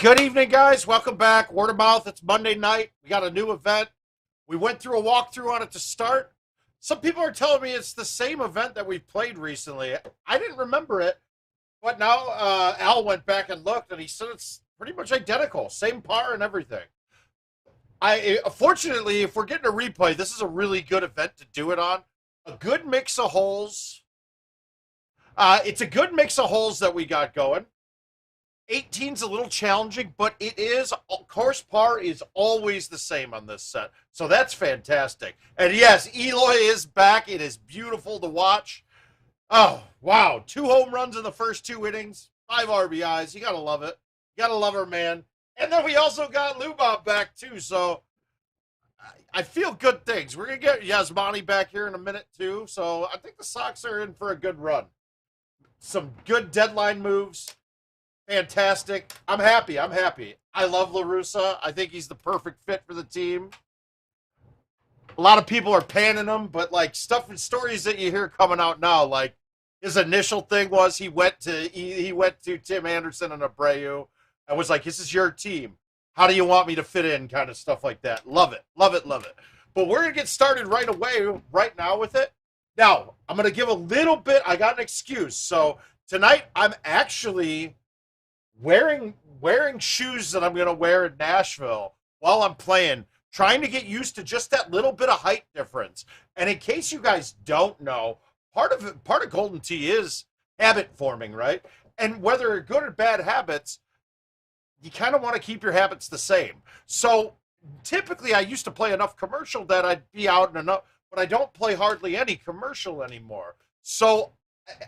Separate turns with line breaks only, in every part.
Good evening, guys. Welcome back. Word of mouth. It's Monday night. We got a new event. We went through a walkthrough on it to start. Some people are telling me it's the same event that we've played recently. I didn't remember it, but now Al went back and looked, and he said it's pretty much identical. Same par and everything. Fortunately, if we're getting a replay, this is a really good event to do it on. A good mix of holes. It's a good mix of holes that we got going. 18's a little challenging, but it is, course par is always the same on this set. So that's fantastic. And yes, Eloy is back. It is beautiful to watch. Oh, wow. 2 home runs in the first 2 innings, 5 RBIs. You got to love it. You got to love her, man. And then we also got Lubob back, too. So I feel good things. We're going to get Yasmani back here in a minute, too. So I think the Sox are in for a good run. Some good deadline moves. Fantastic. I'm happy. I love La Russa. I think he's the perfect fit for the team. A lot of people are panning him, but like stuff and stories that you hear coming out now, like his initial thing was he went to Tim Anderson and Abreu and was like, "This is your team. How do you want me to fit in?" kind of stuff like that. Love it. But we're gonna get started right away, right now with it. Now, I'm gonna give a little bit. I got an excuse. So tonight I'm actually wearing shoes that I'm going to wear in Nashville while I'm playing, trying to get used to just that little bit of height difference. And in case you guys don't know, part of Golden Tee is habit forming, right? And whether good or bad habits, you kind of want to keep your habits the same. So typically I used to play enough commercial that I'd be out and enough, but I don't play hardly any commercial anymore. So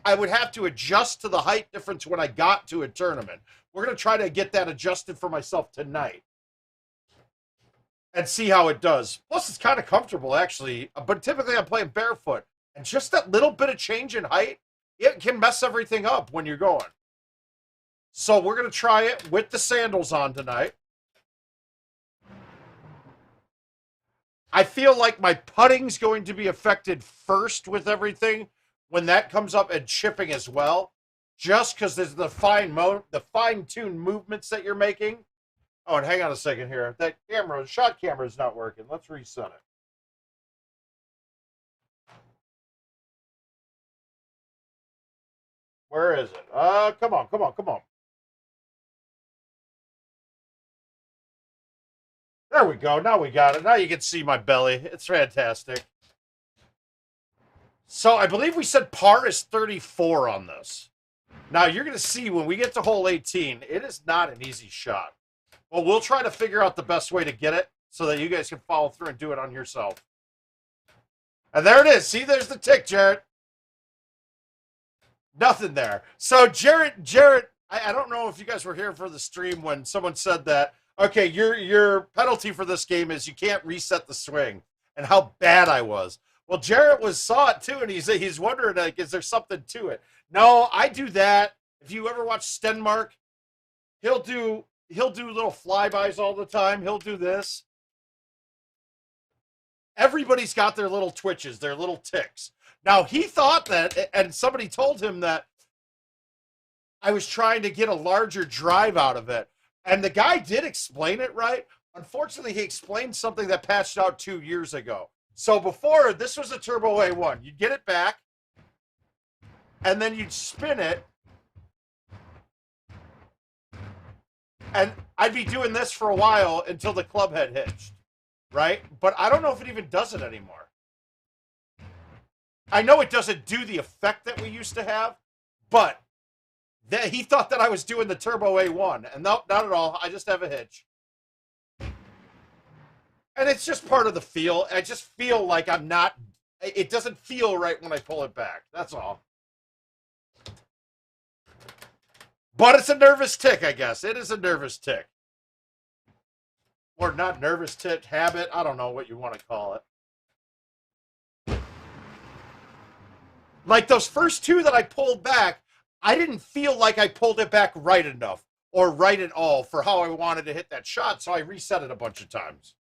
I would have to adjust to the height difference when I got to a tournament. We're going to try to get that adjusted for myself tonight and see how it does. Plus, it's kind of comfortable, actually. But typically, I'm playing barefoot. And just that little bit of change in height, it can mess everything up when you're going. So we're going to try it with the sandals on tonight. I feel like my putting's going to be affected first with everything when that comes up, and chipping as well, just because there's the fine-tuned movements that you're making. Oh, and hang on a second here. That shot camera is not working. Let's reset it. Where is it? Come on. There we go. Now we got it. Now you can see my belly. It's fantastic. So I believe we said par is 34 on this. Now you're going to see when we get to hole 18, it is not an easy shot. Well, we'll try to figure out the best way to get it so that you guys can follow through and do it on yourself. And there it is. See, there's the tick, Jarrett. Nothing there. So Jarrett, I don't know if you guys were here for the stream when someone said that, okay, your penalty for this game is you can't reset the swing, and how bad I was. Well, Jarrett saw it too, and he's wondering, like, is there something to it? No, I do that. If you ever watch Stenmark, he'll do little flybys all the time. He'll do this. Everybody's got their little twitches, their little ticks. Now, he thought that, and somebody told him that I was trying to get a larger drive out of it. And the guy did explain it right. Unfortunately, he explained something that patched out 2 years ago. So before, this was a Turbo A1. You'd get it back, and then you'd spin it, and I'd be doing this for a while until the club head hitched, right? But I don't know if it even does it anymore. I know it doesn't do the effect that we used to have, but he thought that I was doing the Turbo A1, and no, not at all. I just have a hitch. And it's just part of the feel. I just feel like I'm not, it doesn't feel right when I pull it back. That's all. But it's a nervous tick, I guess. It is a nervous tick. Or not nervous tick, habit. I don't know what you want to call it. Like those first 2 that I pulled back, I didn't feel like I pulled it back right enough or right at all for how I wanted to hit that shot, so I reset it a bunch of times.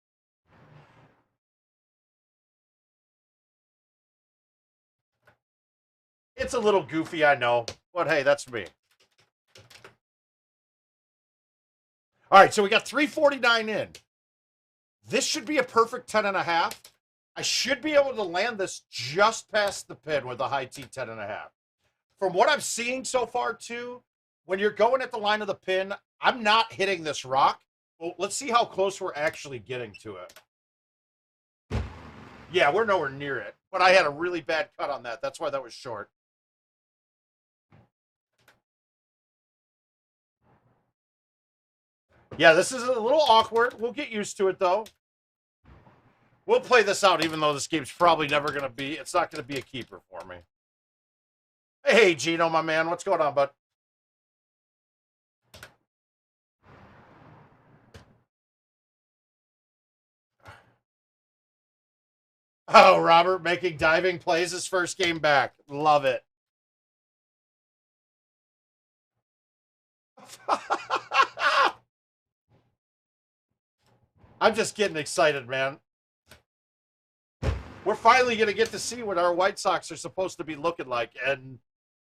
It's a little goofy, I know, but hey, that's me. All right, so we got 349 in. This should be a perfect 10.5. I should be able to land this just past the pin with a high T 10.5. From what I'm seeing so far, too, when you're going at the line of the pin, I'm not hitting this rock. Well, let's see how close we're actually getting to it. Yeah, we're nowhere near it, but I had a really bad cut on that. That's why that was short. Yeah, this is a little awkward. We'll get used to it, though. We'll play this out, even though this game's probably never going to be, it's not going to be a keeper for me. Hey, Gino, my man. What's going on, bud? Oh, Robert making diving plays his first game back. Love it. I'm just getting excited, man. We're finally going to get to see what our White Sox are supposed to be looking like. And,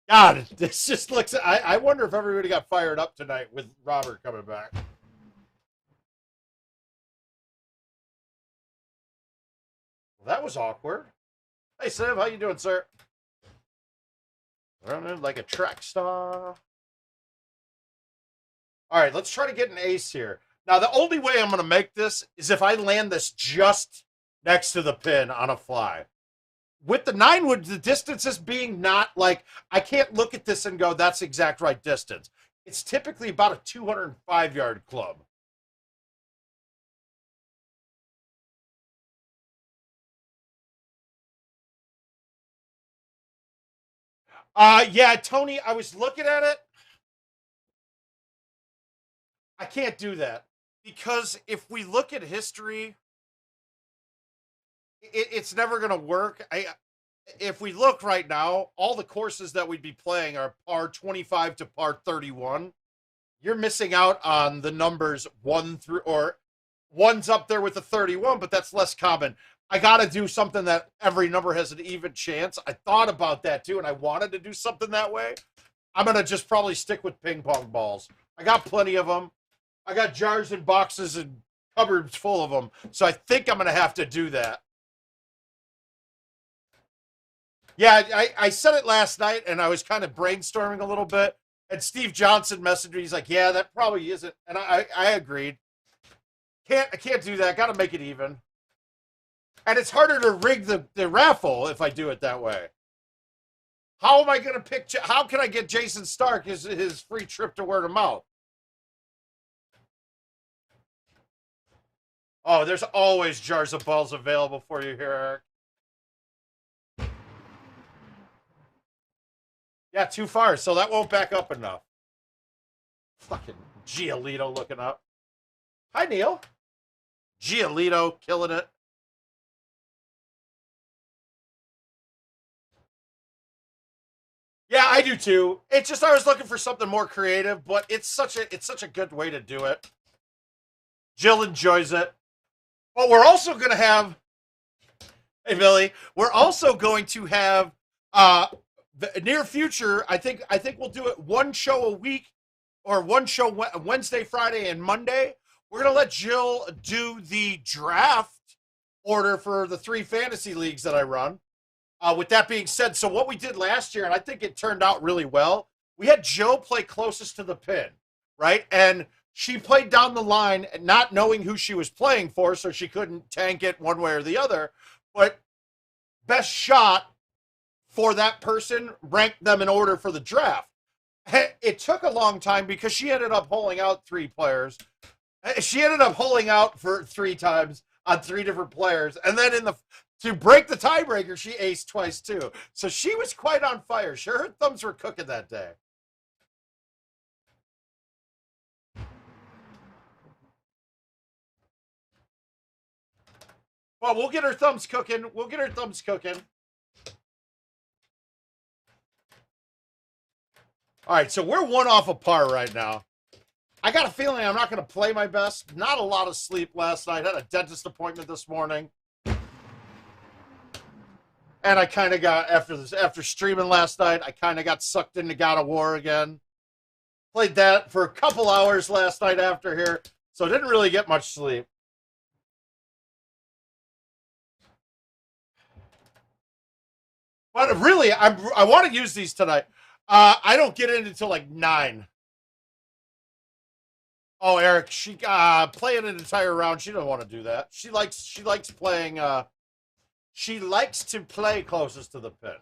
God, this just looks... I wonder if everybody got fired up tonight with Robert coming back. Well, that was awkward. Hey, Sam, how you doing, sir? Running like a track star. All right, let's try to get an ace here. Now, the only way I'm going to make this is if I land this just next to the pin on a fly. With the 9-wood, the distances being not like, I can't look at this and go, that's exact right distance. It's typically about a 205-yard club. Yeah, Tony, I was looking at it. I can't do that. Because if we look at history, it's never going to work. If we look right now, all the courses that we'd be playing are par 25 to par 31. You're missing out on the numbers 1 through, or 1's up there with the 31, but that's less common. I got to do something that every number has an even chance. I thought about that too, and I wanted to do something that way. I'm going to just probably stick with ping pong balls. I got plenty of them. I got jars and boxes and cupboards full of them. So I think I'm going to have to do that. Yeah, I said it last night, and I was kind of brainstorming a little bit. And Steve Johnson messaged me. He's like, yeah, that probably isn't. And I agreed. I can't do that. Got to make it even. And it's harder to rig the raffle if I do it that way. How am I going to pick? How can I get Jason Stark his free trip to word of mouth? Oh, there's always jars of balls available for you here, Eric. Yeah, too far, so that won't back up enough. Fucking Giolito looking up. Hi, Neil. Giolito killing it. Yeah, I do too. It's just I was looking for something more creative, but it's such a good way to do it. Jill enjoys it. But we're also going to have, hey, Billy, we're also going to have the near future. I think we'll do it one show a week, or one show Wednesday, Friday, and Monday. We're going to let Jill do the draft order for the 3 fantasy leagues that I run. With that being said, so what we did last year, and I think it turned out really well, we had Jill play closest to the pin, right? And she played down the line, not knowing who she was playing for, so she couldn't tank it one way or the other. But best shot for that person ranked them in order for the draft. It took a long time because she ended up holing out 3 players. She ended up holing out for 3 times on 3 different players. And then to break the tiebreaker, she aced twice too. So she was quite on fire. Sure, her thumbs were cooking that day. Well, we'll get her thumbs cooking. We'll get her thumbs cooking. All right, so we're 1 off of par right now. I got a feeling I'm not going to play my best. Not a lot of sleep last night. Had a dentist appointment this morning. And I kind of got, after streaming last night, I kind of got sucked into God of War again. Played that for a couple hours last night after here. So I didn't really get much sleep. But really, I want to use these tonight. I don't get in until like 9. Oh, Eric, she playing an entire round. She doesn't want to do that. She likes playing. She likes to play closest to the pin.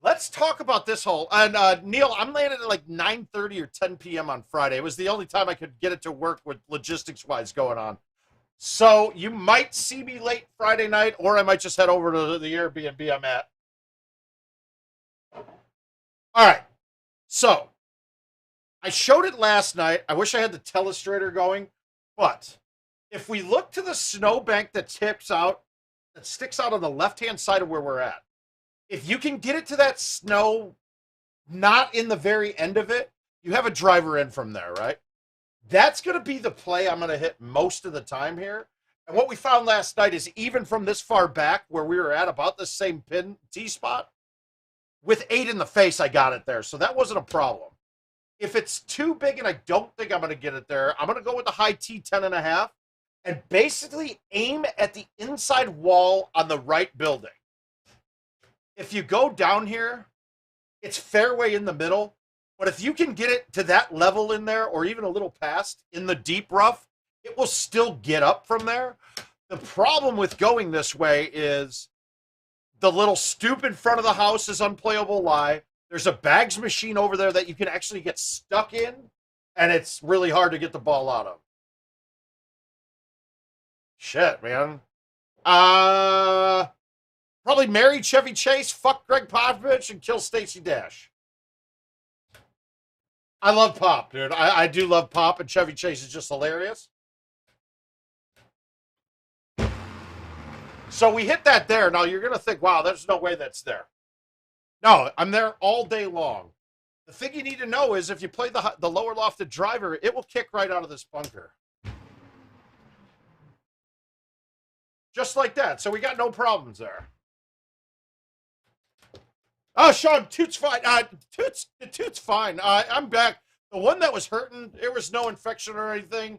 Let's talk about this hole. And Neil, I'm landing at like 9:30 or 10 p.m. on Friday. It was the only time I could get it to work with logistics wise going on. So you might see me late Friday night, or I might just head over to the Airbnb I'm at. All right. So I showed it last night. I wish I had the telestrator going, but if we look to the snowbank that tips out, that sticks out on the left-hand side of where we're at, if you can get it to that snow, not in the very end of it, you have a driver in from there, right? That's going to be the play I'm going to hit most of the time here. And what we found last night is even from this far back where we were at about the same pin T spot, with 8 in the face, I got it there. So that wasn't a problem. If it's too big and I don't think I'm going to get it there, I'm going to go with the high T 10.5 and basically aim at the inside wall on the right building. If you go down here, it's fairway in the middle. But if you can get it to that level in there, or even a little past in the deep rough, it will still get up from there. The problem with going this way is the little stoop in front of the house is unplayable lie. There's a bags machine over there that you can actually get stuck in, and it's really hard to get the ball out of. Shit, man. Probably marry Chevy Chase, fuck Greg Popovich, and kill Stacey Dash. I love Pop, dude. I do love Pop, and Chevy Chase is just hilarious. So we hit that there. Now you're going to think, wow, there's no way that's there. No, I'm there all day long. The thing you need to know is if you play the lower lofted driver, it will kick right out of this bunker. Just like that. So we got no problems there. Oh, Sean, Toot's fine. Toot's fine. I'm back. The one that was hurting, there was no infection or anything.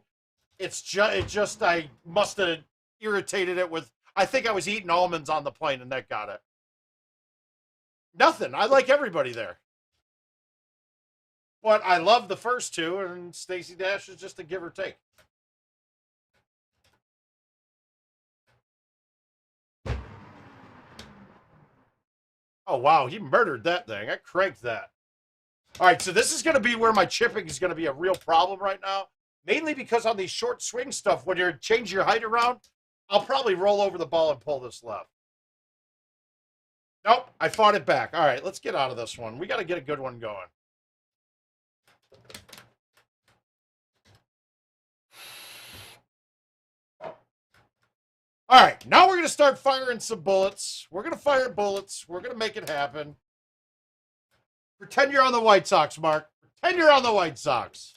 It just I must have irritated it with. I think I was eating almonds on the plane, and that got it. Nothing. I like everybody there, but I love the first two, and Stacey Dash is just a give or take. Oh wow, he murdered that thing. I cranked that. All right, so this is going to be where my chipping is going to be a real problem right now. Mainly because on these short swing stuff, when you're changing your height around, I'll probably roll over the ball and pull this left. Nope, I fought it back. All right, let's get out of this one. We got to get a good one going. All right, now we're going to start firing some bullets. We're going to fire bullets. We're going to make it happen. Pretend you're on the White Sox, Mark. Pretend you're on the White Sox.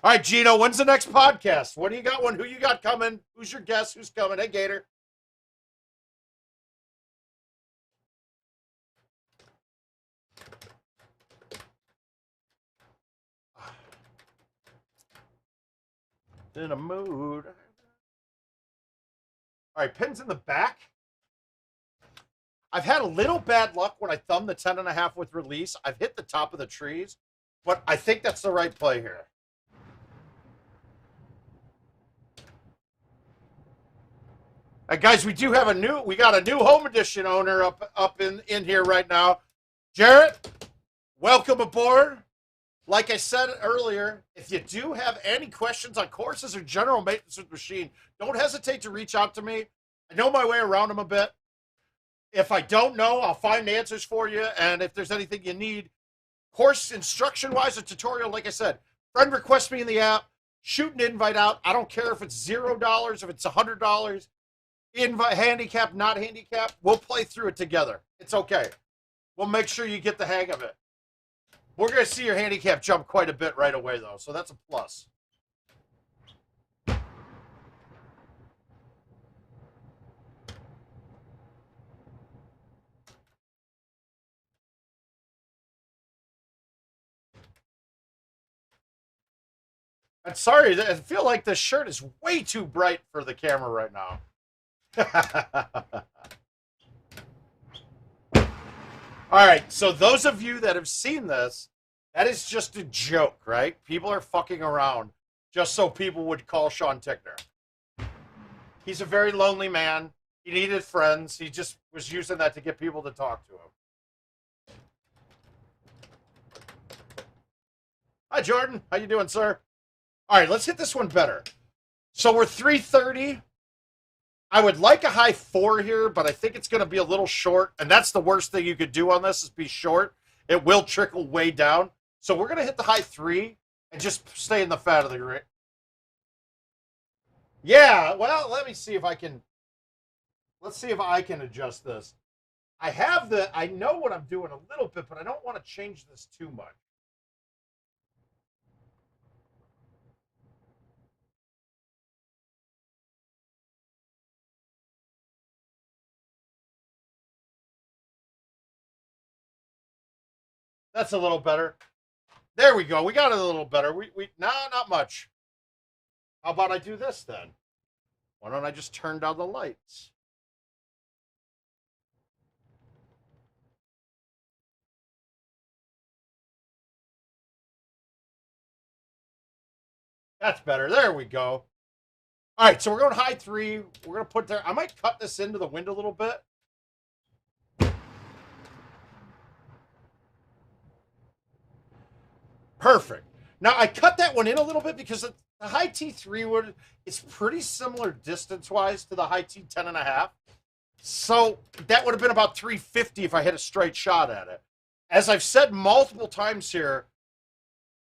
All right, Gino, when's the next podcast? What do you got? Who you got coming? Who's your guest? Who's coming? Hey, Gator. In a mood. All right, pins in the back. I've had a little bad luck when I thumb the 10.5 with release. I've hit the top of the trees, but I think that's the right play here. Guys, we got a new home edition owner up in here right now. Jarrett, welcome aboard. Like I said earlier, if you do have any questions on courses or general maintenance with the machine, don't hesitate to reach out to me. I know my way around them a bit. If I don't know, I'll find answers for you. And if there's anything you need, course instruction-wise, a tutorial, like I said, friend request me in the app, shoot an invite out. I don't care if it's $0, if it's $100, invite, handicap, not handicap. We'll play through it together. It's okay. We'll make sure you get the hang of it. We're going to see your handicap jump quite a bit right away, though, so that's a plus. I'm sorry, I feel like this shirt is way too bright for the camera right now. All right, so those of you that have seen this, that is just a joke, right? People are fucking around just so people would call Sean Tickner. He's a very lonely man. He needed friends. He just was using that to get people to talk to him. Hi, Jordan. How you doing, sir? All right, let's hit this one better. So we're 330. I would like a high 4 here, but I think it's going to be a little short, and that's the worst thing you could do on this is be short. It will trickle way down. So we're going to hit the high 3 and just stay in the fat of the green. Yeah, well, let me see if I can. Let's see if I can adjust this. I know what I'm doing a little bit, but I don't want to change this too much. That's a little better. There we go. We got it a little better. Not much. How about I do this then? Why don't I just turn down the lights? That's better. There we go. All right, so we're going high 3. We're going to put there. I might cut this into the wind a little bit. Perfect. Now, I cut that one in a little bit because the high T3 wood is pretty similar distance-wise to the high T10.5. So that would have been about 350 if I hit a straight shot at it. As I've said multiple times here,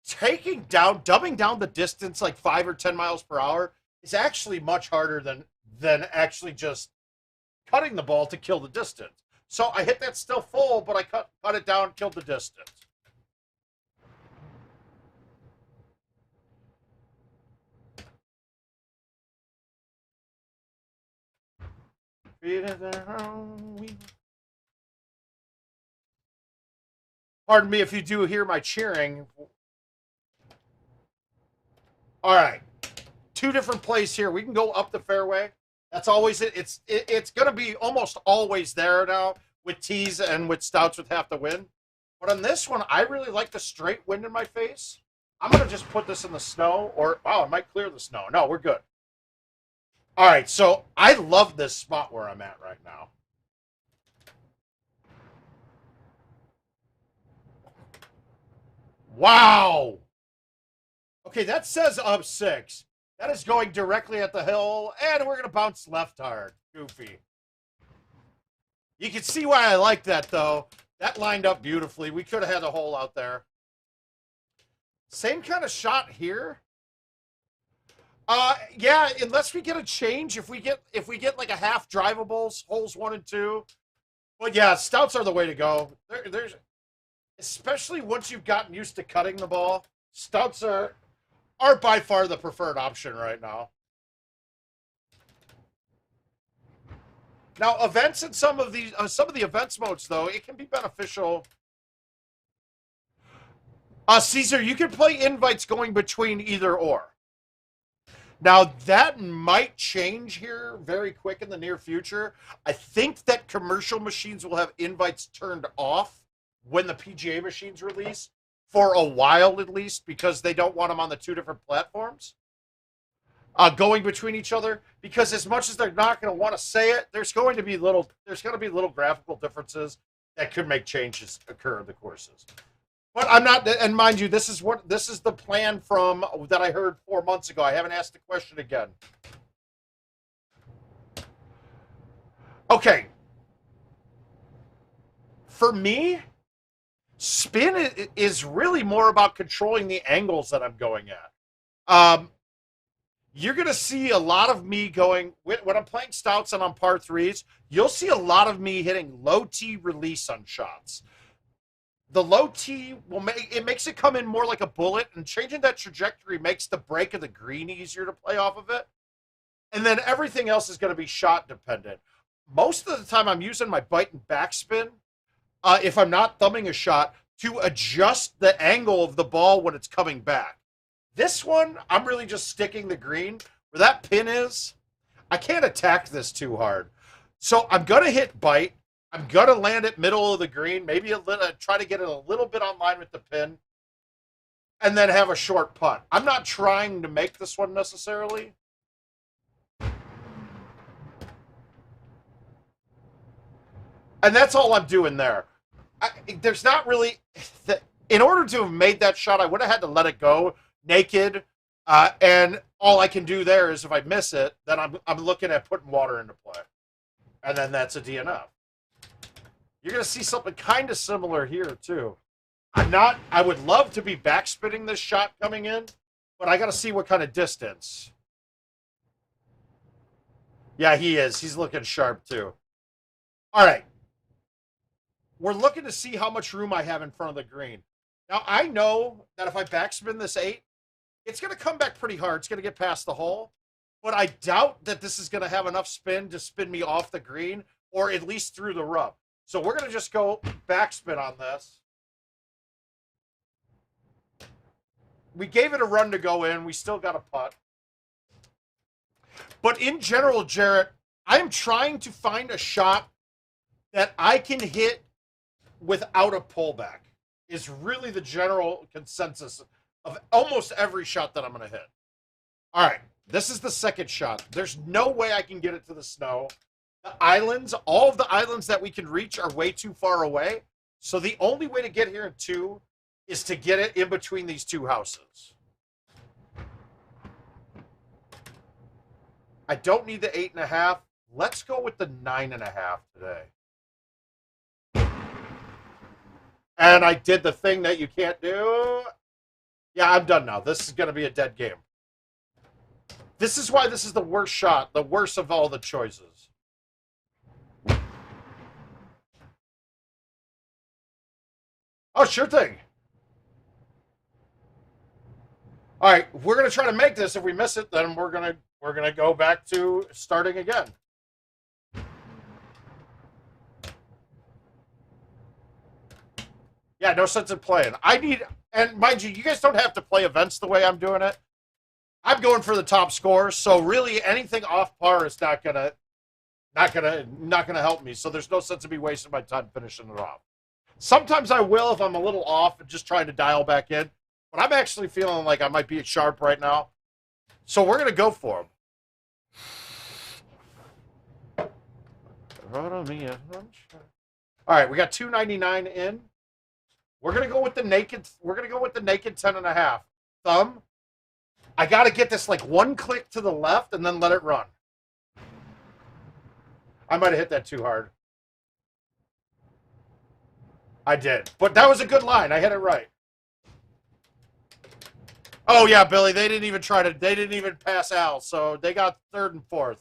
dumbing down the distance like 5 or 10 miles per hour is actually much harder than actually just cutting the ball to kill the distance. So I hit that still full, but I cut it down, killed the distance. Pardon me if you do hear my cheering. All right. 2 different plays here. We can go up the fairway. That's always it. It's going to be almost always there now with tees and with stouts with half the wind. But on this one, I really like the straight wind in my face. I'm going to just put this in the snow or, wow, it might clear the snow. No, we're good. All right, so I love this spot where I'm at right now. Wow. Okay, that says up 6. That is going directly at the hill, and we're going to bounce left hard. Goofy. You can see why I like that, though. That lined up beautifully. We could have had a hole out there. Same kind of shot here. Yeah, unless we get a change, if we get like a half drivables, holes 1 and 2. But yeah, stouts are the way to go. There's especially once you've gotten used to cutting the ball, stouts are by far the preferred option right now. Now, events in some of the events modes, though, it can be beneficial. Caesar, you can play invites going between either or. Now, that might change here very quick in the near future. I think that commercial machines will have invites turned off when the PGA machines release, for a while at least, because they don't want them on the 2 different platforms going between each other. Because as much as they're not going to want to say it, there's going to be little graphical differences that could make changes occur in the courses. But I'm not, and mind you, this is the plan from that I heard 4 months ago. I haven't asked the question again. Okay. For me, spin is really more about controlling the angles that I'm going at. You're going to see a lot of me going, when I'm playing stouts and on par 3s, you'll see a lot of me hitting low T release on shots. The low T makes it come in more like a bullet, and changing that trajectory makes the break of the green easier to play off of it. And then everything else is going to be shot dependent. Most of the time I'm using my bite and backspin, if I'm not thumbing a shot, to adjust the angle of the ball when it's coming back. This one, I'm really just sticking the green. Where that pin is, I can't attack this too hard. So I'm going to hit bite. I'm going to land it middle of the green, maybe a little, try to get it a little bit on line with the pin, and then have a short putt. I'm not trying to make this one necessarily. And that's all I'm doing there. There's not really... In order to have made that shot, I would have had to let it go naked. And all I can do there is if I miss it, then I'm looking at putting water into play. And then that's a DNF. You're going to see something kind of similar here, too. I would love to be backspinning this shot coming in, but I got to see what kind of distance. Yeah, he is. He's looking sharp, too. All right. We're looking to see how much room I have in front of the green. Now, I know that if I backspin this 8, it's going to come back pretty hard. It's going to get past the hole. But I doubt that this is going to have enough spin to spin me off the green or at least through the rough. So we're going to just go backspin on this. We gave it a run to go in. We still got a putt. But in general, Jarrett, I am trying to find a shot that I can hit without a pullback is really the general consensus of almost every shot that I'm going to hit. All right, this is the second shot. There's no way I can get it to the snow. The islands, all of the islands that we can reach are way too far away. So the only way to get here in 2 is to get it in between these 2 houses. I don't need the 8.5. Let's go with the 9.5 today. And I did the thing that you can't do. Yeah, I'm done now. This is going to be a dead game. This is why this is the worst shot, the worst of all the choices. Oh, sure thing. All right, we're going to try to make this. If we miss it, then we're going to go back to starting again. Yeah, no sense in playing. And mind you, you guys don't have to play events the way I'm doing it. I'm going for the top score, so really anything off par is not gonna help me. So there's no sense of me wasting my time finishing it off. Sometimes I will if I'm a little off and just trying to dial back in, but I'm actually feeling like I might be sharp right now. So we're gonna go for him. All right, we got 299 in. We're gonna go with the naked. We're gonna go with the naked 10.5. Thumb. I got to get this like one click to the left and then let it run. I might have hit that too hard. I did, but that was a good line. I hit it right. Oh yeah, Billy. They didn't even try to. They didn't even pass Al, so they got 3rd and 4th.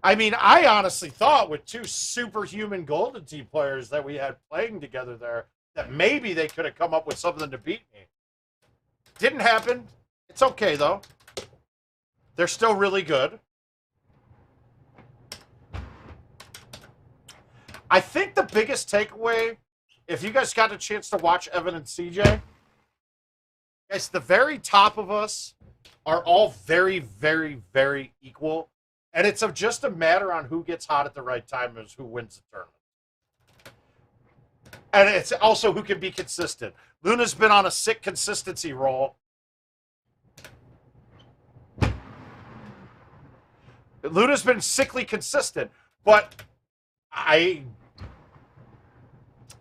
I mean, I honestly thought with 2 superhuman GoldenTeeV players that we had playing together there, that maybe they could have come up with something to beat me. Didn't happen. It's okay, though. They're still really good. I think the biggest takeaway, if you guys got a chance to watch Evan and CJ, guys, the very top of us are all very, very, very equal. And it's just a matter on who gets hot at the right time as who wins the tournament. And it's also who can be consistent. Luna's been on a sick consistency roll. Luna's been sickly consistent, but I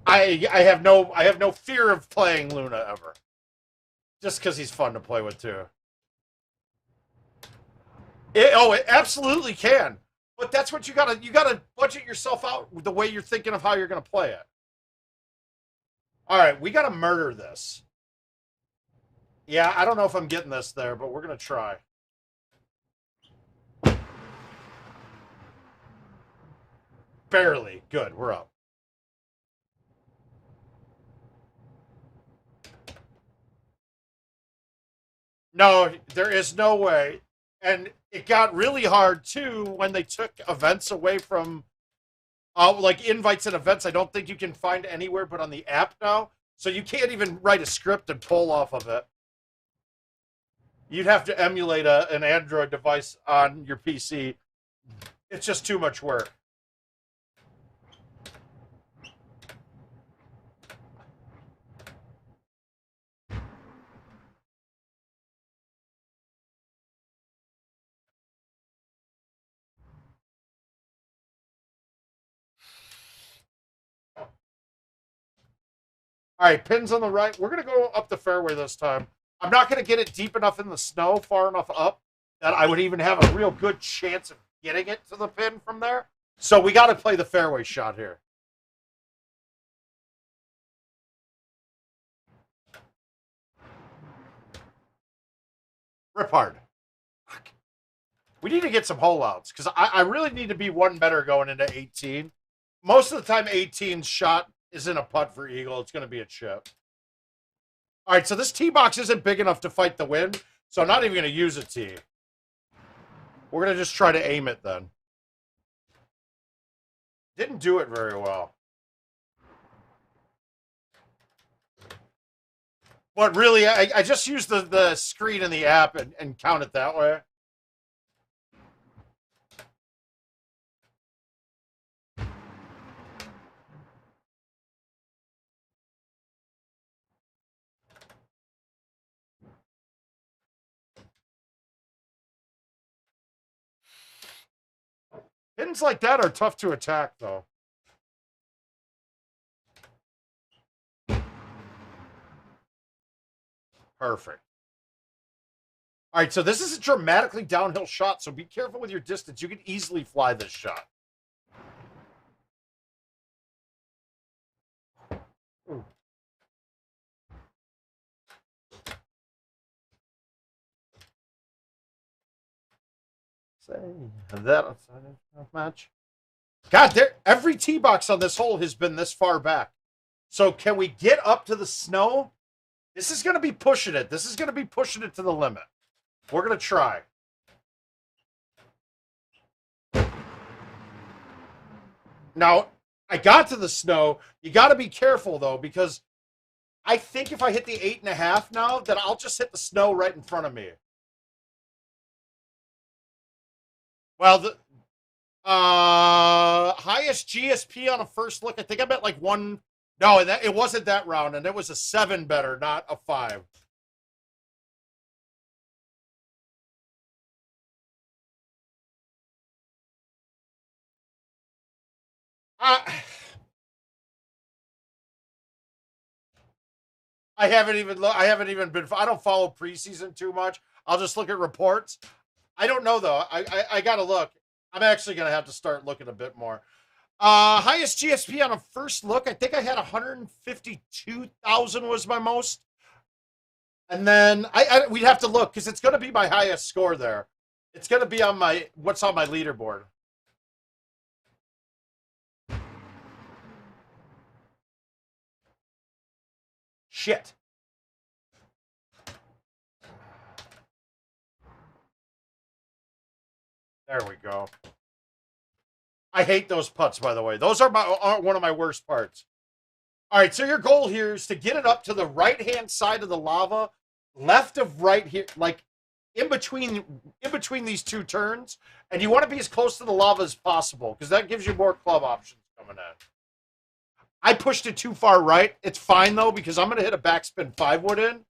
have no fear of playing Luna ever. Just because he's fun to play with too. It absolutely can. But that's what you gotta budget yourself out the way you're thinking of how you're gonna play it. Alright, we gotta murder this. Yeah, I don't know if I'm getting this there, but we're gonna try. Barely. Good, we're up. No, there is no way. And it got really hard, too, when they took events away from Like invites and events, I don't think you can find anywhere but on the app now. So you can't even write a script and pull off of it. You'd have to emulate an Android device on your PC. It's just too much work. All right, pins on the right. We're going to go up the fairway this time. I'm not going to get it deep enough in the snow, far enough up, that I would even have a real good chance of getting it to the pin from there. So we got to play the fairway shot here. Rip hard. We need to get some hole outs because I really need to be one better going into 18. Most of the time, 18's shot isn't a putt for eagle. It's going to be a chip. All right, so this tee box isn't big enough to fight the wind, so I'm not even going to use a tee. We're going to just try to aim it then. Didn't do it very well. But really, I just used the screen in the app and count it that way. Pins like that are tough to attack, though. Perfect. All right, so this is a dramatically downhill shot, so be careful with your distance. You can easily fly this shot. Ooh. Say that match. God, every tee box on this hole has been this far back. So can we get up to the snow? This is going to be pushing it. This is going to be pushing it to the limit. We're going to try. Now, I got to the snow. You got to be careful, though, because I think if I hit the 8.5 now, then I'll just hit the snow right in front of me. Well, the highest GSP on a first look, I think I'm at like 1. No, it wasn't that round, and it was a 7 better, not a 5. I haven't even been. I don't follow preseason too much. I'll just look at reports. I don't know though. I gotta look. I'm actually gonna have to start looking a bit more. Highest GSP on a first look, I think I had 152,000 was my most. And then we'd have to look because it's going to be my highest score there. It's going to be on what's on my leaderboard. Shit. There we go. I hate those putts, by the way. Those are one of my worst parts. All right, so your goal here is to get it up to the right-hand side of the lava, left of right here, like in between these two turns, and you want to be as close to the lava as possible because that gives you more club options coming in. I pushed it too far right. It's fine, though, because I'm going to hit a backspin 5-wood in.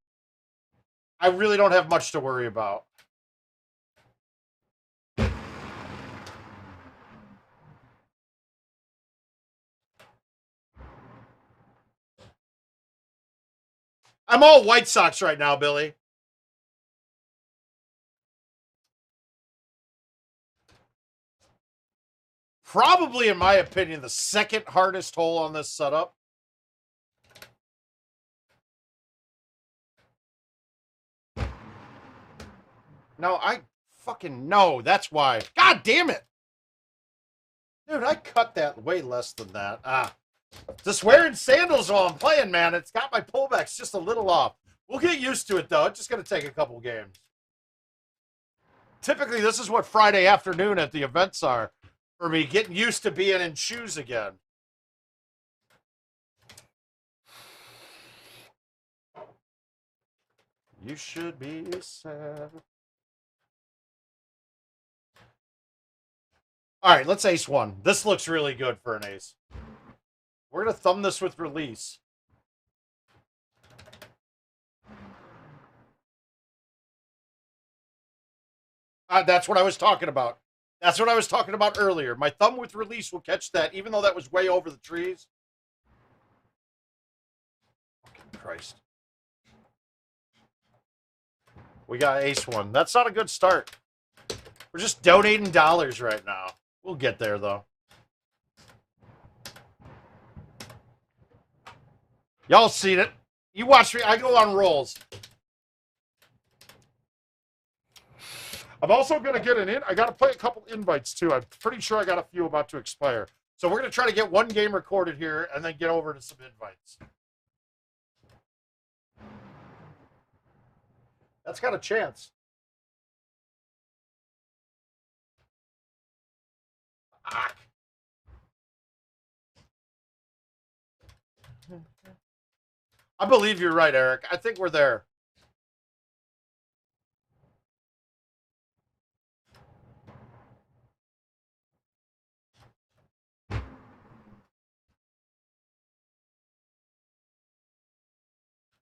I really don't have much to worry about. I'm all White Sox right now, Billy. Probably, in my opinion, the second hardest hole on this setup. No, I fucking know. That's why. God damn it. Dude, I cut that way less than that. Just wearing sandals while I'm playing, man. It's got my pullbacks just a little off. We'll get used to it, though. It's just going to take a couple games. Typically, this is what Friday afternoon at the events are. for me getting used to being in shoes again. You should be sad. All right, let's ace one. This looks really good for an ace. We're going to thumb this with release. That's what I was talking about. That's what I was talking about earlier. My thumb with release will catch that, even though that was way over the trees. Fucking Christ. We got ace one. That's not a good start. We're just donating dollars right now. We'll get there, though. Y'all seen it. You watch me. I go on rolls. I'm also going to get an in. I got to play a couple invites, too. I'm pretty sure I got a few about to expire. So we're going to try to get one game recorded here and then get over to some invites. That's got a chance. I believe you're right, Eric. I think we're there.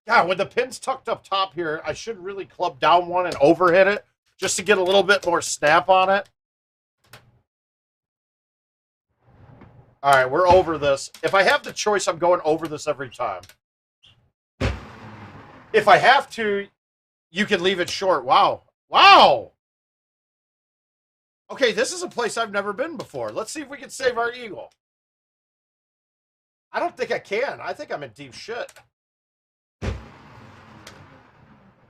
Yeah, with the pins tucked up top here, I should really club down one and overhit it just to get a little bit more snap on it. All right, we're over this. If I have the choice, I'm going over this every time. If I have to, you can leave it short. Wow. Wow. Okay, this is a place I've never been before. Let's see if we can save our eagle. I don't think I can. I think I'm in deep shit.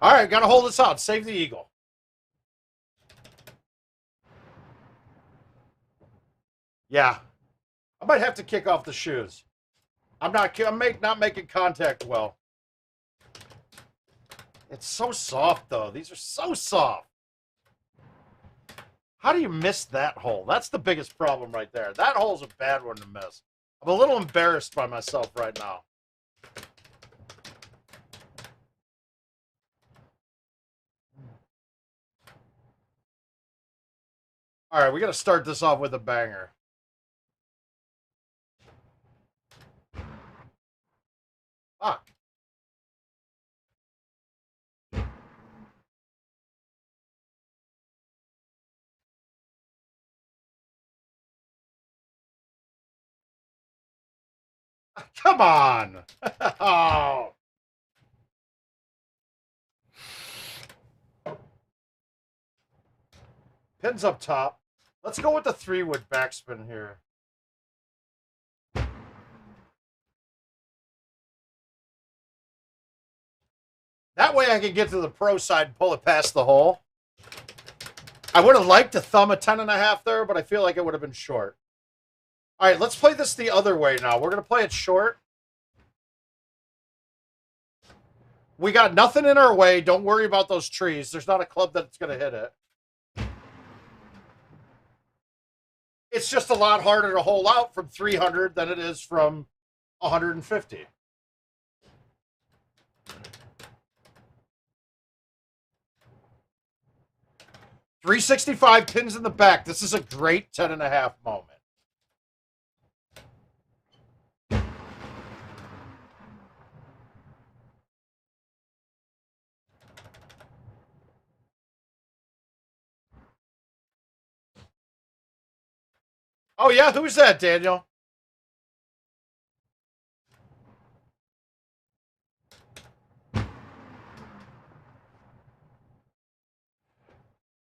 All right, got to hold this out. Save the eagle. Yeah. I might have to kick off the shoes. I'm not making contact well. It's so soft, though. These are so soft. How do you miss that hole? That's the biggest problem right there. That hole's a bad one to miss. I'm a little embarrassed by myself right now. All right, we got to start this off with a banger. Fuck. Come on. Oh. Pins up top. Let's go with the 3-wood backspin here. That way I can get to the pro side and pull it past the hole. I would have liked to thumb a 10.5 there, but I feel like it would have been short. All right, let's play this the other way now. We're going to play it short. We got nothing in our way. Don't worry about those trees. There's not a club that's going to hit it. It's just a lot harder to hole out from 300 than it is from 150. .365 pins in the back. This is a great 10.5 moment. Oh, yeah? Who's that, Daniel?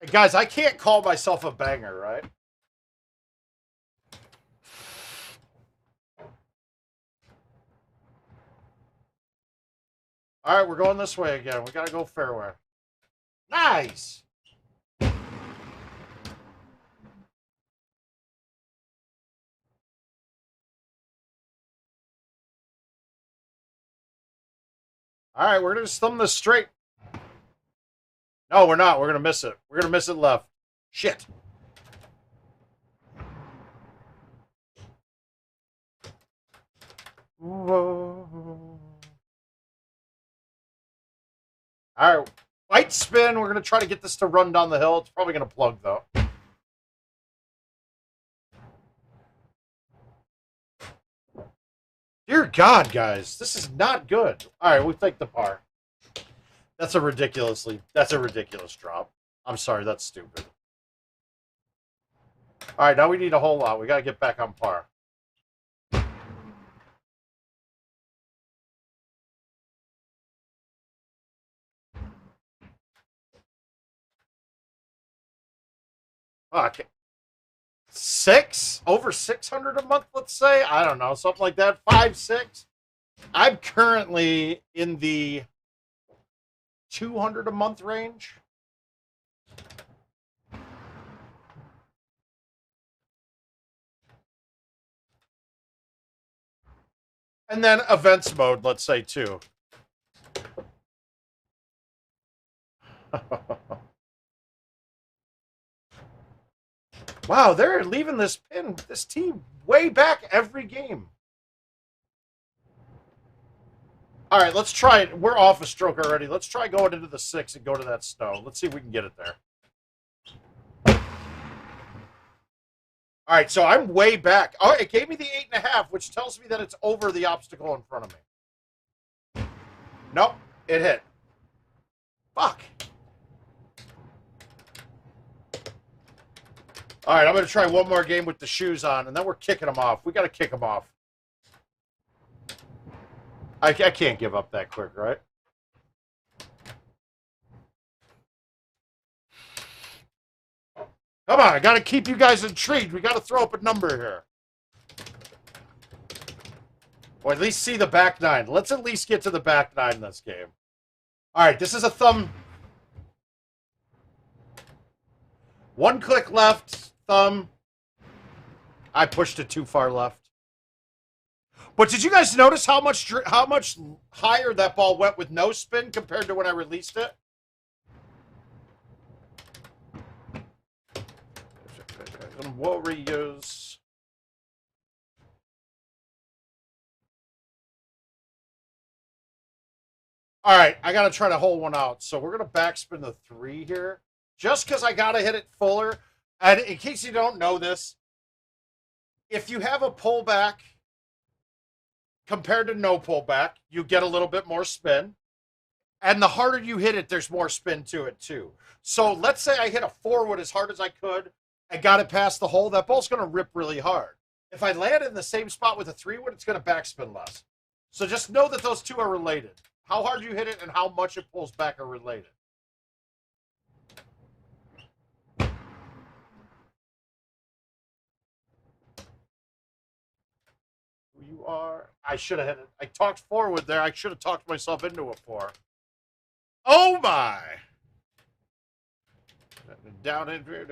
Hey, guys, I can't call myself a banger, right? All right, we're going this way again. We got to go fairway. Nice! All right, we're going to just thumb this straight. No, we're not. We're going to miss it. We're going to miss it left. Shit. Whoa. All right, white spin. We're gonna try to get this to run down the hill. It's probably gonna plug though. Dear God, guys, this is not good. All right, we take the par. That's a ridiculous drop. I'm sorry, that's stupid. All right, now we need a whole lot. We got to get back on par. Okay. Over 600 a month, let's say. I don't know, something like that. 5, 6. I'm currently in the 200 a month range. And then events mode, let's say, too. Wow, they're leaving this team way back every game. All right, let's try it. We're off a stroke already. Let's try going into the 6 and go to that stone. Let's see if we can get it there. All right, so I'm way back. Oh, it gave me the 8.5, which tells me that it's over the obstacle in front of me. Nope, it hit. Fuck. All right, I'm going to try one more game with the shoes on, and then we're kicking them off. We got to kick them off. I can't give up that quick, right? Come on, I got to keep you guys intrigued. We got to throw up a number here. Or at least see the back nine. Let's at least get to the back nine in this game. All right, this is a thumb. One click left, thumb. I pushed it too far left. But did you guys notice how much higher that ball went with no spin compared to when I released it? Warriors. All right, I got to try to hold one out. So we're going to backspin the 3 here. Just because I got to hit it fuller. And in case you don't know this, if you have a pullback compared to no pullback, you get a little bit more spin. And the harder you hit it, there's more spin to it too. So let's say I hit a 4-wood as hard as I could and got it past the hole. That ball's going to rip really hard. If I land in the same spot with a 3-wood, it's going to backspin less. So just know that those two are related. How hard you hit it and how much it pulls back are related. Who you are? I should have hit it. I talked forward there. I should have talked myself into a 4. Oh my! Down in here,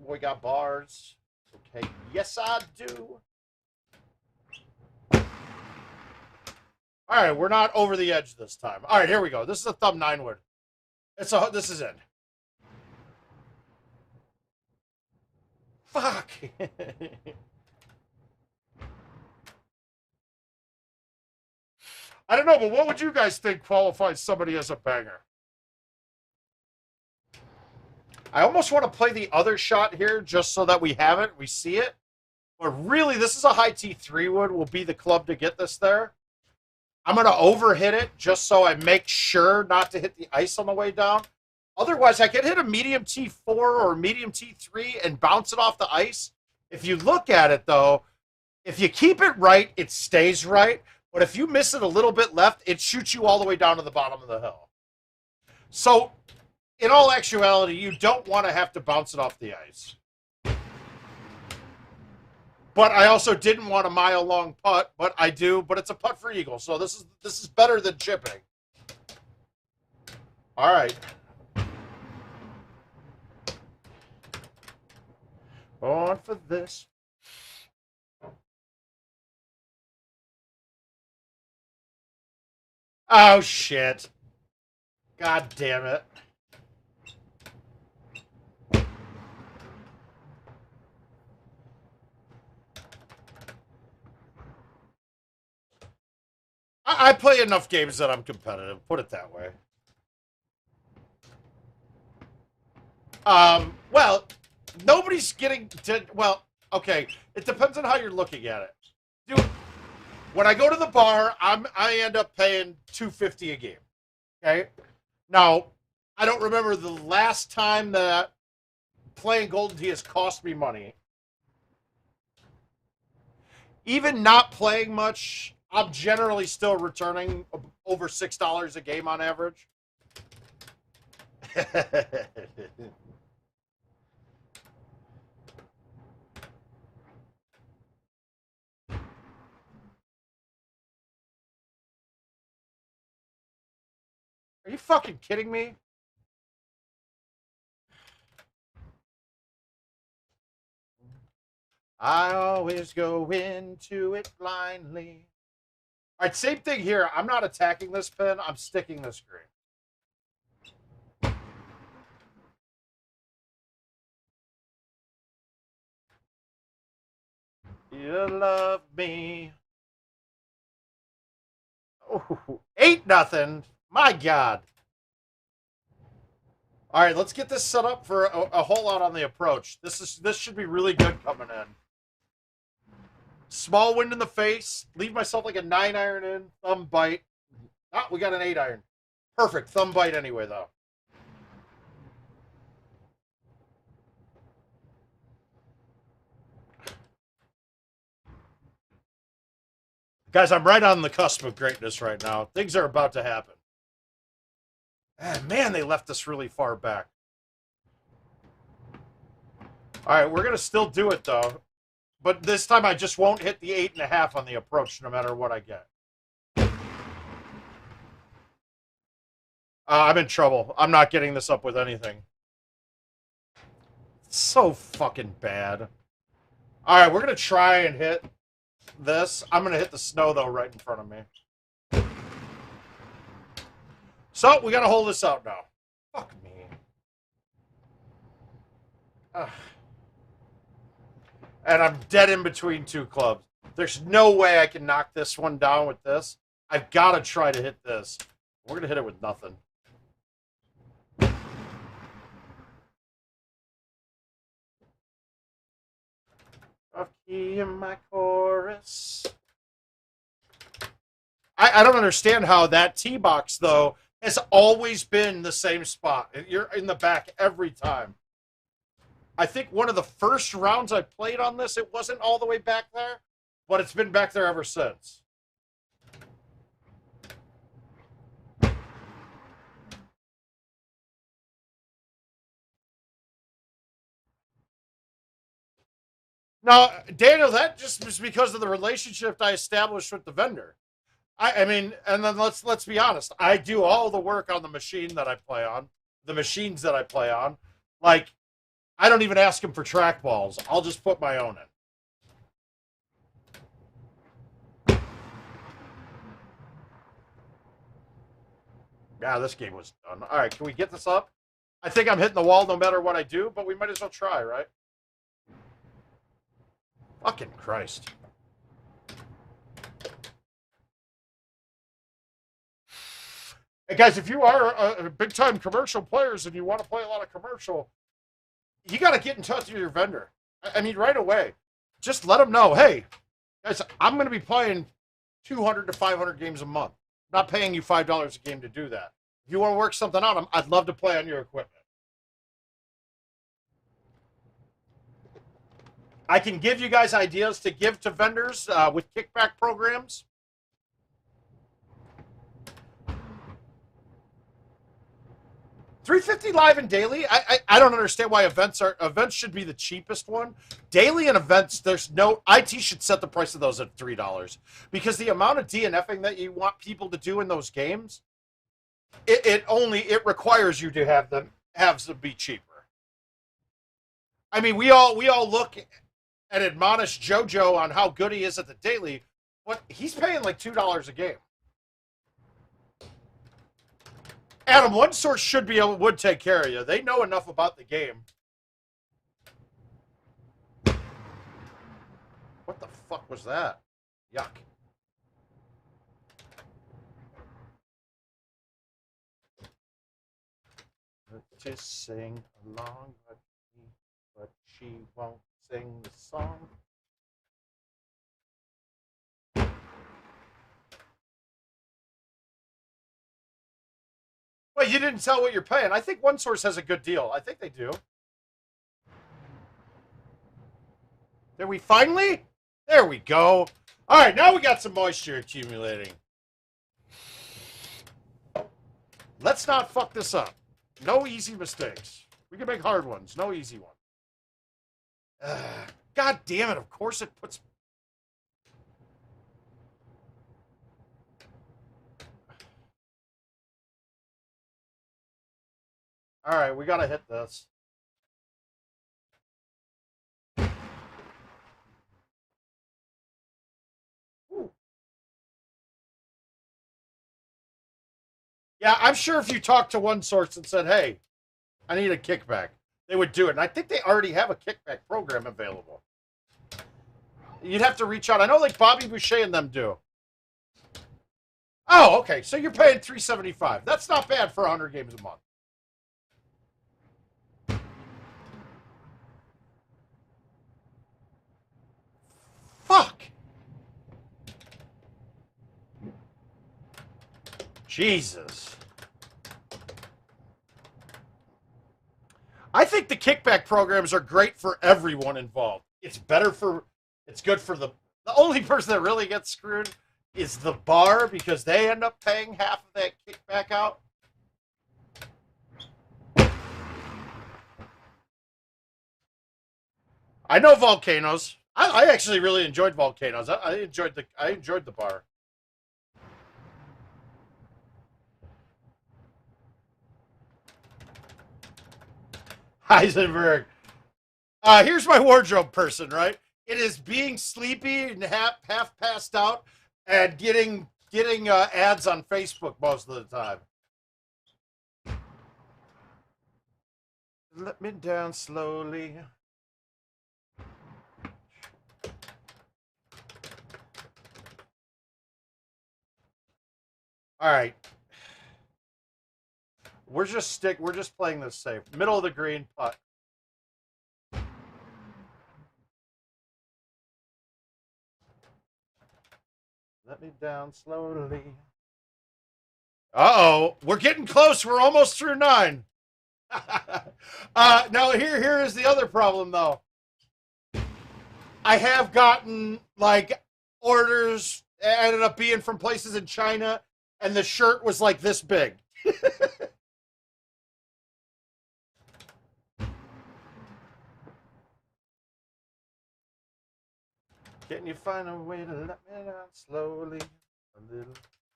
we got bars. Okay, yes I do. All right, we're not over the edge this time. All right, here we go. This is a thumb 9-wood. This is in. Fuck. I don't know, but what would you guys think qualifies somebody as a banger? I almost want to play the other shot here just so that we have it, we see it. But really, this is a high T 3-wood will be the club to get this there. I'm going to overhit it just so I make sure not to hit the ice on the way down. Otherwise, I could hit a medium T4 or medium T3 and bounce it off the ice. If you look at it, though, if you keep it right, it stays right. But if you miss it a little bit left, it shoots you all the way down to the bottom of the hill. So, in all actuality, you don't want to have to bounce it off the ice. But I also didn't want a mile-long putt, but I do. But it's a putt for eagle, so this is better than chipping. All right. On for this. Oh, shit. God damn it. I play enough games that I'm competitive. Put it that way. Well, nobody's getting to. Well, okay. It depends on how you're looking at it. Dude, when I go to the bar, I end up paying $2.50 a game. Okay. Now, I don't remember the last time that playing Golden Tee has cost me money. Even not playing much, I'm generally still returning over $6 a game on average. Are you fucking kidding me? I always go into it blindly. All right, same thing here. I'm not attacking this pin. I'm sticking this green. You love me. Oh, 8-0. My God. All right, let's get this set up for a hole out on the approach. This should be really good coming in. Small wind in the face. Leave myself like a 9-iron in. Thumb bite. Ah, we got an 8-iron. Perfect. Thumb bite anyway, though. Guys, I'm right on the cusp of greatness right now. Things are about to happen. Man, they left us really far back. All right, we're going to still do it, though. But this time I just won't hit the 8.5 on the approach no matter what I get. I'm in trouble. I'm not getting this up with anything. It's so fucking bad. All right, we're going to try and hit this. I'm going to hit the snow, though, right in front of me. So, we got to hold this out now. Fuck me. And I'm dead in between two clubs. There's no way I can knock this one down with this. I've got to try to hit this. We're going to hit it with nothing. Off key in my chorus. I don't understand how that tee box, though, has always been the same spot. You're in the back every time. I think one of the first rounds I played on this, it wasn't all the way back there, but it's been back there ever since. Now, Daniel, that just was because of the relationship I established with the vendor. I mean, and then let's be honest. I do all the work on the machine that I play on, the machines that I play on. Like, I don't even ask him for trackballs. I'll just put my own in. Yeah, this game was done. All right, can we get this up? I think I'm hitting the wall no matter what I do, but we might as well try, right? Fucking Christ. Hey guys, if you are big-time commercial players and you want to play a lot of commercial, you got to get in touch with your vendor. I mean, right away. Just let them know, hey, guys, I'm going to be playing 200 to 500 games a month. I'm not paying you $5 a game to do that. If you want to work something out, I'd love to play on your equipment. I can give you guys ideas to give to vendors with kickback programs. $3.50 live and daily. I don't understand why events should be the cheapest one. Daily and events, there's no IT should set the price of those at $3 because the amount of DNFing that you want people to do in those games, it requires you to have them be cheaper. I mean, we all look and admonish JoJo on how good he is at the daily, but he's paying like $2 a game. Adam, one source would take care of you. They know enough about the game. What the fuck was that? Yuck. to sing along, but she won't sing the song. Well, you didn't tell what you're paying. I think OneSource has a good deal. I think they do. There we finally? There we go. All right, now we got some moisture accumulating. Let's not fuck this up. No easy mistakes. We can make hard ones. No easy one. God damn it. Of course it puts... All right, we got to hit this. Ooh. Yeah, I'm sure if you talked to OneSource and said, hey, I need a kickback, they would do it. And I think they already have a kickback program available. You'd have to reach out. I know like Bobby Boucher and them do. Oh, okay. So you're paying $375. That's not bad for 100 games a month. Fuck. Jesus. I think the kickback programs are great for everyone involved. It's good for the only person that really gets screwed is the bar because they end up paying half of that kickback out. I know volcanoes. I actually really enjoyed volcanoes. I enjoyed the bar. Heisenberg. Here's my wardrobe person, right? It is being sleepy and half passed out and getting ads on Facebook most of the time. Let me down slowly. All right. We're just playing this safe. Middle of the green putt. Let me down slowly. Uh-oh. We're getting close. We're almost through 9. Now, here is the other problem, though. I have gotten, like, orders ended up being from places in China, and the shirt was, like, this big. Can you find a way to let me down slowly a little?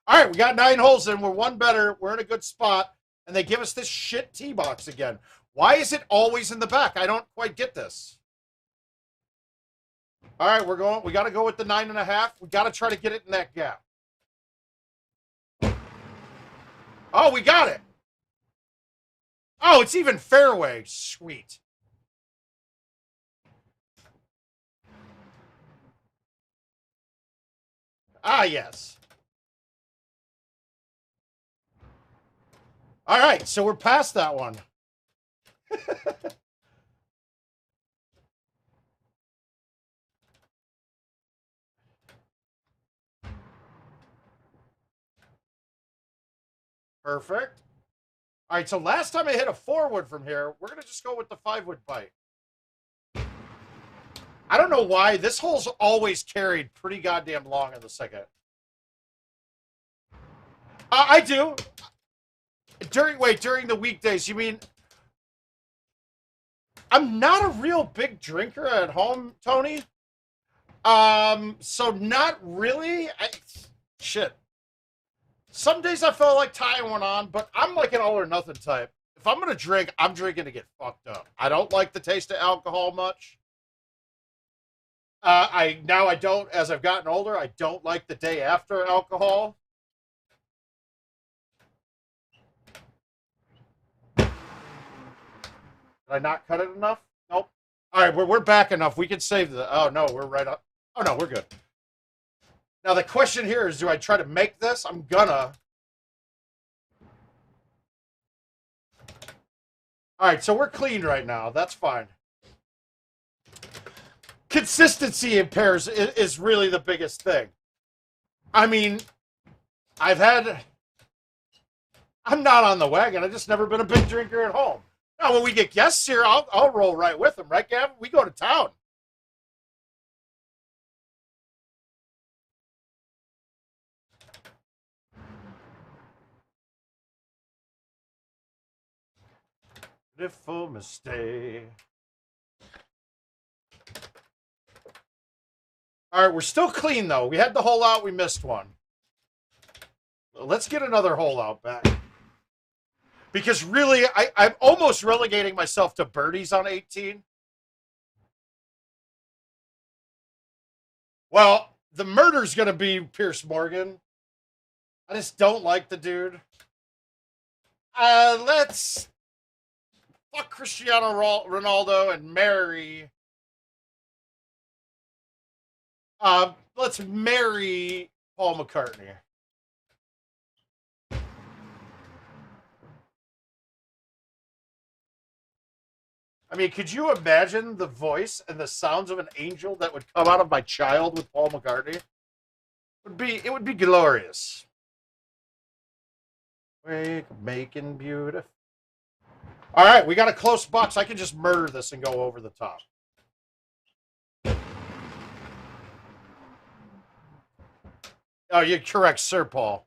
All right, we got 9 holes in. We're one better. We're in a good spot. And they give us this shit tee box again. Why is it always in the back? I don't quite get this. All right, we got to go with the 9.5. We got to try to get it in that gap. Oh, we got it. Oh, it's even fairway. Sweet. Ah, yes. All right, so we're past that one. Perfect. All right, so last time I hit a 4-wood from here, we're going to just go with the 5-wood bite. I don't know why. This hole's always carried pretty goddamn long in the second. I do. During the weekdays, you mean... I'm not a real big drinker at home, Tony. So not really. Shit. Some days I felt like tying one on, but I'm like an all or nothing type. If I'm going to drink, I'm drinking to get fucked up. I don't like the taste of alcohol much. I don't, as I've gotten older, I don't like the day after alcohol. Did I not cut it enough? Nope. All right, we're back enough. We can save the... Oh, no, we're right up. Oh, no, we're good. Now, the question here is, do I try to make this? I'm gonna. All right, so we're clean right now. That's fine. Consistency in pairs is really the biggest thing. I mean, I'm not on the wagon. I've just never been a big drinker at home. Now, when we get guests here, I'll roll right with them, right, Gavin? We go to town. Beautiful mistake. All right, we're still clean, though. We had the hole out. We missed one. Let's get another hole out back. Because really, I'm almost relegating myself to birdies on 18. Well, the murder's going to be Pierce Morgan. I just don't like the dude. Let's fuck Cristiano Ronaldo and marry. Let's marry Paul McCartney. I mean, could you imagine the voice and the sounds of an angel that would come out of my child with Paul McCartney? It would be glorious. Making beautiful. All right, we got a close box. I can just murder this and go over the top. Oh, you're correct, Sir Paul.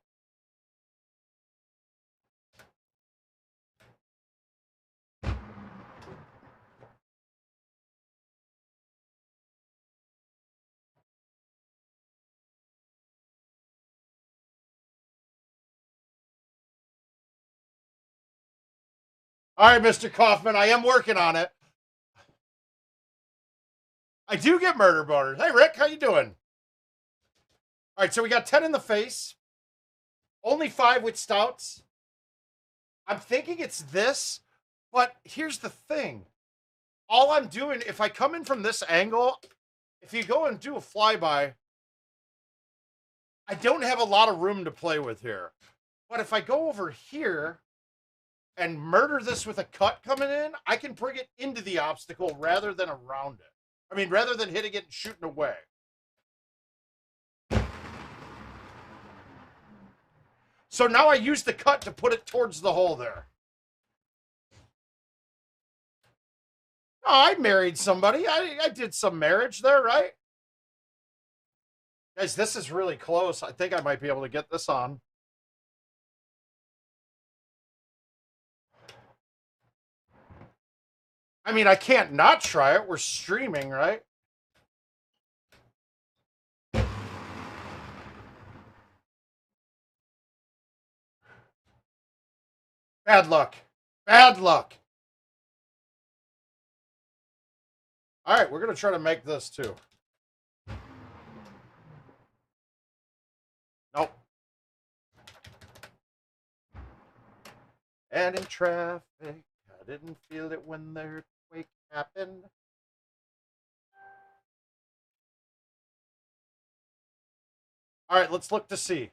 All right, Mr. Kaufman, I am working on it. I do get murder boners. Hey, Rick, how you doing? All right, so we got 10 in the face. Only 5 with stouts. I'm thinking it's this, but here's the thing. All I'm doing, if I come in from this angle, if you go and do a flyby, I don't have a lot of room to play with here. But if I go over here and murder this with a cut coming in, I can bring it into the obstacle rather than around it. I mean, rather than hitting it and shooting away. So now I use the cut to put it towards the hole there. Oh, I married somebody. I did some marriage there, right? Guys, this is really close. I think I might be able to get this on. I mean, I can't not try it. We're streaming, right? Bad luck. Bad luck. All right, we're going to try to make this too. Nope. And in traffic, I didn't feel it when the earthquake happened. All right, let's look to see.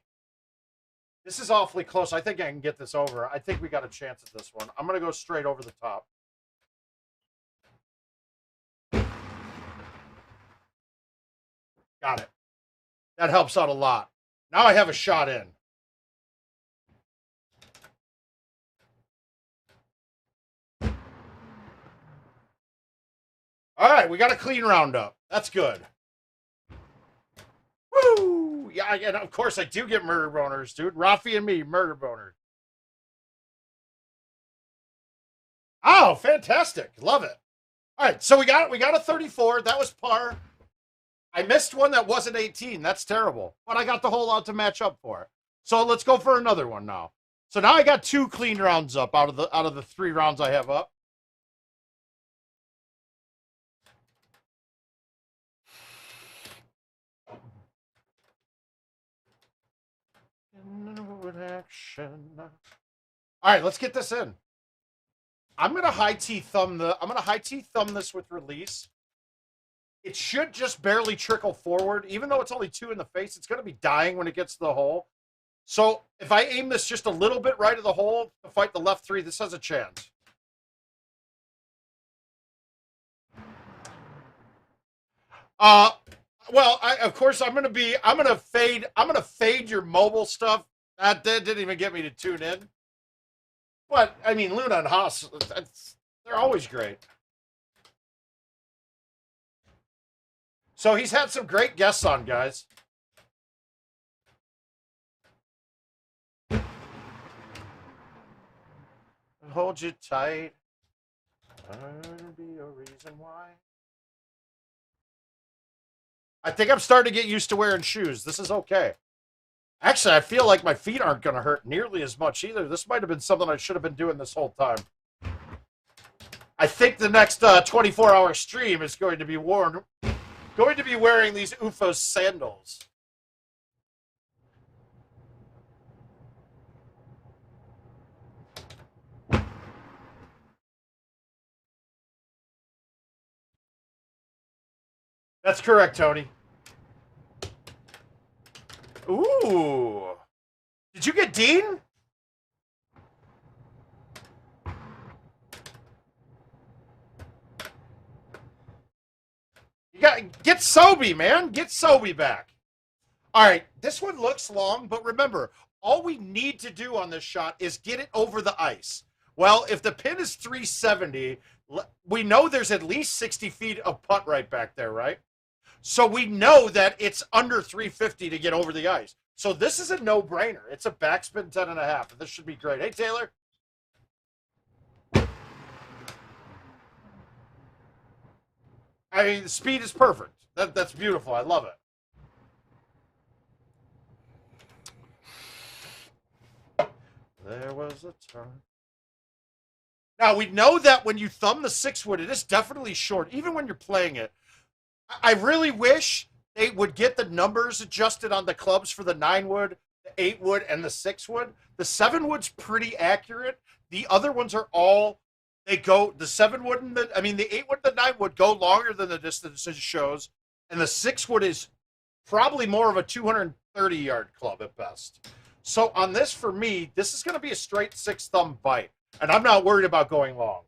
This is awfully close. I think I can get this over. I think we got a chance at this one. I'm going to go straight over the top. Got it. That helps out a lot. Now I have a shot in. All right, we got a clean roundup. That's good. Woo! Yeah, and of course I do get murder boners, dude. Rafi and me, murder boners. Oh, fantastic. Love it. All right, so we got a 34. That was par. I missed one that wasn't 18. That's terrible. But I got the hole out to match up for it. So let's go for another one now. So now I got 2 clean rounds up out of the 3 rounds I have up. Action. All right, let's get this in. I'm gonna high T thumb this with release. It should just barely trickle forward, even though it's only 2 in the face. It's gonna be dying when it gets to the hole. So if I aim this just a little bit right of the hole to fight the left 3, this has a chance. Uh, well, of course I'm gonna fade your mobile stuff. That didn't even get me to tune in. But I mean, Luna and Haas, they're always great. So he's had some great guests on, guys. Hold you tight. There'll be a reason why. I think I'm starting to get used to wearing shoes. This is okay. Actually, I feel like my feet aren't going to hurt nearly as much either. This might have been something I should have been doing this whole time. I think the next 24-hour stream is going to be wearing these UFO sandals. That's correct, Tony. Ooh. Did you get Dean? You got get Sobe, man. Get Sobe back. All right, this one looks long, but remember, all we need to do on this shot is get it over the ice. Well, if the pin is 370, we know there's at least 60 feet of putt right back there, right? So we know that it's under 350 to get over the ice. So this is a no-brainer. It's a backspin 10.5. This should be great. Hey, Taylor. I mean, the speed is perfect. That's beautiful. I love it. There was a turn. Now, we know that when you thumb the 6-wood, it is definitely short, even when you're playing it. I really wish they would get the numbers adjusted on the clubs for the 9-wood, the 8-wood, and the 6-wood. The 7-wood's pretty accurate. The other ones are all, they go, the 7-wood and the 8-wood and the 9-wood go longer than the distance it shows. And the 6-wood is probably more of a 230-yard club at best. So on this, for me, this is going to be a straight 6-thumb bite. And I'm not worried about going long.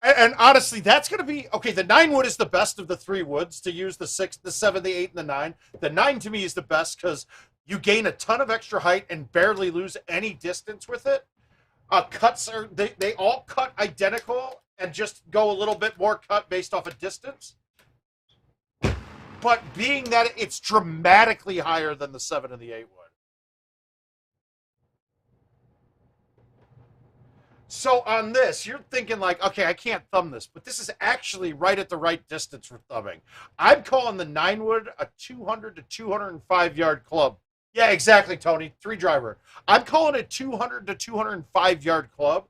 And honestly, that's going to be okay. The 9-wood is the best of the 3 woods to use. The 6, the 7, the 8, and the 9. The 9 to me is the best because you gain a ton of extra height and barely lose any distance with it. Cuts are they all cut identical and just go a little bit more cut based off of distance. But being that it's dramatically higher than the 7 and the 8-wood. So on this, you're thinking like, okay, I can't thumb this, but this is actually right at the right distance for thumbing. I'm calling the 9-wood a 200 to 205 yard club. Yeah, exactly, Tony. 3 driver. I'm calling it 200 to 205 yard club.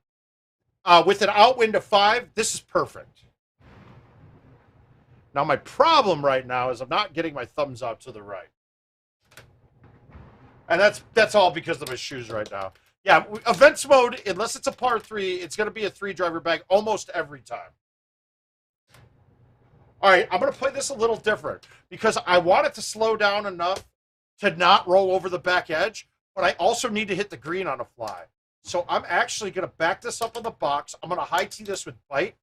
With an outwind of 5, this is perfect. Now, my problem right now is I'm not getting my thumbs out to the right. And that's all because of my shoes right now. Yeah, events mode, unless it's a par 3, it's going to be a 3-driver bag almost every time. All right, I'm going to play this a little different because I want it to slow down enough to not roll over the back edge, but I also need to hit the green on a fly. So I'm actually going to back this up on the box. I'm going to high tee this with bite.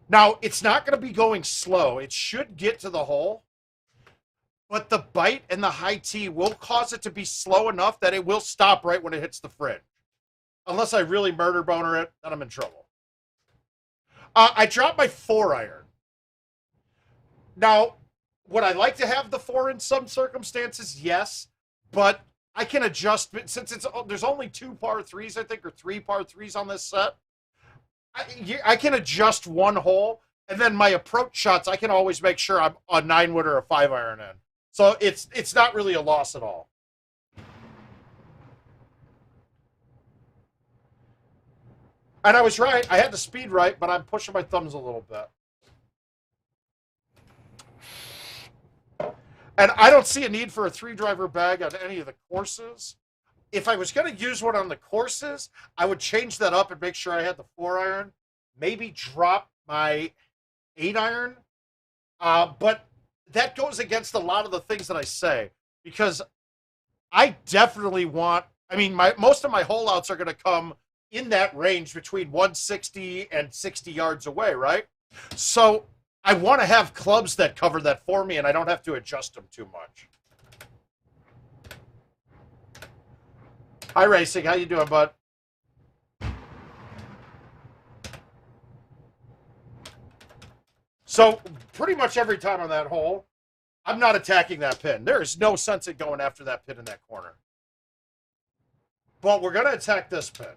Now, it's not going to be going slow. It should get to the hole. But the bite and the high tee will cause it to be slow enough that it will stop right when it hits the fringe. Unless I really murder boner it, then I'm in trouble. I dropped my 4-iron. Now, would I like to have the 4 in some circumstances? Yes. But I can adjust, since there's only 2 par 3s, I think, or 3 par 3s on this set. I can adjust one hole, and then my approach shots, I can always make sure I'm a 9-wood or a 5-iron in. So it's not really a loss at all. And I was right. I had the speed right, but I'm pushing my thumbs a little bit. And I don't see a need for a 3-driver bag on any of the courses. If I was going to use one on the courses, I would change that up and make sure I had the 4-iron. Maybe drop my 8-iron. But that goes against a lot of the things that I say. Because I definitely want I mean, most of my hole outs are going to come in that range between 160 and 60 yards away, right? So I want to have clubs that cover that for me, and I don't have to adjust them too much. Hi, Racing. How you doing, bud? So pretty much every time on that hole, I'm not attacking that pin. There is no sense in going after that pin in that corner. But we're going to attack this pin.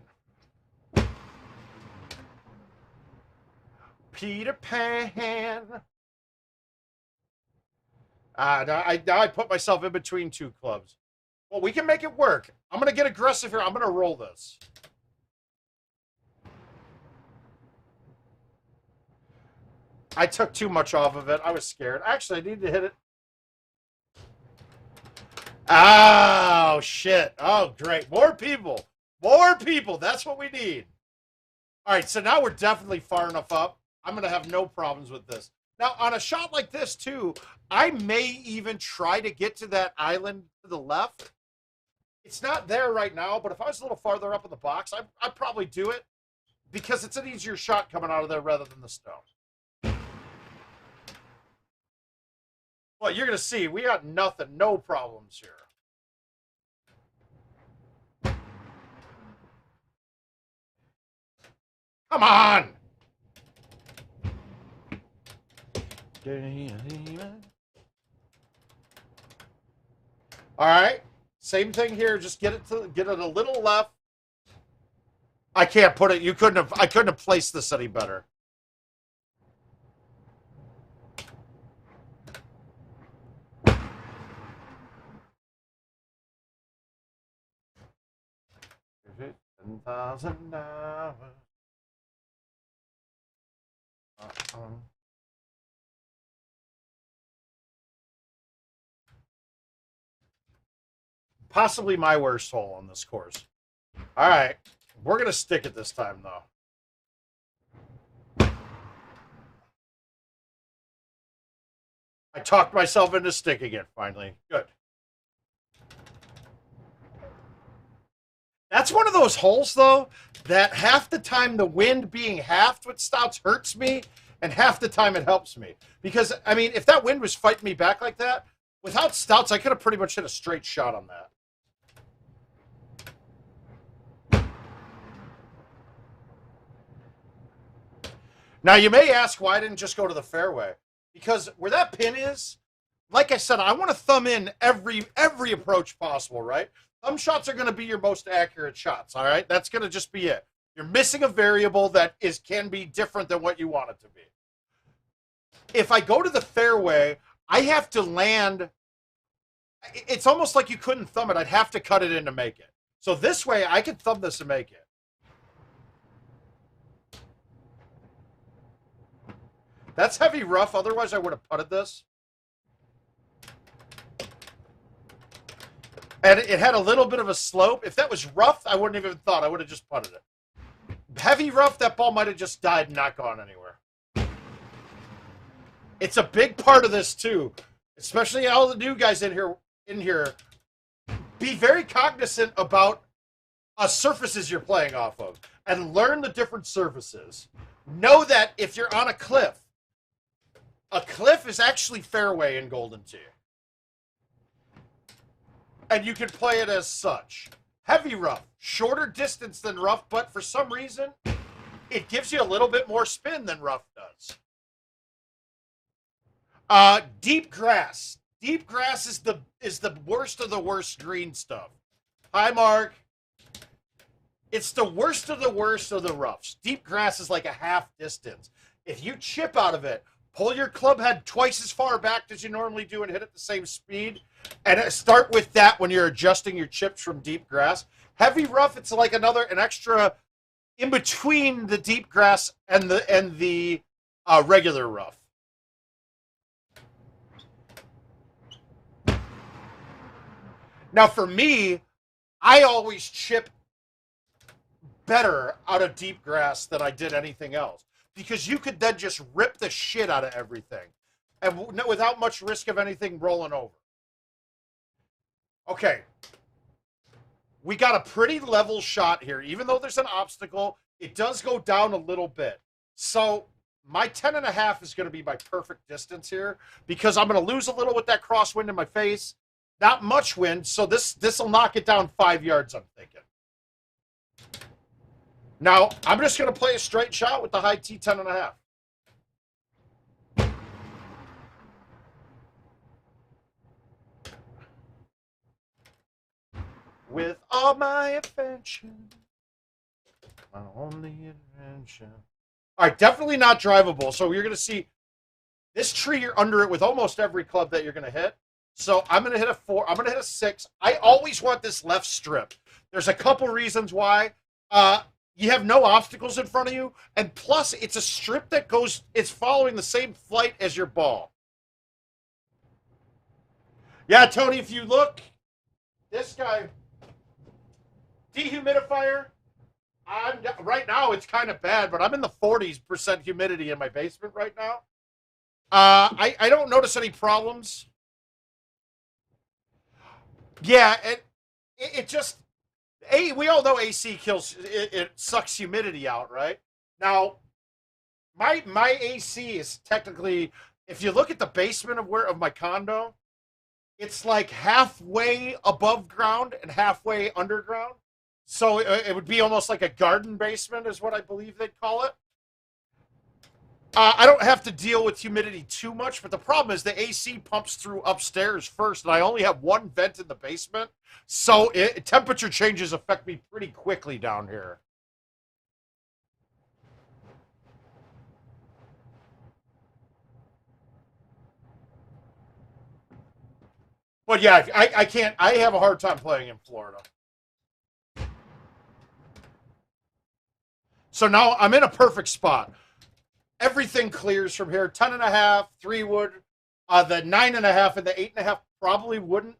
Peter Pan. Now I put myself in between two clubs. Well, we can make it work. I'm going to get aggressive here. I'm going to roll this. I took too much off of it. I was scared. Actually, I need to hit it. Oh, shit. Oh, great. More people. More people. That's what we need. All right, so now we're definitely far enough up. I'm going to have no problems with this. Now, on a shot like this, too, I may even try to get to that island to the left. It's not there right now, but if I was a little farther up in the box, I'd probably do it because it's an easier shot coming out of there rather than the stone. Well, you're going to see, we got nothing, no problems here. Come on! All right, same thing here. Just get it a little left. I can't put it. I couldn't have placed this any better. $10,000. Possibly my worst hole on this course. All right, we're going to stick it this time, though. I talked myself into sticking it, finally. Good. That's one of those holes, though, that half the time the wind being halved with stouts hurts me, and half the time it helps me. Because, I mean, if that wind was fighting me back like that, without stouts, I could have pretty much hit a straight shot on that. Now, you may ask why I didn't just go to the fairway. Because where that pin is, like I said, I want to thumb in every approach possible, right? Thumb shots are going to be your most accurate shots, all right? That's going to just be it. You're missing a variable that can be different than what you want it to be. If I go to the fairway, I have to land. It's almost like you couldn't thumb it. I'd have to cut it in to make it. So this way, I can thumb this and make it. That's heavy rough. Otherwise, I would have putted this. And it had a little bit of a slope. If that was rough, I wouldn't have even thought. I would have just putted it. Heavy rough, that ball might have just died and not gone anywhere. It's a big part of this, too. Especially all the new guys in here. Be very cognizant about surfaces you're playing off of. And learn the different surfaces. Know that if you're on a cliff is actually fairway in Golden Tee. And you can play it as such. Heavy rough, shorter distance than rough, but for some reason, it gives you a little bit more spin than rough does. Deep grass. Deep grass is the worst of the worst green stuff. Hi, Mark. It's the worst of the worst of the roughs. Deep grass is like a half distance. If you chip out of it, pull your club head twice as far back as you normally do and hit at the same speed. And start with that when you're adjusting your chips from deep grass. Heavy rough, it's like an extra in between the deep grass and the regular rough. Now, for me, I always chip better out of deep grass than I did anything else. Because you could then just rip the shit out of everything. And without much risk of anything rolling over. Okay. we got a pretty level shot here. Even though there's an obstacle, it does go down a little bit. So my 10.5 is going to be my perfect distance here because I'm going to lose a little with that crosswind in my face. Not much wind, so this will knock it down 5 yards, I'm thinking. Now, I'm just going to play a straight shot with the high T 10.5. With all my invention, my only invention. All right, definitely not drivable. So you're going to see this tree, you're under it with almost every club that you're going to hit. So I'm going to hit a 4. I'm going to hit a 6. I always want this left strip. There's a couple reasons why. You have no obstacles in front of you, and plus it's a strip that goes, it's following the same flight as your ball. Yeah, Tony, if you look, this guy, dehumidifier, right now it's kind of bad, but I'm in the 40% humidity in my basement right now. I don't notice any problems. Yeah, it just, we all know AC kills, it sucks humidity out, right? Now, my AC is technically, if you look at the basement of my condo, it's like halfway above ground and halfway underground. So it would be almost like a garden basement is what I believe they'd call it. I don't have to deal with humidity too much, but the problem is the AC pumps through upstairs first, and I only have one vent in the basement, so temperature changes affect me pretty quickly down here. But yeah, I can't. I have a hard time playing in Florida. So now I'm in a perfect spot. Everything clears from here. 10.5, 3 wood. The 9.5 and the 8.5 probably wouldn't,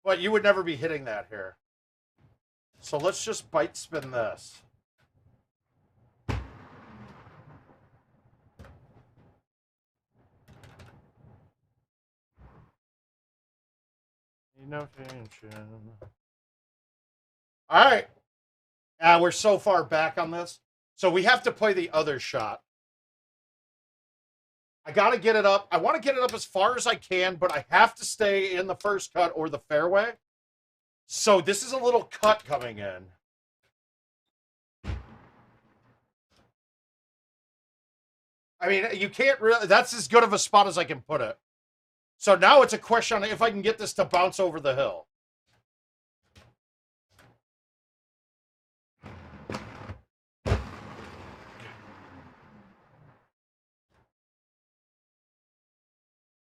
but you would never be hitting that here. So let's just bite spin this. No tension. All right. We're so far back on this. So we have to play the other shot. I got to get it up. I want to get it up as far as I can, but I have to stay in the first cut or the fairway. So this is a little cut coming in. I mean, you can't really, that's as good of a spot as I can put it. So now it's a question on if I can get this to bounce over the hill.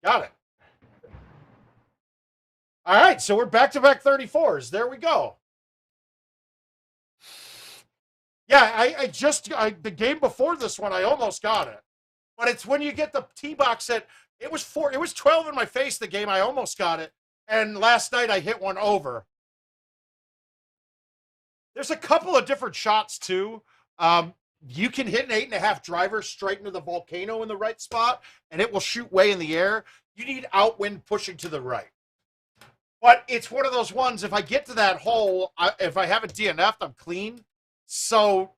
Got it. All right, so we're back-to-back 34s. There we go. Yeah, the game before this one, I almost got it. But it's when you get the tee box at, it was 12 in my face, the game, I almost got it. And last night I hit one over. There's a couple of different shots, too. You can hit an 8.5 driver straight into the volcano in the right spot, and it will shoot way in the air. You need outwind pushing to the right. But it's one of those ones, if I get to that hole, if I haven't DNF'd, I'm clean. So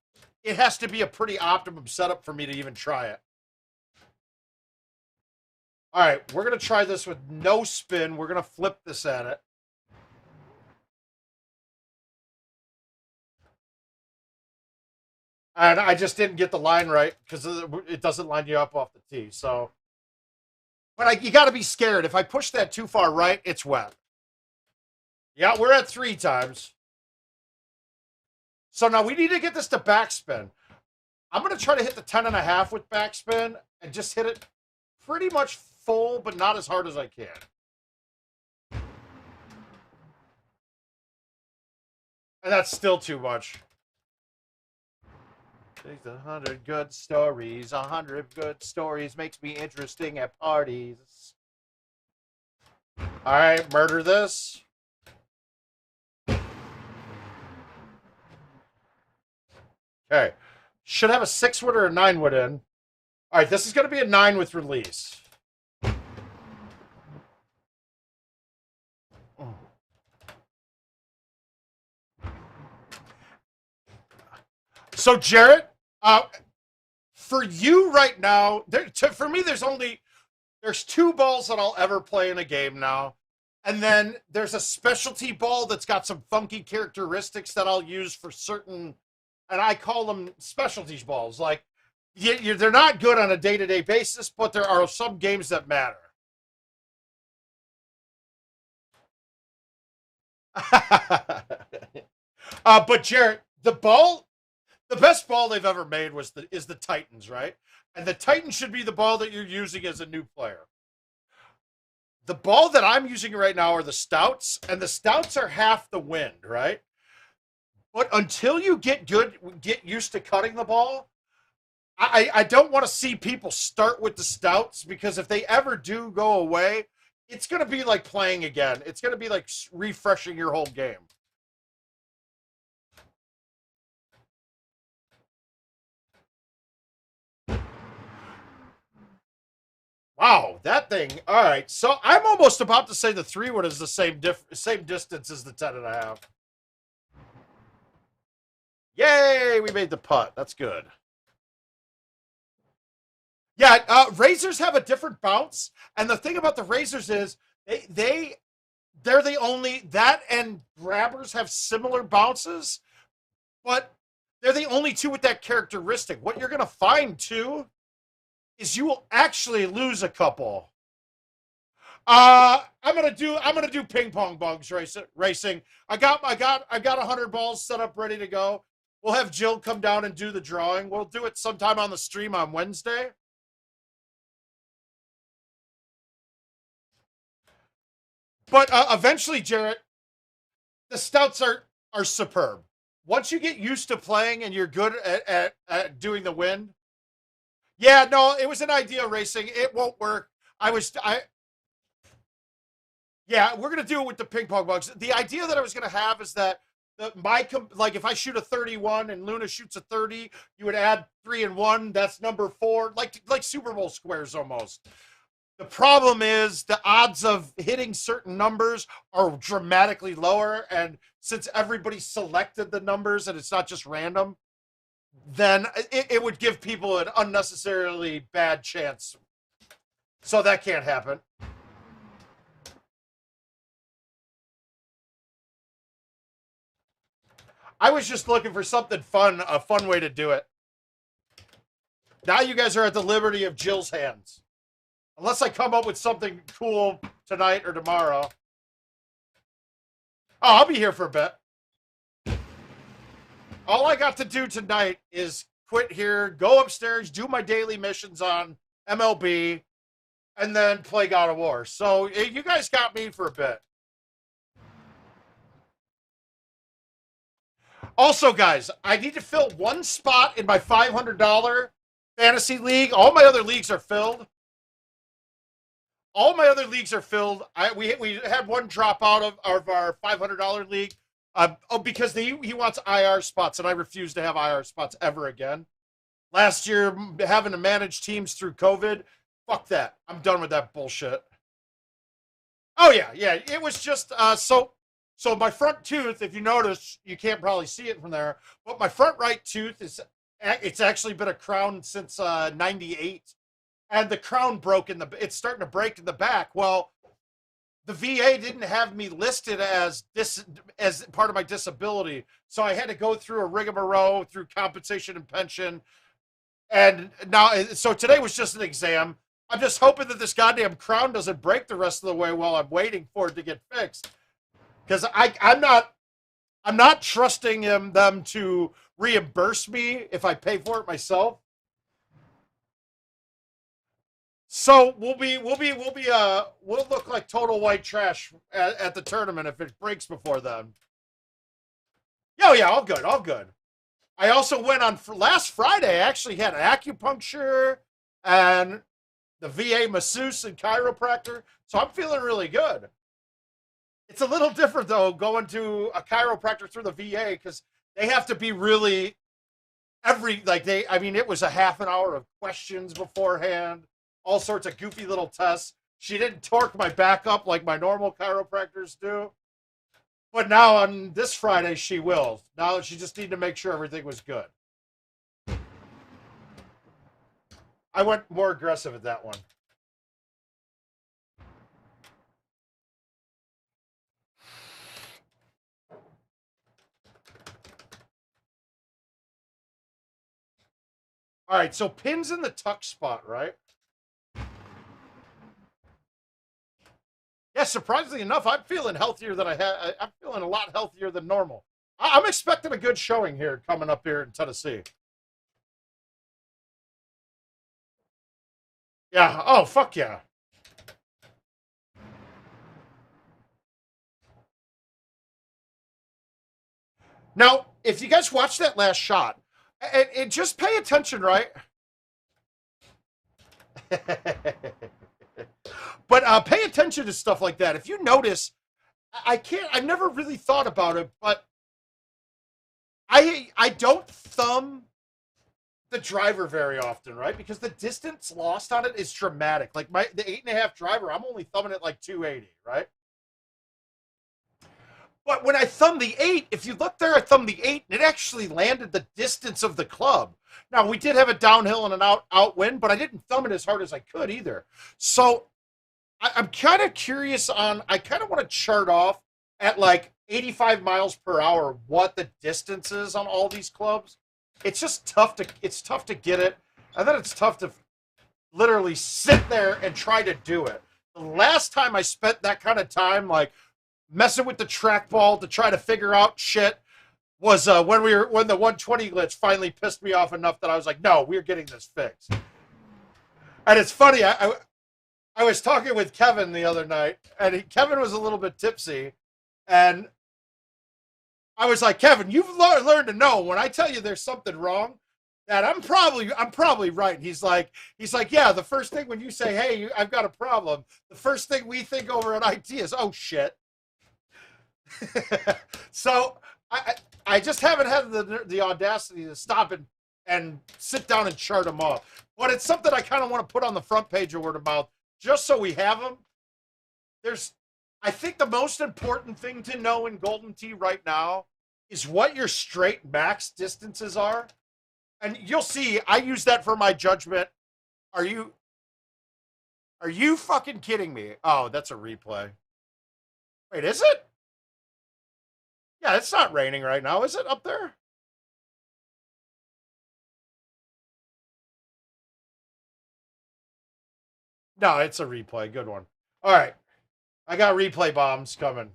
it has to be a pretty optimum setup for me to even try it. All right, we're going to try this with no spin. We're going to flip this at it. And I just didn't get the line right because it doesn't line you up off the tee. So, but you got to be scared. If I push that too far right, it's wet. Yeah, we're at 3 times. So now we need to get this to backspin. I'm going to try to hit the 10.5 with backspin and just hit it pretty much full, but not as hard as I can. And that's still too much. 100 good stories, 100 good stories makes me interesting at parties. All right, murder this. Okay. Should have a 6 wood or a 9 wood in. All right, this is going to be a 9 with release. So Jarrett, for you right now, for me, there's two balls that I'll ever play in a game now. And then there's a specialty ball that's got some funky characteristics that I'll use for certain, and I call them specialties balls. Like, they're not good on a day-to-day basis, but there are some games that matter. But Jarrett, the best ball they've ever made is the Titans, right? And the Titans should be the ball that you're using as a new player. The ball that I'm using right now are the Stouts, and the Stouts are half the wind, right? But until you get used to cutting the ball, I don't want to see people start with the Stouts, because if they ever do go away, it's going to be like playing again. It's going to be like refreshing your whole game. Wow, that thing. All right. So I'm almost about to say the 3-wood is the same distance as the 10.5. Yay, we made the putt. That's good. Yeah, razors have a different bounce, and the thing about the razors is they're the only, that and grabbers have similar bounces, but they're the only two with that characteristic. What you're going to find too is you will actually lose a couple. I'm gonna do ping pong bugs racing. I got 100 balls set up ready to go. We'll have Jill come down and do the drawing. We'll do it sometime on the stream on Wednesday. But eventually, Jarrett, the Stouts are superb. Once you get used to playing and you're good at doing the wind. Yeah, no, it was an idea racing. It won't work. Yeah, we're gonna do it with the ping pong bugs. The idea that I was gonna have is that like if I shoot a 31 and Luna shoots a 30, you would add 3 and 1. That's number 4, like Super Bowl squares almost. The problem is the odds of hitting certain numbers are dramatically lower, and since everybody selected the numbers and it's not just random, then it would give people an unnecessarily bad chance. So that can't happen. I was just looking for something fun, a fun way to do it. Now you guys are at the liberty of Jill's hands. Unless I come up with something cool tonight or tomorrow. Oh, I'll be here for a bit. All I got to do tonight is quit here, go upstairs, do my daily missions on MLB, and then play God of War. So you guys got me for a bit. Also, guys, I need to fill one spot in my $500 fantasy league. All my other leagues are filled. All my other leagues are filled. We had one drop out of our $500 league because he wants IR spots, and I refuse to have IR spots ever again. Last year, having to manage teams through COVID, fuck that. I'm done with that bullshit. Oh, yeah. It was just So my front tooth, if you notice, you can't probably see it from there, but my front right tooth it's actually been a crown since 98. And the crown broke it's starting to break in the back. Well, the VA didn't have me listed as part of my disability. So I had to go through a rigmarole through compensation and pension. And so today was just an exam. I'm just hoping that this goddamn crown doesn't break the rest of the way while I'm waiting for it to get fixed. Because I'm not trusting them to reimburse me if I pay for it myself. So we'll look like total white trash at the tournament if it breaks before then. Oh yeah, all good. I also went on last Friday. I actually had acupuncture and the VA masseuse and chiropractor, so I'm feeling really good. It's a little different though going to a chiropractor through the VA because they have to be really it was a half an hour of questions beforehand, all sorts of goofy little tests. She didn't torque my back up like my normal chiropractors do. But now on this Friday, she will. Now she just needed to make sure everything was good. I went more aggressive at that one. All right, so pins in the tuck spot, right? Yeah, surprisingly enough, I'm feeling healthier than I had. I'm feeling a lot healthier than normal. I'm expecting a good showing here coming up here in Tennessee. Yeah. Oh, fuck yeah. Now, if you guys watch that last shot, and just pay attention, right? But pay attention to stuff like that. If you notice, I've never really thought about it, but I don't thumb the driver very often, right? Because the distance lost on it is dramatic. Like the 8.5 driver, I'm only thumbing it like 280, right? But when I thumbed the 8, if you look there, I thumbed the 8, and it actually landed the distance of the club. Now, we did have a downhill and an out wind, but I didn't thumb it as hard as I could either. So I'm kind of curious on, I kind of want to chart off at like 85 miles per hour what the distance is on all these clubs. It's just tough to get it. And then it's tough to literally sit there and try to do it. The last time I spent that kind of time, like messing with the trackball to try to figure out shit, was when the 120 glitch finally pissed me off enough that I was like, no, we're getting this fixed. And it's funny, I was talking with Kevin the other night, and Kevin was a little bit tipsy, and I was like, Kevin, you've learned to know when I tell you there's something wrong, that I'm probably right. And he's like, yeah, the first thing when you say, hey, I've got a problem, the first thing we think over at IT is, oh shit. So I just haven't had the audacity to stop and sit down and chart them off. But it's something I kind of want to put on the front page of Word of Mouth, just so we have them. I think the most important thing to know in Golden Tee right now is what your straight max distances are. And you'll see, I use that for my judgment. Are you fucking kidding me? Oh, that's a replay. Wait, is it? Yeah, it's not raining right now, is it, up there? No, it's a replay. Good one. All right. I got replay bombs coming.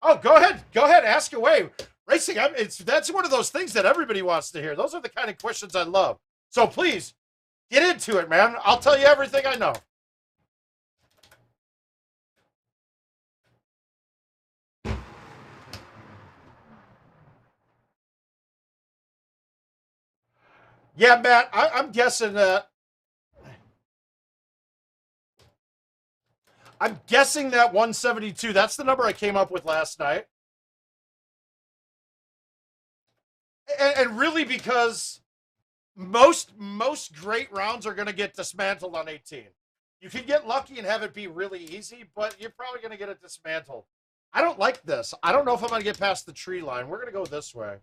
Oh, go ahead. Go ahead. Ask away. Racing, that's one of those things that everybody wants to hear. Those are the kind of questions I love. So please, get into it, man. I'll tell you everything I know. Yeah, Matt, I'm guessing that. I'm guessing that 172. That's the number I came up with last night. And really, because most great rounds are going to get dismantled on 18. You can get lucky and have it be really easy, but you're probably going to get it dismantled. I don't like this. I don't know if I'm going to get past the tree line. We're going to go this way.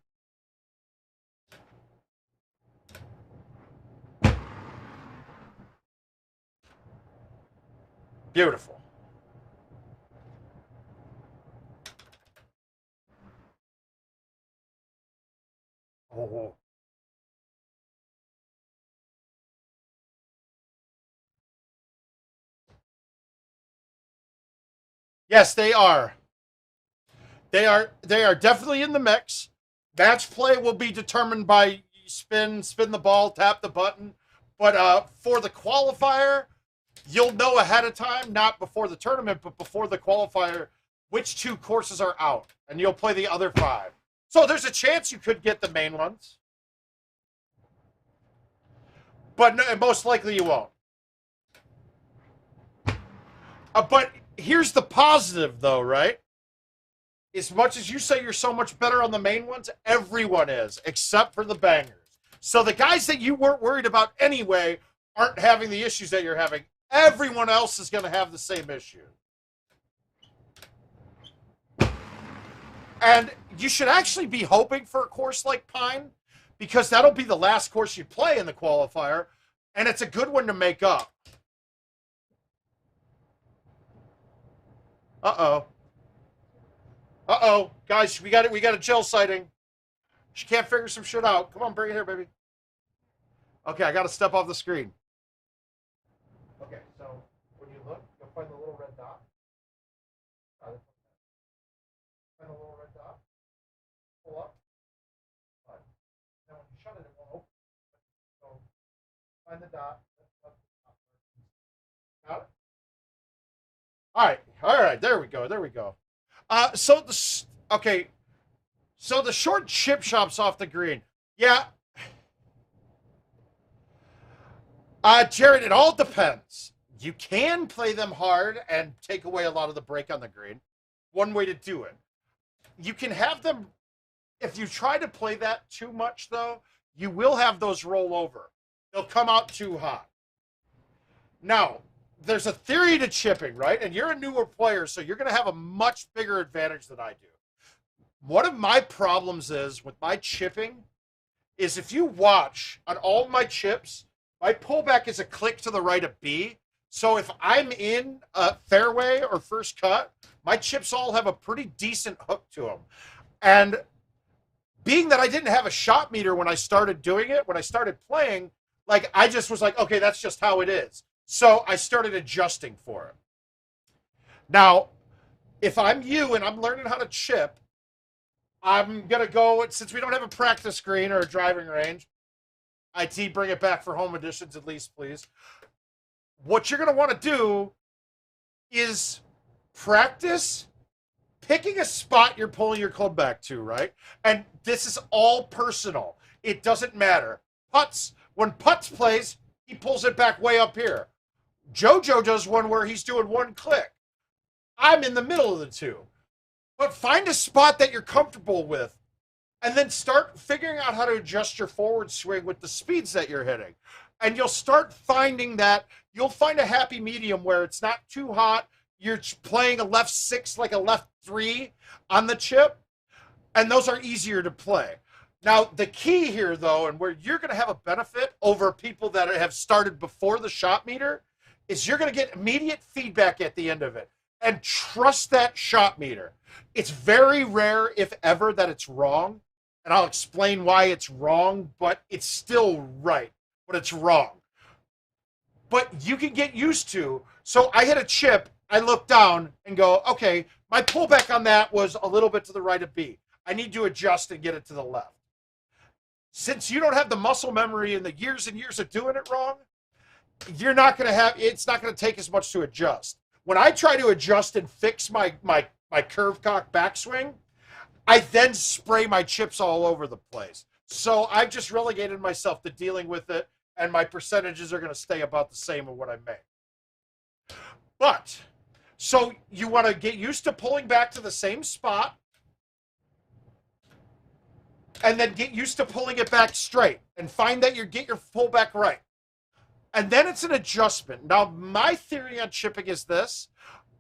Beautiful. Oh. Yes, they are. They are definitely in the mix. Match play will be determined by spin the ball, tap the button. But for the qualifier, you'll know ahead of time, not before the tournament, but before the qualifier, which 2 courses are out, and you'll play the other 5. So there's a chance you could get the main ones, but no, most likely you won't. But here's the positive, though, right? As much as you say you're so much better on the main ones, everyone is, except for the bangers. So the guys that you weren't worried about anyway aren't having the issues that you're having. Everyone else is going to have the same issue. And you should actually be hoping for a course like Pine, because that'll be the last course you play in the qualifier, and it's a good one to make up. Uh-oh. Uh-oh. Guys, we got it. We got a Jill sighting. She can't figure some shit out. Come on, bring it here, baby. Okay, I got to step off the screen. Okay, so when you look, you'll find the little red dot. Find the little red dot. Pull up. Now when you shut it, it won't open. So find the dot. Got it? All right. There we go. There we go. So the short chip shops off the green. Yeah. Jared, it all depends. You can play them hard and take away a lot of the break on the green. One way to do it. You can have them, if you try to play that too much, though, you will have those roll over. They'll come out too hot. Now, there's a theory to chipping, right? And you're a newer player, so you're going to have a much bigger advantage than I do. One of my problems is with my chipping is if you watch on all my chips, my pullback is a click to the right of B. So if I'm in a fairway or first cut, my chips all have a pretty decent hook to them. And being that I didn't have a shot meter when I started doing it, when I started playing, like I just was like, okay, that's just how it is. So I started adjusting for it. Now, if I'm you and I'm learning how to chip, I'm going to go, since we don't have a practice green or a driving range, IT, bring it back for home editions at least, please. What you're going to want to do is practice picking a spot you're pulling your club back to, right? And this is all personal. It doesn't matter. Putts, when Putts plays, he pulls it back way up here. JoJo does one where he's doing one click. I'm in the middle of the two. But find a spot that you're comfortable with and then start figuring out how to adjust your forward swing with the speeds that you're hitting. And you'll start finding that you'll find a happy medium where it's not too hot. You're playing a left 6 like a left 3 on the chip, and those are easier to play. Now, the key here, though, and where you're going to have a benefit over people that have started before the shot meter, is you're going to get immediate feedback at the end of it. And trust that shot meter. It's very rare, if ever, that it's wrong. And I'll explain why it's wrong, but it's still right, but it's wrong. But you can get used to. So I hit a chip, I look down and go, okay, my pullback on that was a little bit to the right of B. I need to adjust and get it to the left. Since you don't have the muscle memory and the years and years of doing it wrong, you're not going to have, it's not going to take as much to adjust. When I try to adjust and fix my curve cock backswing, I then spray my chips all over the place. So I've just relegated myself to dealing with it, and my percentages are going to stay about the same of what I make. But, so you want to get used to pulling back to the same spot, and then get used to pulling it back straight, and find that you get your pullback right. And then it's an adjustment. Now, my theory on chipping is this.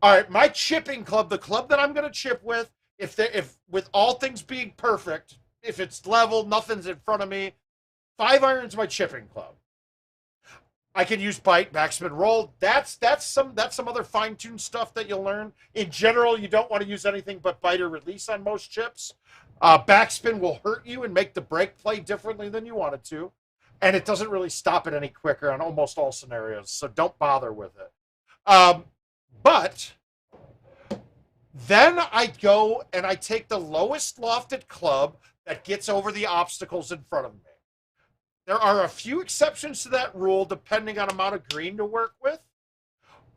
All right, my chipping club, the club that I'm going to chip with, if with all things being perfect, if it's level, nothing's in front of me, 5-iron's my chipping club. I can use bite, backspin, roll. That's some other fine-tuned stuff that you'll learn. In general, you don't want to use anything but bite or release on most chips. Backspin will hurt you and make the break play differently than you want it to. And it doesn't really stop it any quicker on almost all scenarios, so don't bother with it. But then I go and I take the lowest lofted club that gets over the obstacles in front of me. There are a few exceptions to that rule depending on amount of green to work with.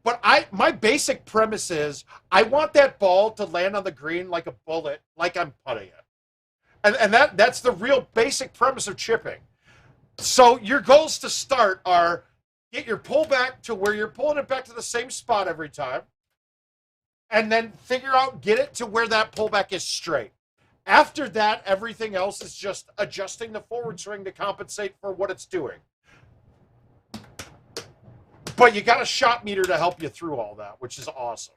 But my basic premise is I want that ball to land on the green like a bullet, like I'm putting it. And that's the real basic premise of chipping. So your goals to start are get your pullback to where you're pulling it back to the same spot every time. And then figure out, get it to where that pullback is straight. After that, everything else is just adjusting the forward swing to compensate for what it's doing. But you got a shot meter to help you through all that, which is awesome.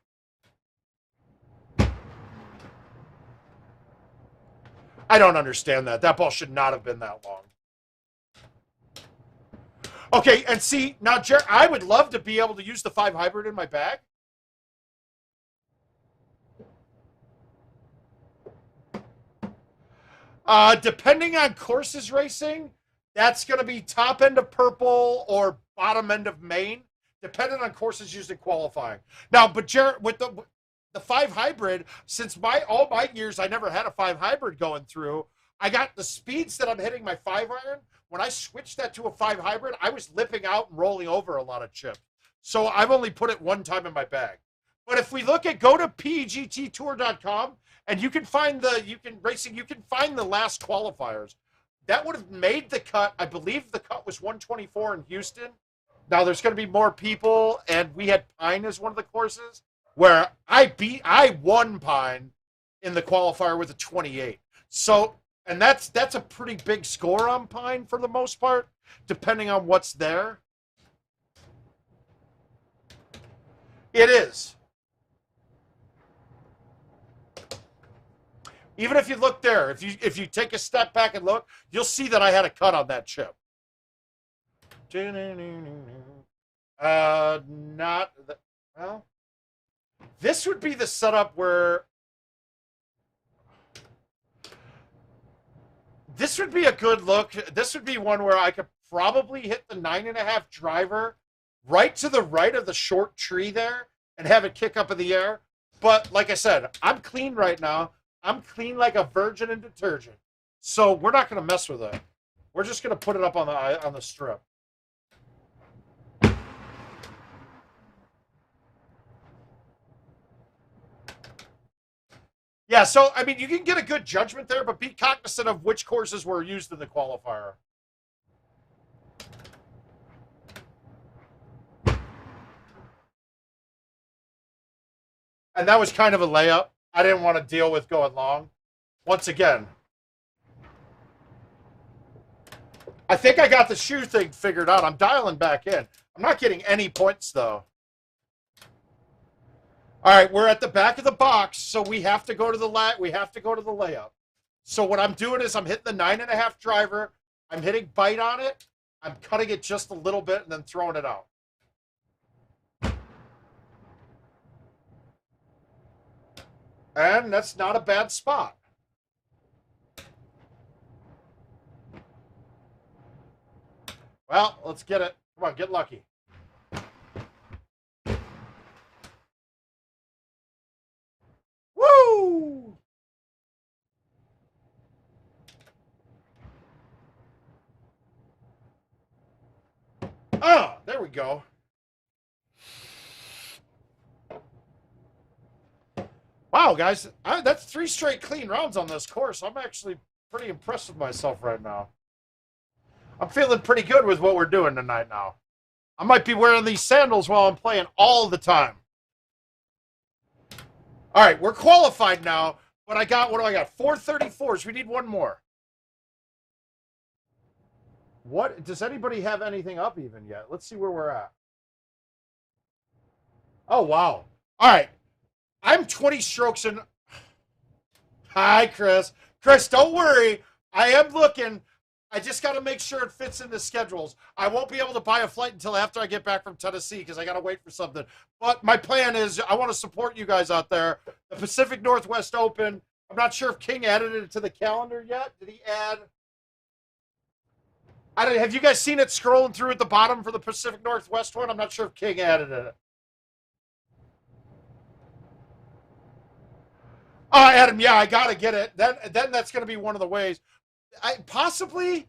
I don't understand that. That ball should not have been that long. Okay, and see, now, Jared, I would love to be able to use the 5 hybrid in my bag. Depending on courses racing, that's going to be top end of purple or bottom end of main, depending on courses used in qualifying. Now, but Jared, with the 5 hybrid, since all my years I never had a 5 hybrid going through, I got the speeds that I'm hitting my 5 iron. When I switched that to a 5 hybrid, I was lipping out and rolling over a lot of chips. So I've only put it one time in my bag. But if we go to pgttour.com and you can find you can find the last qualifiers. That would have made the cut. I believe the cut was 124 in Houston. Now there's going to be more people, and we had Pine as one of the courses where I won Pine in the qualifier with a 28. So, and that's a pretty big score on Pine for the most part, depending on what's there. It is. Even if you look there, if you take a step back and look, you'll see that I had a cut on that chip. Well, this would be the setup where this would be a good look. This would be one where I could probably hit the 9.5 driver right to the right of the short tree there and have it kick up in the air. But like I said, I'm clean right now. I'm clean like a virgin in detergent. So we're not going to mess with it. We're just going to put it up on the strip. Yeah, so, I mean, you can get a good judgment there, but be cognizant of which courses were used in the qualifier. And that was kind of a layup. I didn't want to deal with going long. Once again, I think I got the shoe thing figured out. I'm dialing back in. I'm not getting any points, though. All right, we're at the back of the box, so we have to go to the layup. So what I'm doing is I'm hitting the 9.5 driver. I'm hitting bite on it. I'm cutting it just a little bit and then throwing it out. And that's not a bad spot. Well, let's get it. Come on, get lucky. Woo! Oh, there we go. Wow, guys, that's 3 straight clean rounds on this course. I'm actually pretty impressed with myself right now. I'm feeling pretty good with what we're doing tonight now. I might be wearing these sandals while I'm playing all the time. All right, we're qualified now, but what do I got? 434s. We need one more. What? Does anybody have anything up even yet? Let's see where we're at. Oh, wow. All right. I'm 20 strokes in. Hi, Chris. Chris, don't worry. I am looking. I just got to make sure it fits in the schedules. I won't be able to buy a flight until after I get back from Tennessee because I got to wait for something. But my plan is I want to support you guys out there. The Pacific Northwest Open. I'm not sure if King added it to the calendar yet. Did he add? Have you guys seen it scrolling through at the bottom for the Pacific Northwest one? I'm not sure if King added it. Oh, Adam, yeah, I gotta get it. Then that's gonna be one of the ways. Possibly,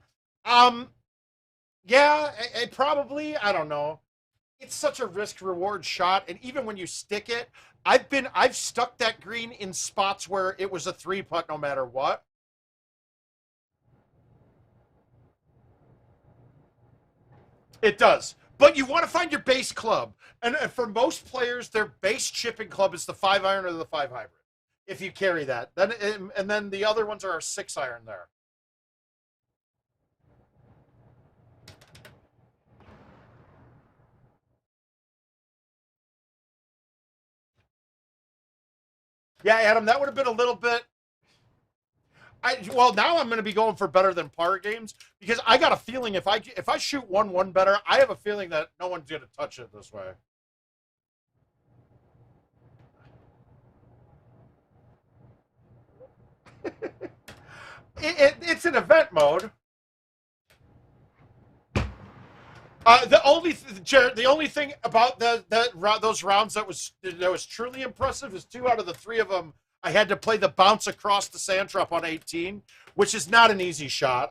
yeah, probably. I don't know. It's such a risk reward shot, and even when you stick it, I've stuck that green in spots where it was a 3-putt no matter what. It does. But you want to find your base club. And for most players, their base chipping club is the 5 iron or the 5 hybrid. If you carry that. And then the other ones are a 6 iron there. Yeah, Adam, that would have been a little bit. Well, now I'm going to be going for better than par games because I got a feeling if I shoot 1-1 better, I have a feeling that no one's going to touch it this way. It's an event mode. The only thing about those rounds that was truly impressive is 2 out of the 3 of them I had to play the bounce across the sand trap on 18, which is not an easy shot.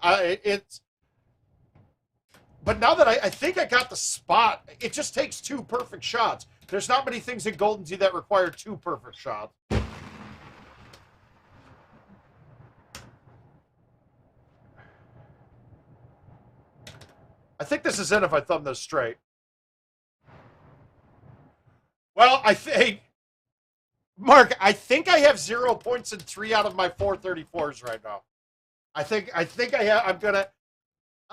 But now that I think I got the spot, it just takes 2 perfect shots. There's not many things in Golden Tee that require 2 perfect shots. I think this is it if I thumb this straight. Well, Mark, I think I have 0 points in 3 out of my 434s right now. I think I have. I'm gonna.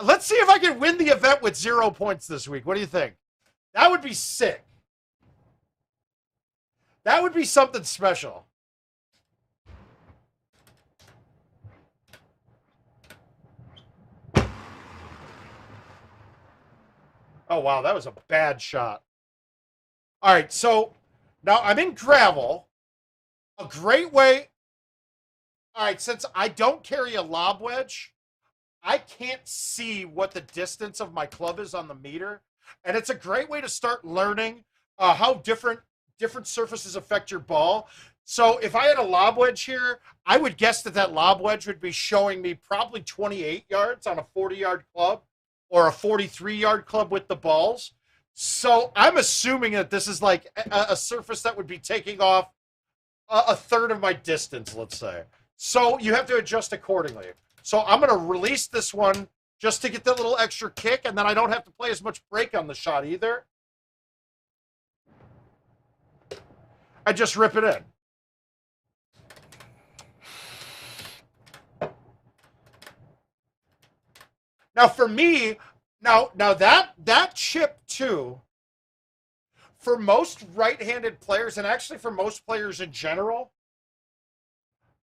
Let's see if I can win the event with 0 points this week. What do you think? That would be sick. That would be something special. Oh, wow, that was a bad shot. All right, so now I'm in gravel. A great way. All right, since I don't carry a lob wedge, I can't see what the distance of my club is on the meter. And it's a great way to start learning how different surfaces affect your ball. So if I had a lob wedge here, I would guess that lob wedge would be showing me probably 28 yards on a 40-yard club or a 43-yard club with the balls. So I'm assuming that this is like a surface that would be taking off a third of my distance, let's say. So you have to adjust accordingly. So I'm going to release this one just to get that little extra kick, and then I don't have to play as much break on the shot either. I just rip it in. Now for me, now that chip too, for most right-handed players, and actually for most players in general,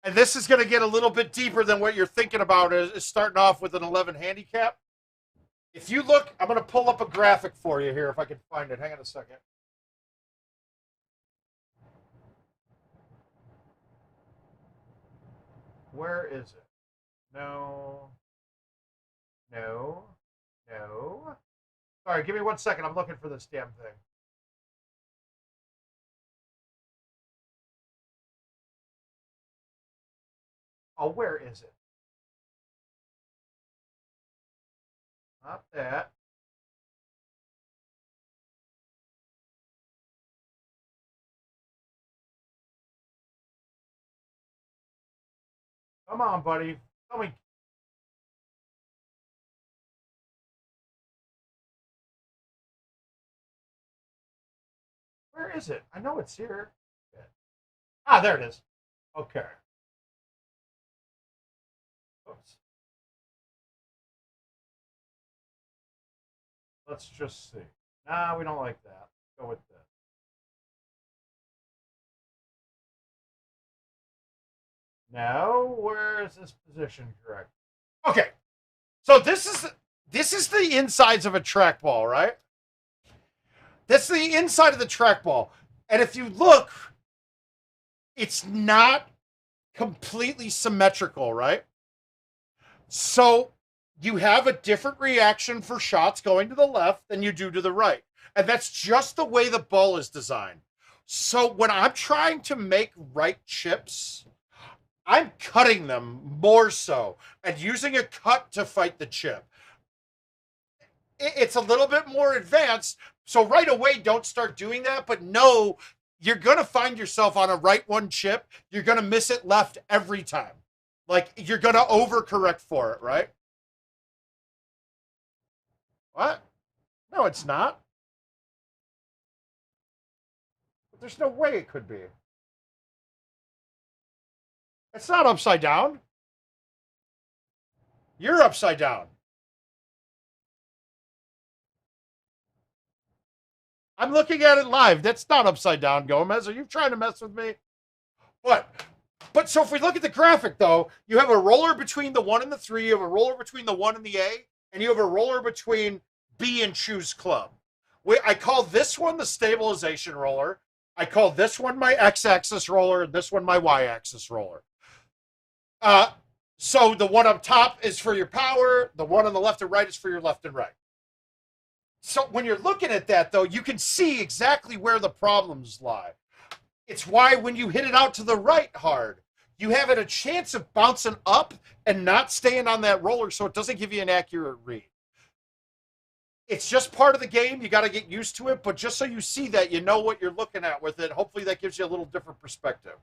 and this is going to get a little bit deeper than what you're thinking about is starting off with an 11 handicap. If you look, I'm going to pull up a graphic for you here if I can find it. Hang on a second. Where is it? No. Sorry, give me 1 second. I'm looking for this damn thing. Oh, where is it? Not that. Come on, buddy. Tell me. Where is it? I know it's here. Ah, there it is. Okay. Oops. Let's just see. Nah, we don't like that. Go with this. Now, where is this position correct? Okay. So this is the insides of a trackball, right? That's the inside of the trackball. And if you look, it's not completely symmetrical, right? So you have a different reaction for shots going to the left than you do to the right. And that's just the way the ball is designed. So when I'm trying to make right chips, I'm cutting them more so and using a cut to fight the chip. It's a little bit more advanced. So right away, don't start doing that. But no, you're going to find yourself on a right one chip. You're going to miss it left every time. Like, you're going to overcorrect for it, right? What? No, it's not. There's no way it could be. It's not upside down. You're upside down. I'm looking at it live. That's not upside down, Gomez. Are you trying to mess with me? What? But so if we look at the graphic, though, you have a roller between the 1 and the 3, you have a roller between the 1 and the A, and you have a roller between B and choose club. I call this one the stabilization roller. I call this one my x-axis roller, and this one my y-axis roller. So the one up top is for your power, the one on the left and right is for your left and right. So when you're looking at that, though, you can see exactly where the problems lie. It's why when you hit it out to the right hard, you have it a chance of bouncing up and not staying on that roller, so it doesn't give you an accurate read. It's just part of the game. You got to get used to it, but just so you see that, you know what you're looking at with it. Hopefully that gives you a little different perspective.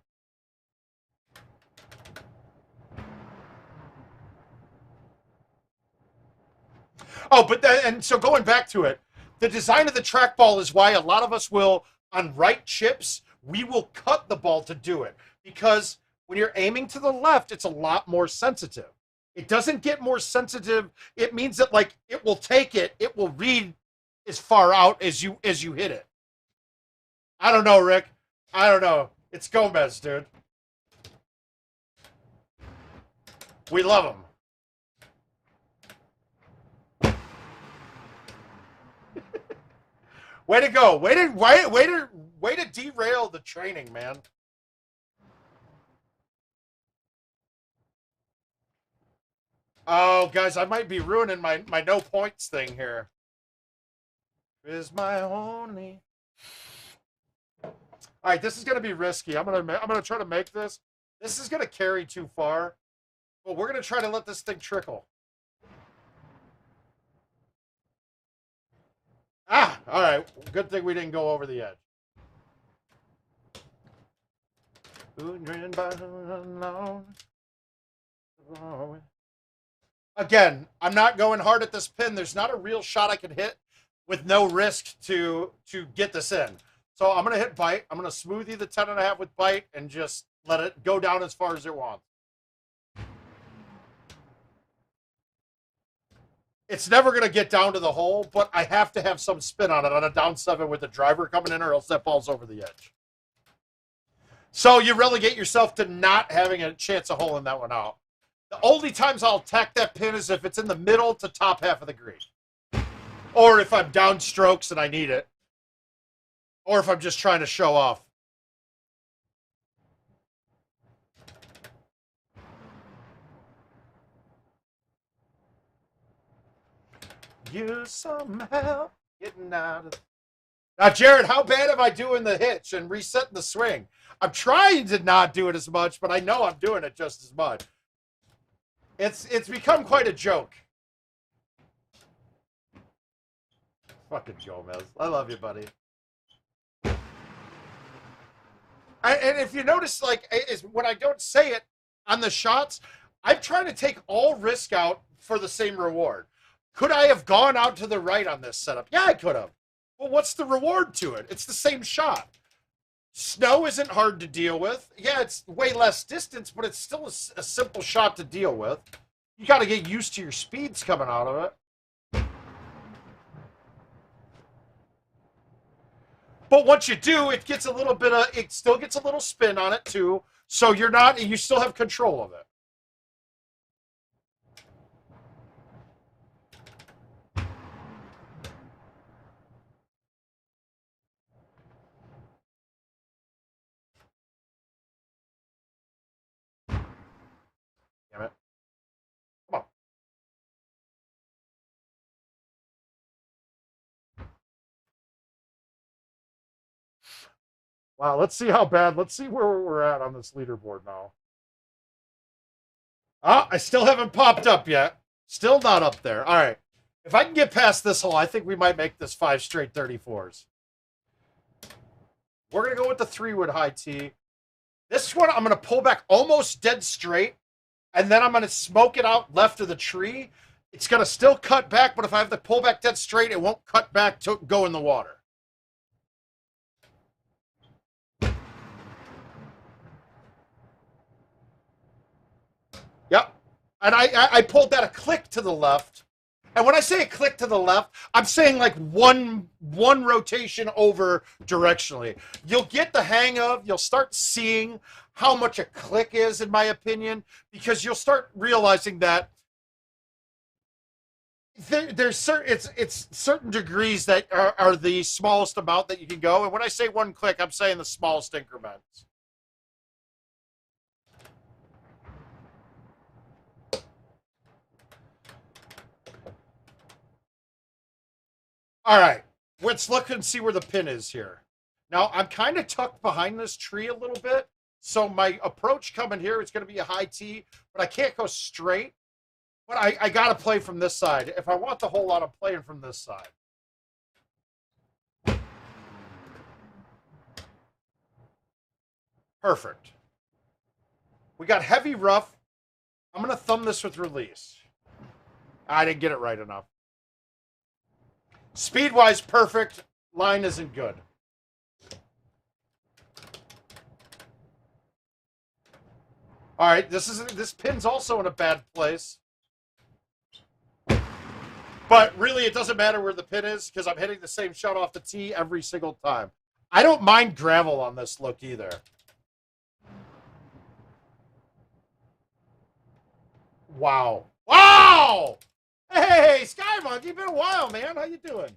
Oh, and so going back to it, the design of the trackball is why a lot of us will, on right chips, we will cut the ball to do it. Because when you're aiming to the left, it's a lot more sensitive. It doesn't get more sensitive. It means that, like, it will take it. It will read as far out as you hit it. I don't know, Rick. I don't know. It's Gomez, dude. We love him. Way to go. Way to derail the training, man. Oh, guys, I might be ruining my no points thing here. Is my only. All right, this is going to be risky. I'm going to try to make this. This is going to carry too far. But we're going to try to let this thing trickle. Ah, all right. Good thing we didn't go over the edge. Again, I'm not going hard at this pin. There's not a real shot I can hit with no risk to get this in. So I'm going to hit bite. I'm going to smoothie the 10.5 with bite and just let it go down as far as it wants. It's never going to get down to the hole, but I have to have some spin on it on a down 7 with the driver coming in, or else that ball's over the edge. So you relegate yourself to not having a chance of holing that one out. The only times I'll attack that pin is if it's in the middle to top half of the green. Or if I'm down strokes and I need it. Or if I'm just trying to show off. You somehow getting out of. Now, Jared, how bad am I doing the hitch and resetting the swing? I'm trying to not do it as much, but I know I'm doing it just as much. It's become quite a joke. Fucking Gomez. I love you, buddy. And if you notice, like, when I don't say it on the shots, I'm trying to take all risk out for the same reward. Could I have gone out to the right on this setup? Yeah, I could have. Well, what's the reward to it? It's the same shot. Snow isn't hard to deal with. Yeah, it's way less distance, but it's still a simple shot to deal with. You got to get used to your speeds coming out of it. But once you do, it gets a little bit of, it still gets a little spin on it too. So you still have control of it. Damn it. Come on. Wow, let's see how bad. Let's see where we're at on this leaderboard now. Ah, I still haven't popped up yet. Still not up there. All right. If I can get past this hole, I think we might make this 5 straight 34s. We're going to go with the 3-wood high tee. This one, I'm going to pull back almost dead straight, and then I'm going to smoke it out left of the tree. It's going to still cut back, but if I have to pull back dead straight, it won't cut back to go in the water. Yep. And I pulled that a click to the left, And when I say a click to the left, I'm saying like one rotation over directionally. You'll get the hang of, you'll start seeing how much a click is, in my opinion, because you'll start realizing that there's certain it's certain degrees that are the smallest amount that you can go. And when I say one click, I'm saying the smallest increments. All right, let's look and see where the pin is here. Now, I'm kind of tucked behind this tree a little bit, so my approach coming here is going to be a high T, but I can't go straight. But I got to play from this side. If I want the whole lot, I'm playing from this side. Perfect. We got heavy rough. I'm going to thumb this with release. I didn't get it right enough. Speed-wise, perfect. Line isn't good. All right, this pin's also in a bad place. But really, it doesn't matter where the pin is because I'm hitting the same shot off the tee every single time. I don't mind gravel on this look either. Wow. Wow! Hey, Sky Monkey, been a while, man. How you doing?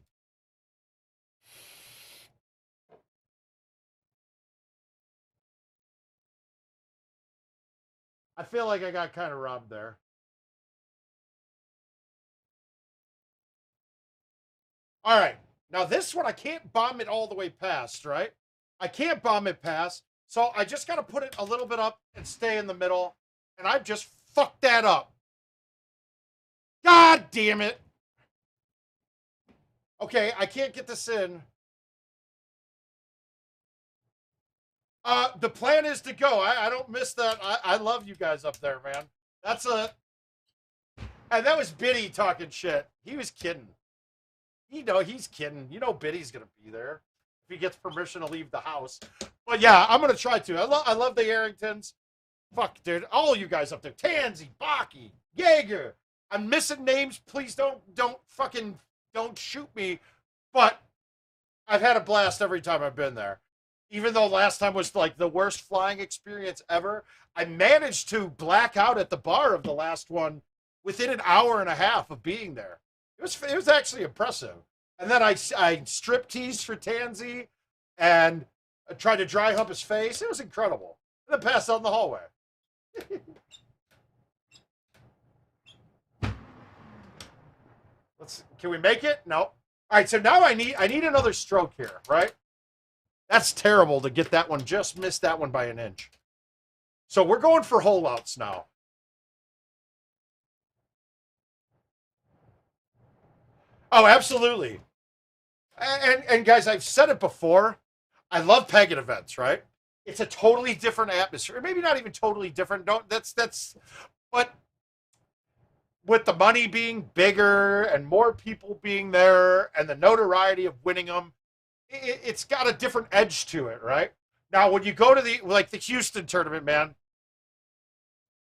I feel like I got kind of robbed there. All right. Now, this one, I can't bomb it all the way past, right? I can't bomb it past. So I just got to put it a little bit up and stay in the middle. And I've just fucked that up. God damn it. Okay, I can't get this in. The plan is to go. I don't miss that. I love you guys up there, man. That's a... And that was Biddy talking shit. He was kidding. You know, he's kidding. You know Biddy's going to be there if he gets permission to leave the house. But yeah, I'm going to try to. I love the Arringtons. Fuck, dude. All you guys up there. Tansy, Baki, Jaeger. I'm missing names. Please don't shoot me. But I've had a blast every time I've been there. Even though last time was like the worst flying experience ever, I managed to black out at the bar of the last one within an hour and a half of being there. It was actually impressive. And then I strip teased for Tansy and I tried to dry hump his face. It was incredible. And then passed out in the hallway. Can we make it? No. All right, so now I need another stroke here, right? That's terrible to get that one. Just missed that one by an inch. So we're going for hole outs now. Oh, absolutely. And guys, I've said it before. I love pagan events, right? It's a totally different atmosphere. Maybe not even totally different. No, but with the money being bigger and more people being there and the notoriety of winning them, it's got a different edge to it, right? Now, when you go to the Houston tournament, man,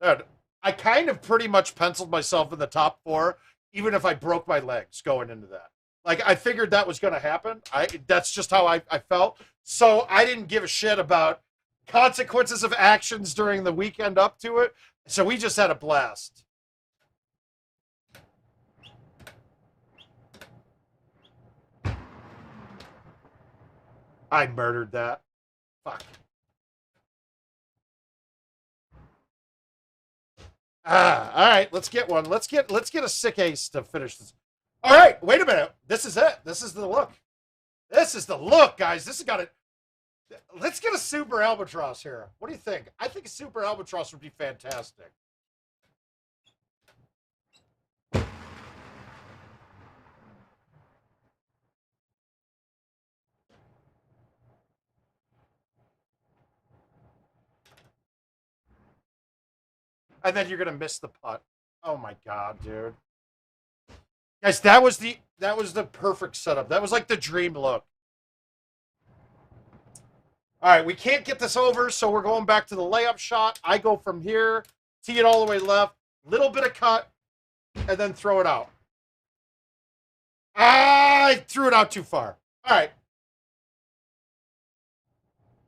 dude, I kind of pretty much penciled myself in the top 4, even if I broke my legs going into that. Like, I figured that was going to happen. That's just how I felt. So I didn't give a shit about consequences of actions during the weekend up to it. So we just had a blast. I murdered that. Fuck. All right, let's get one. Let's get a sick ace to finish this. All right, wait a minute. This is it. This is the look. This is the look, guys. This has got it. Let's get a super albatross here. What do you think? I think a super albatross would be fantastic. And then you're gonna miss the putt. Oh my god, dude. Guys, that was the perfect setup. That was like the dream look. All right, we can't get this over, so we're going back to the layup shot. I go from here, tee it all the way left, little bit of cut, and then throw it out. I threw it out too far. All right.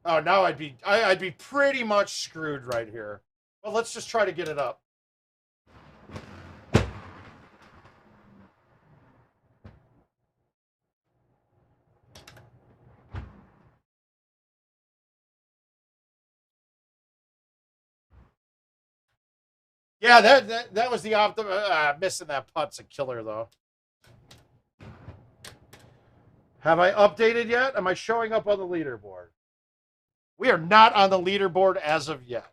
Oh, now I'd be pretty much screwed right here. Well, let's just try to get it up. Yeah, that was the optimum. Missing that putt's a killer, though. Have I updated yet? Am I showing up on the leaderboard? We are not on the leaderboard as of yet.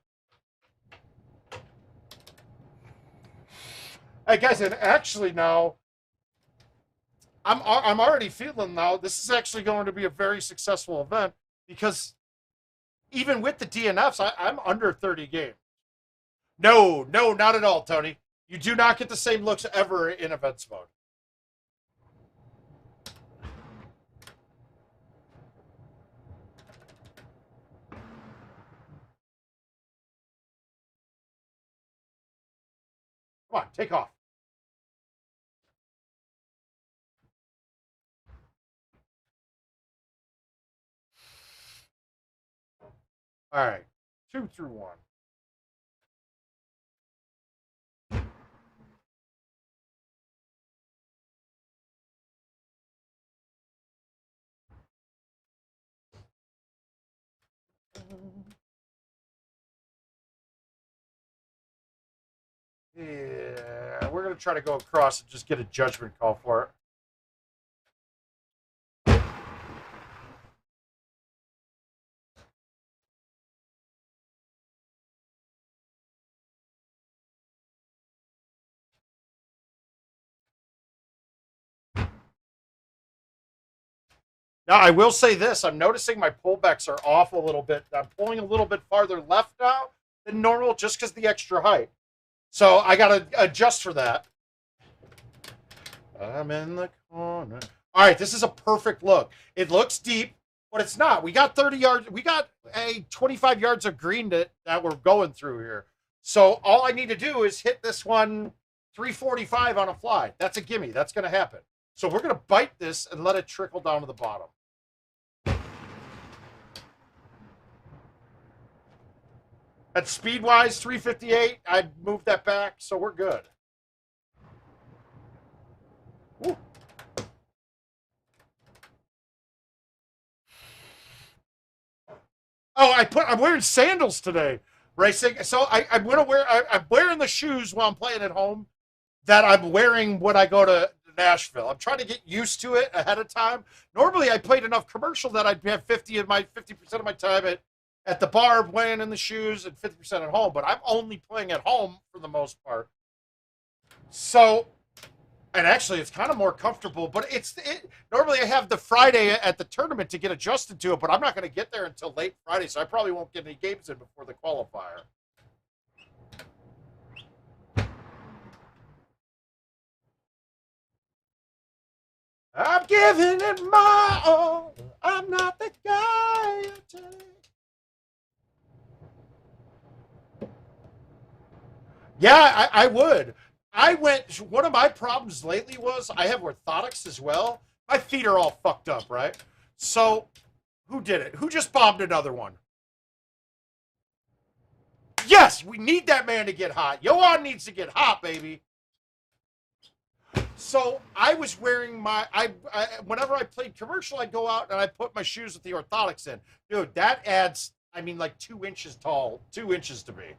Hey guys, and actually now, I'm already feeling now this is actually going to be a very successful event because even with the DNFs, I'm under 30 games. No, not at all, Tony. You do not get the same looks ever in events mode. Come on, take off. All right, 2 through 1. Yeah, we're going to try to go across and just get a judgment call for it. Now, I will say this. I'm noticing my pullbacks are off a little bit. I'm pulling a little bit farther left now than normal just because the extra height. So I got to adjust for that. I'm in the corner. All right, this is a perfect look. It looks deep, but it's not. We got 30 yards. We got 25 yards of green that we're going through here. So all I need to do is hit this one 345 on a fly. That's a gimme. That's going to happen. So we're going to bite this and let it trickle down to the bottom. At speed-wise, 358. I moved that back, so we're good. Woo. Oh, I'm wearing sandals today, racing. So I'm wearing the shoes while I'm playing at home that I'm wearing when I go to Nashville. I'm trying to get used to it ahead of time. Normally, I played enough commercial that I'd have 50% of my time at the bar playing in the shoes and 50% at home. But I'm only playing at home for the most part. So, and actually, it's kind of more comfortable. But normally I have the Friday at the tournament to get adjusted to it, but I'm not going to get there until late Friday, so I probably won't get any games in before the qualifier. I'm giving it my all. I'm not the guy you take. Yeah, I would. One of my problems lately was I have orthotics as well. My feet are all fucked up, right? So, who did it? Who just bombed another one? Yes, we need that man to get hot. Johan needs to get hot, baby. So I was wearing whenever I played commercial, I'd go out and I put my shoes with the orthotics in. Dude, that adds, like 2 inches tall, 2 inches to me.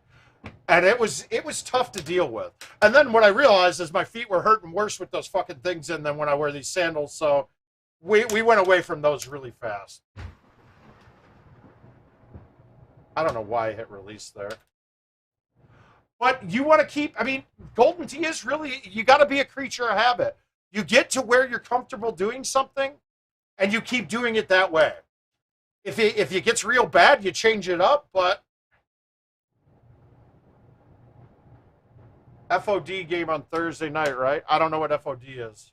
And it was tough to deal with. And then what I realized is my feet were hurting worse with those fucking things in than when I wear these sandals. So we went away from those really fast. I don't know why I hit release there. But you want to keep, Golden Tee is really, you got to be a creature of habit. You get to where you're comfortable doing something, and you keep doing it that way. If it gets real bad, you change it up, but FOD game on Thursday night, right? I don't know what FOD is.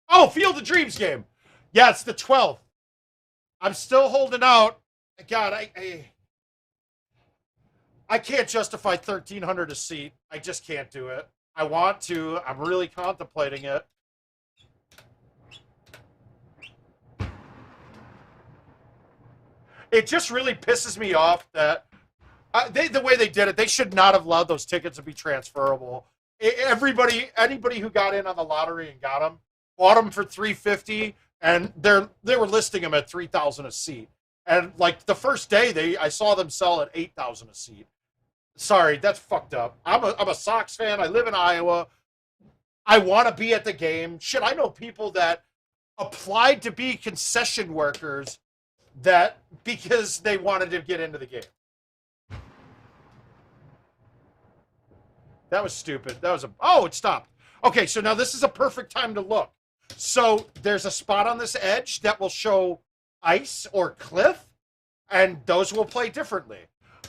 Oh, Field of Dreams game. Yeah, it's the 12th. I'm still holding out. God, I can't justify $1,300 a seat. I just can't do it. I want to. I'm really contemplating it. It just really pisses me off that the way they did it, they should not have allowed those tickets to be transferable. Anybody who got in on the lottery and got them, bought them for $350, and they were listing them at $3,000 a seat. And like the first day, I saw them sell at $8,000 a seat. Sorry, that's fucked up. I'm a Sox fan. I live in Iowa. I want to be at the game. Shit, I know people that applied to be concession workers that because they wanted to get into the game. That was stupid. Oh, it stopped. Okay, so now this is a perfect time to look. So there's a spot on this edge that will show ice or cliff, and those will play differently.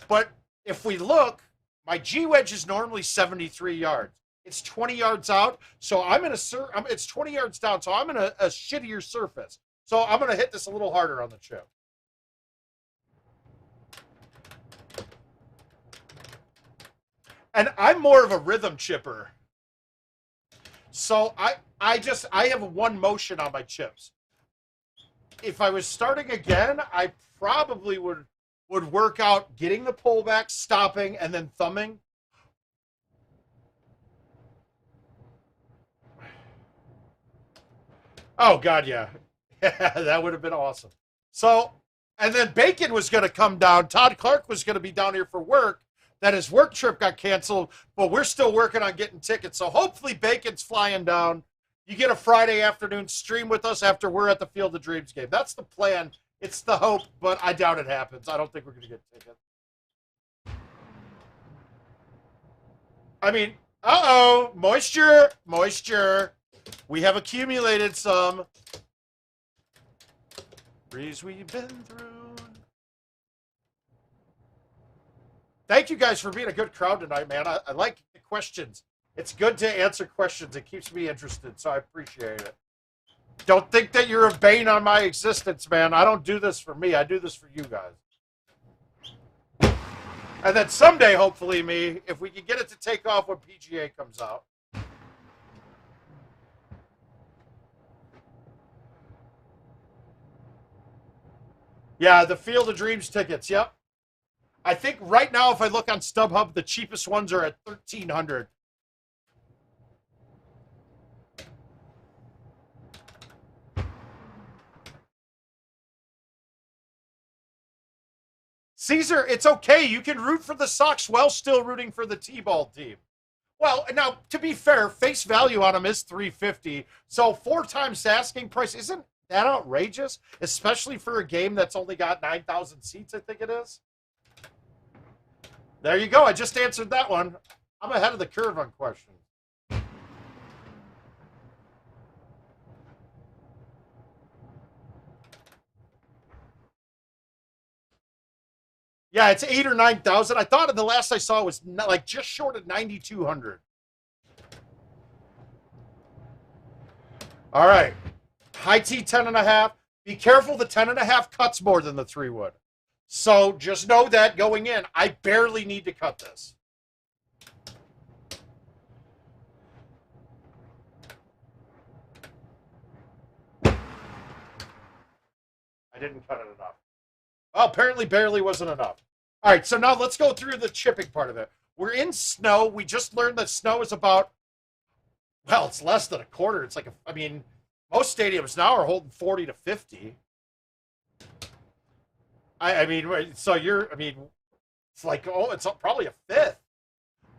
But if we look, my G wedge is normally 73 yards. It's 20 yards out, so it's 20 yards down, so I'm in a shittier surface. So I'm going to hit this a little harder on the chip. And I'm more of a rhythm chipper. So I have one motion on my chips. If I was starting again, I probably would work out getting the pullback, stopping, and then thumbing. Oh, God, yeah. That would have been awesome. So, and then Bacon was going to come down. Todd Clark was going to be down here for work. That his work trip got canceled, but we're still working on getting tickets. So hopefully Bacon's flying down. You get a Friday afternoon stream with us after we're at the Field of Dreams game. That's the plan. It's the hope, but I doubt it happens. I don't think we're going to get tickets. I mean, uh-oh, moisture. We have accumulated some. Breeze we've been through. Thank you guys for being a good crowd tonight, man. I like the questions. It's good to answer questions. It keeps me interested, so I appreciate it. Don't think that you're a bane on my existence, man. I don't do this for me. I do this for you guys. And then someday, hopefully, if we can get it to take off when PGA comes out. Yeah, the Field of Dreams tickets, yep. I think right now, if I look on StubHub, the cheapest ones are at $1,300. Caesar, it's okay. You can root for the Sox while still rooting for the T-ball team. Well, now, to be fair, face value on them is $350. So 4 times the asking price, isn't that outrageous? Especially for a game that's only got 9,000 seats, I think it is. There you go. I just answered that one. I'm ahead of the curve on questions. Yeah, it's 8,000 or 9,000. I thought the last I saw was like just short of 9,200. All right. High T 10.5. Be careful. The 10.5 cuts more than the 3 wood. So just know that going in, I barely need to cut this. I didn't cut it enough. Well, apparently barely wasn't enough. All right, so now let's go through the chipping part of it. We're in snow. We just learned that snow is about, well, it's less than a quarter. It's like, I mean, most stadiums now are holding 40 to 50. I mean, so it's like, oh, it's probably a fifth.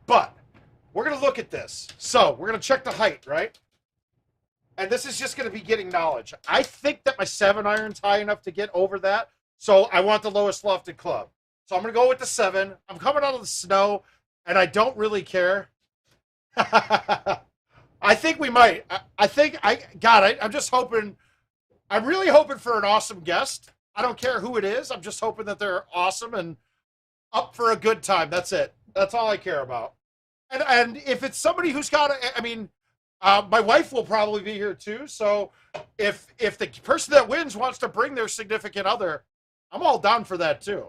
But we're going to look at this. So we're going to check the height, right? And this is just going to be getting knowledge. I think that my 7-iron's high enough to get over that. So I want the lowest lofted club. So I'm going to go with the 7. I'm coming out of the snow, and I don't really care. I think we might. I'm just hoping. I'm really hoping for an awesome guest. I don't care who it is. I'm just hoping that they're awesome and up for a good time. That's it. That's all I care about. And if it's somebody who's got, my wife will probably be here too. So if the person that wins wants to bring their significant other, I'm all down for that too.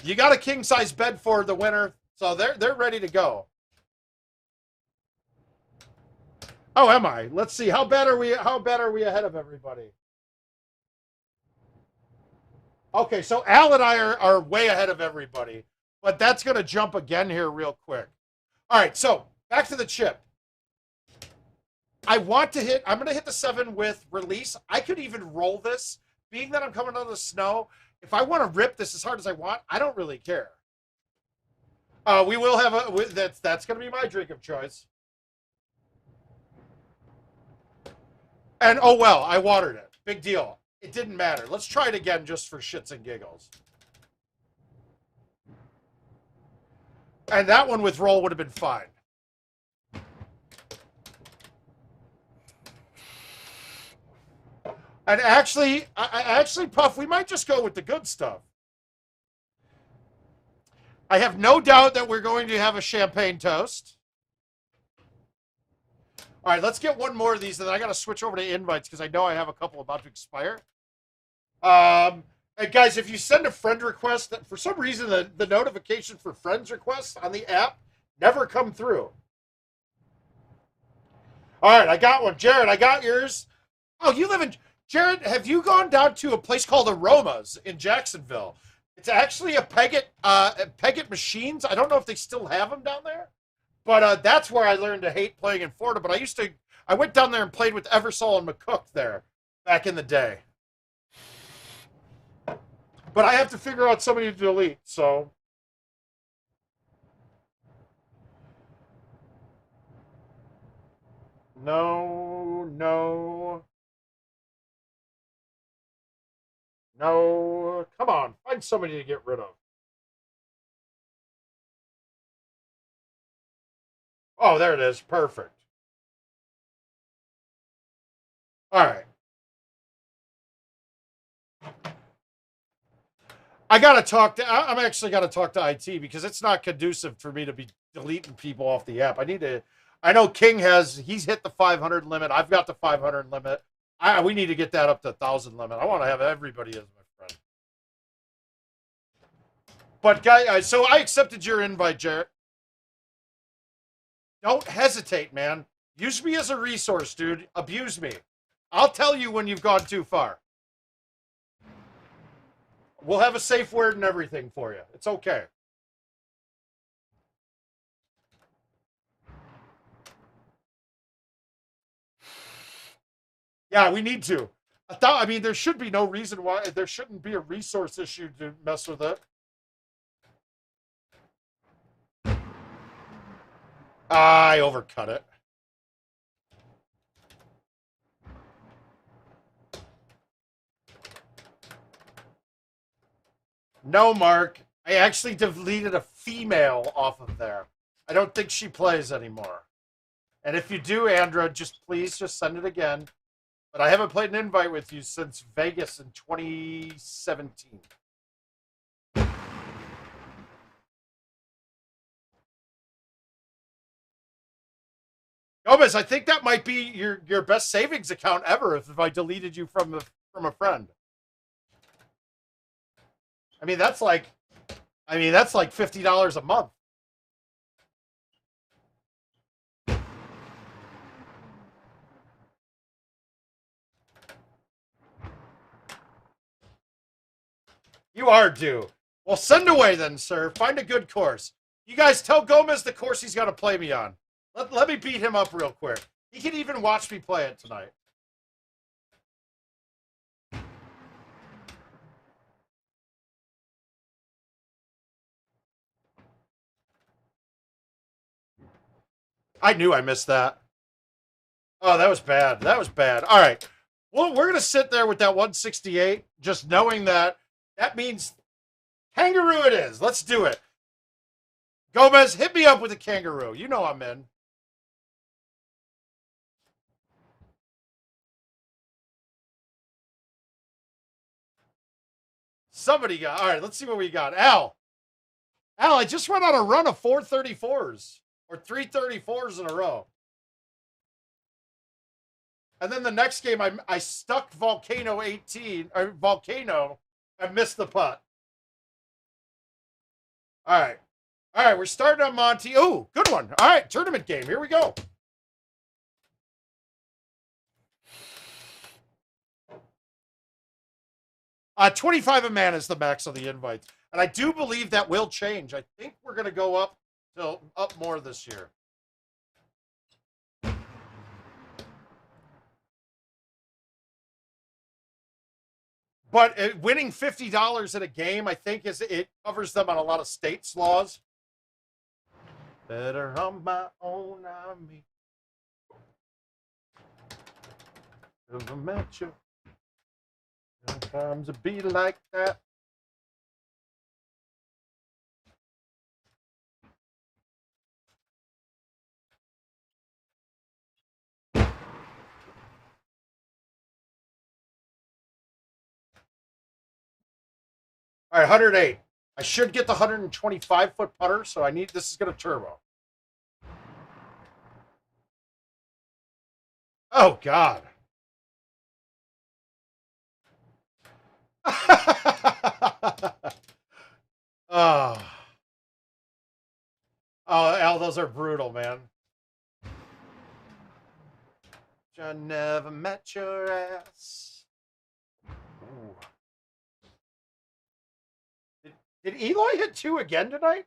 You got a king size bed for the winner, so they're ready to go. Oh, am I? Let's see. How bad are we? How bad are we ahead of everybody? Okay, so Al and I are way ahead of everybody, but that's going to jump again here real quick. All right, so back to the chip. I'm going to hit the 7 with release. I could even roll this, being that I'm coming out of the snow. If I want to rip this as hard as I want, I don't really care. We will have that's going to be my drink of choice. And oh well, I watered it. Big deal. It didn't matter. Let's try it again just for shits and giggles. And that one with roll would have been fine. And actually, Puff, we might just go with the good stuff. I have no doubt that we're going to have a champagne toast. All right, let's get one more of these, and then I got to switch over to invites because I know I have a couple about to expire. And guys, if you send a friend request, for some reason the notification for friends requests on the app never come through. All right, I got one. Jared, I got yours. Oh, you live in... Jared, have you gone down to a place called Aromas in Jacksonville? It's actually a Peggett Machines. I don't know if they still have them down there, but that's where I learned to hate playing in Florida. But I went down there and played with Eversole and McCook there back in the day. But I have to figure out somebody to delete, so... No, no... No, come on, find somebody to get rid of. Oh, there it is. Perfect. All right. I'm actually got to talk to IT because it's not conducive for me to be deleting people off the app. I know King he's hit the 500 limit. I've got the 500 limit. We need to get that up to 1,000 limit. I want to have everybody as my friend. But guys, so I accepted your invite, Jarrett. Don't hesitate, man. Use me as a resource, dude. Abuse me. I'll tell you when you've gone too far. We'll have a safe word and everything for you. It's okay. Yeah, we need to. I mean, there should be no reason why there shouldn't be a resource issue to mess with it. I overcut it. No, Mark. I actually deleted a female off of there. I don't think she plays anymore. And if you do, Andra, please send it again. But I haven't played an invite with you since Vegas in 2017. Gomez, I think that might be your best savings account ever if I deleted you from a friend. I mean, that's like $50 a month. You are due. Well, send away then, sir. Find a good course. You guys tell Gomez the course he's got to play me on. Let me beat him up real quick. He can even watch me play it tonight. I knew I missed that. Oh, that was bad. That was bad. All right. Well, we're going to sit there with that 168, just knowing that means kangaroo it is. Let's do it. Gomez, hit me up with a kangaroo. You know I'm in. Somebody got... All right, let's see what we got. Al, I just went on a run of 434s or 334s in a row. And then the next game, I stuck Volcano 18, or Volcano. I missed the putt. All right. All right, we're starting on Monty. Oh, good one. All right, tournament game. Here we go. 25 a man is the max of the invites. And I do believe that will change. I think we're going to go up more this year. But winning $50 at a game, I think, it covers them on a lot of states' laws. Better on my own, on me. Never met you. Sometimes it be like that. All right, 108. I should get the 125-foot putter, so this is going to turbo. Oh, God. Oh. Oh, Al, those are brutal, man. I never met your ass. Ooh. Did Eloy hit 2 again tonight?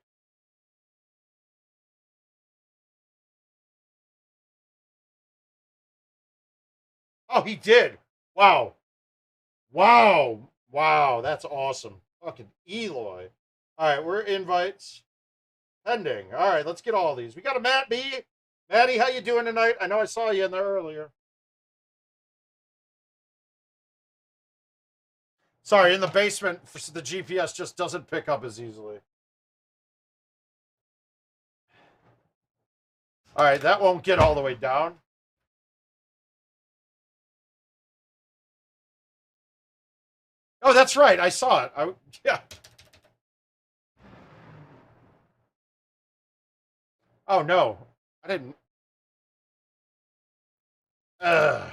Oh, he did. Wow. Wow. Wow. That's awesome. Fucking Eloy. All right, we're invites. Pending. All right, let's get all these. We got a Matt B. Matty, how you doing tonight? I know I saw you in there earlier. Sorry, in the basement, the GPS just doesn't pick up as easily. All right, that won't get all the way down. Oh, that's right. I saw it. Yeah. Oh, no. I didn't. Ugh.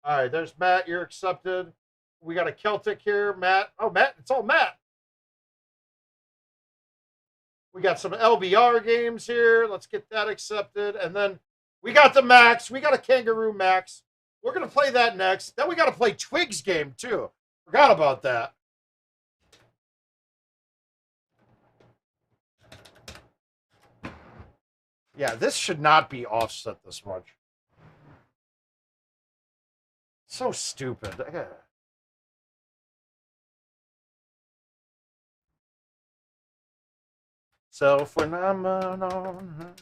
All right, there's Matt. You're accepted. We got a Celtic here. Matt. Oh, Matt. It's all Matt. We got some LBR games here. Let's get that accepted. And then we got the Max. We got a Kangaroo Max. We're going to play that next. Then we got to play Twig's game, too. Forgot about that. Yeah, this should not be offset this much. So stupid. So phenomenon.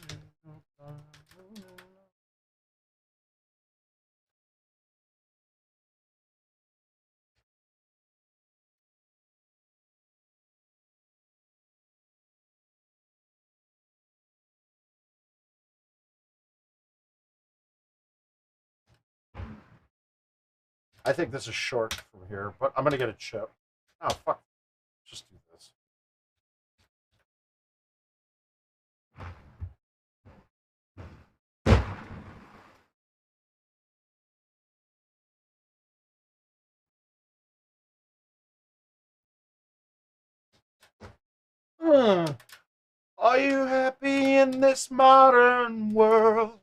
I think this is short from here, but I'm going to get a chip. Oh, fuck. Just do this. Are you happy in this modern world?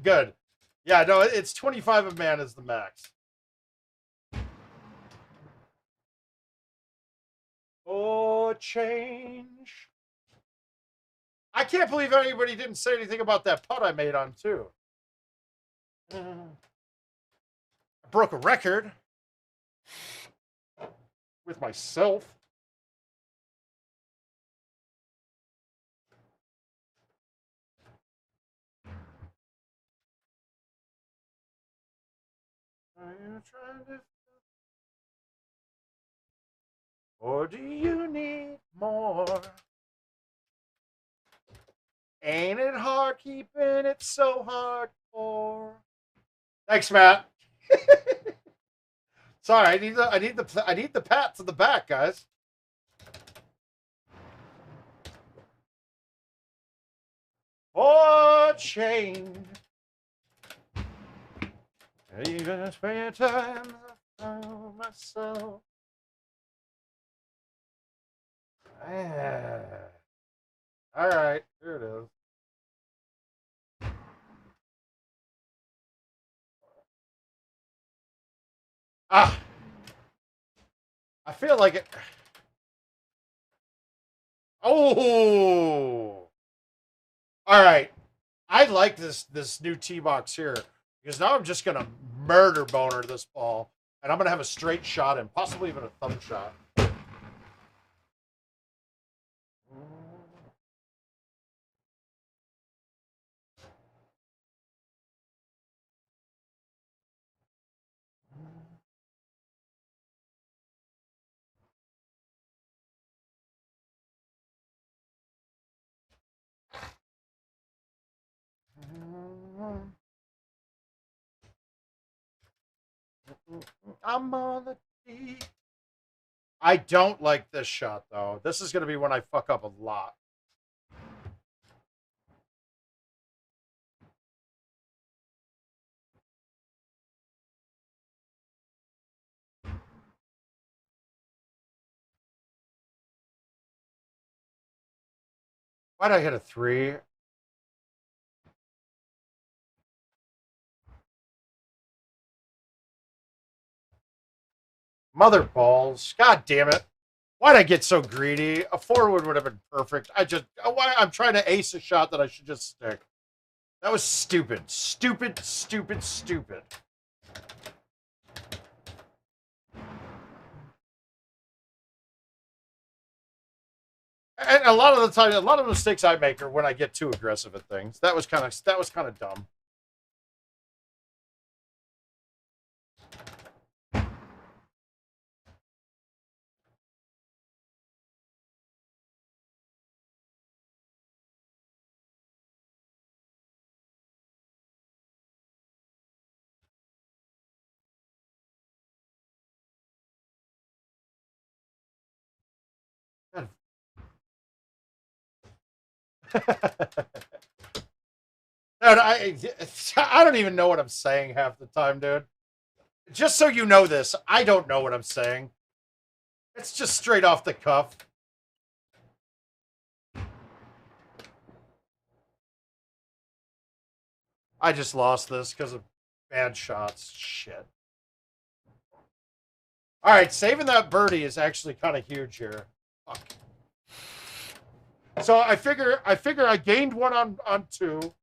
Good. Yeah, no, it's 25 a man is the max. Oh, change. I can't believe anybody didn't say anything about that putt I made on 2. I broke a record with myself. Are you trying to... Or do you need more? Ain't it hard keeping it so hardcore? Thanks, Matt. Sorry, I need the pat to the back, guys. Oh, change. Even spend time myself. All right, here it is. Ah, I feel like it. Oh, all right. I like this new tee box here because now I'm just gonna murder boner this ball, and I'm gonna have a straight shot and possibly even a thumb shot. I'm on the tee. I don't like this shot though. This is gonna be when I fuck up a lot. Why'd I hit a 3? Mother balls. God damn it. Why'd I get so greedy? A 4 would have been perfect. I'm trying to ace a shot that I should just stick. That was stupid. Stupid, stupid, stupid. And a lot of the time, a lot of the mistakes I make are when I get too aggressive at things. That was kind of dumb. Dude, I don't even know what I'm saying half the time, dude. Just so you know this, I don't know what I'm saying. It's just straight off the cuff. I just lost this because of bad shots. Shit. All right, saving that birdie is actually kind of huge here. Fuck. So I figure I gained one on 2.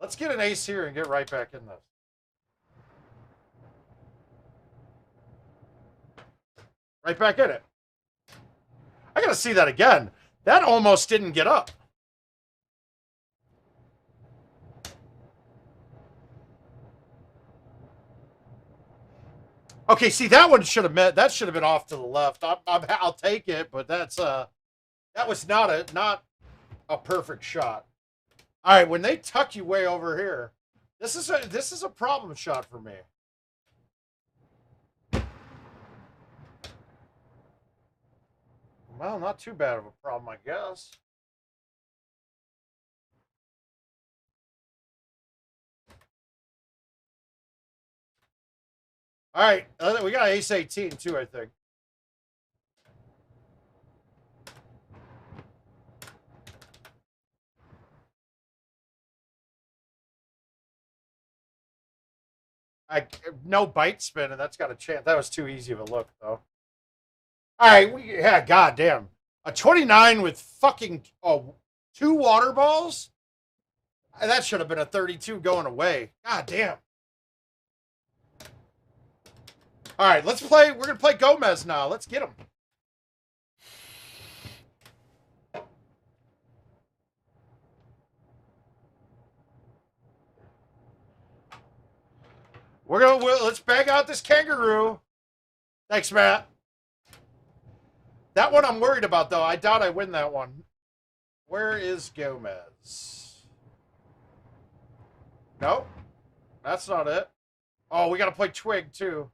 Let's get an ace here and get right back in this. Right back in it. I gotta see that again. That almost didn't get up. Okay, see that one should have met. That should have been off to the left. I'll take it, but that was not a perfect shot. All right, when they tuck you way over here, this is a problem shot for me. Well, not too bad of a problem, I guess. All right, we got ace 18 too, I think. No bite spin, and that's got a chance. That was too easy of a look, though. All right, yeah, goddamn, a 29 with fucking 2 water balls. That should have been a 32 going away. God damn. All right, let's play. We're gonna play Gomez now. Let's get him. Let's bang out this kangaroo. Thanks, Matt. That one I'm worried about, though. I doubt I win that one. Where is Gomez? Nope. That's not it. Oh, we got to play Twig, too.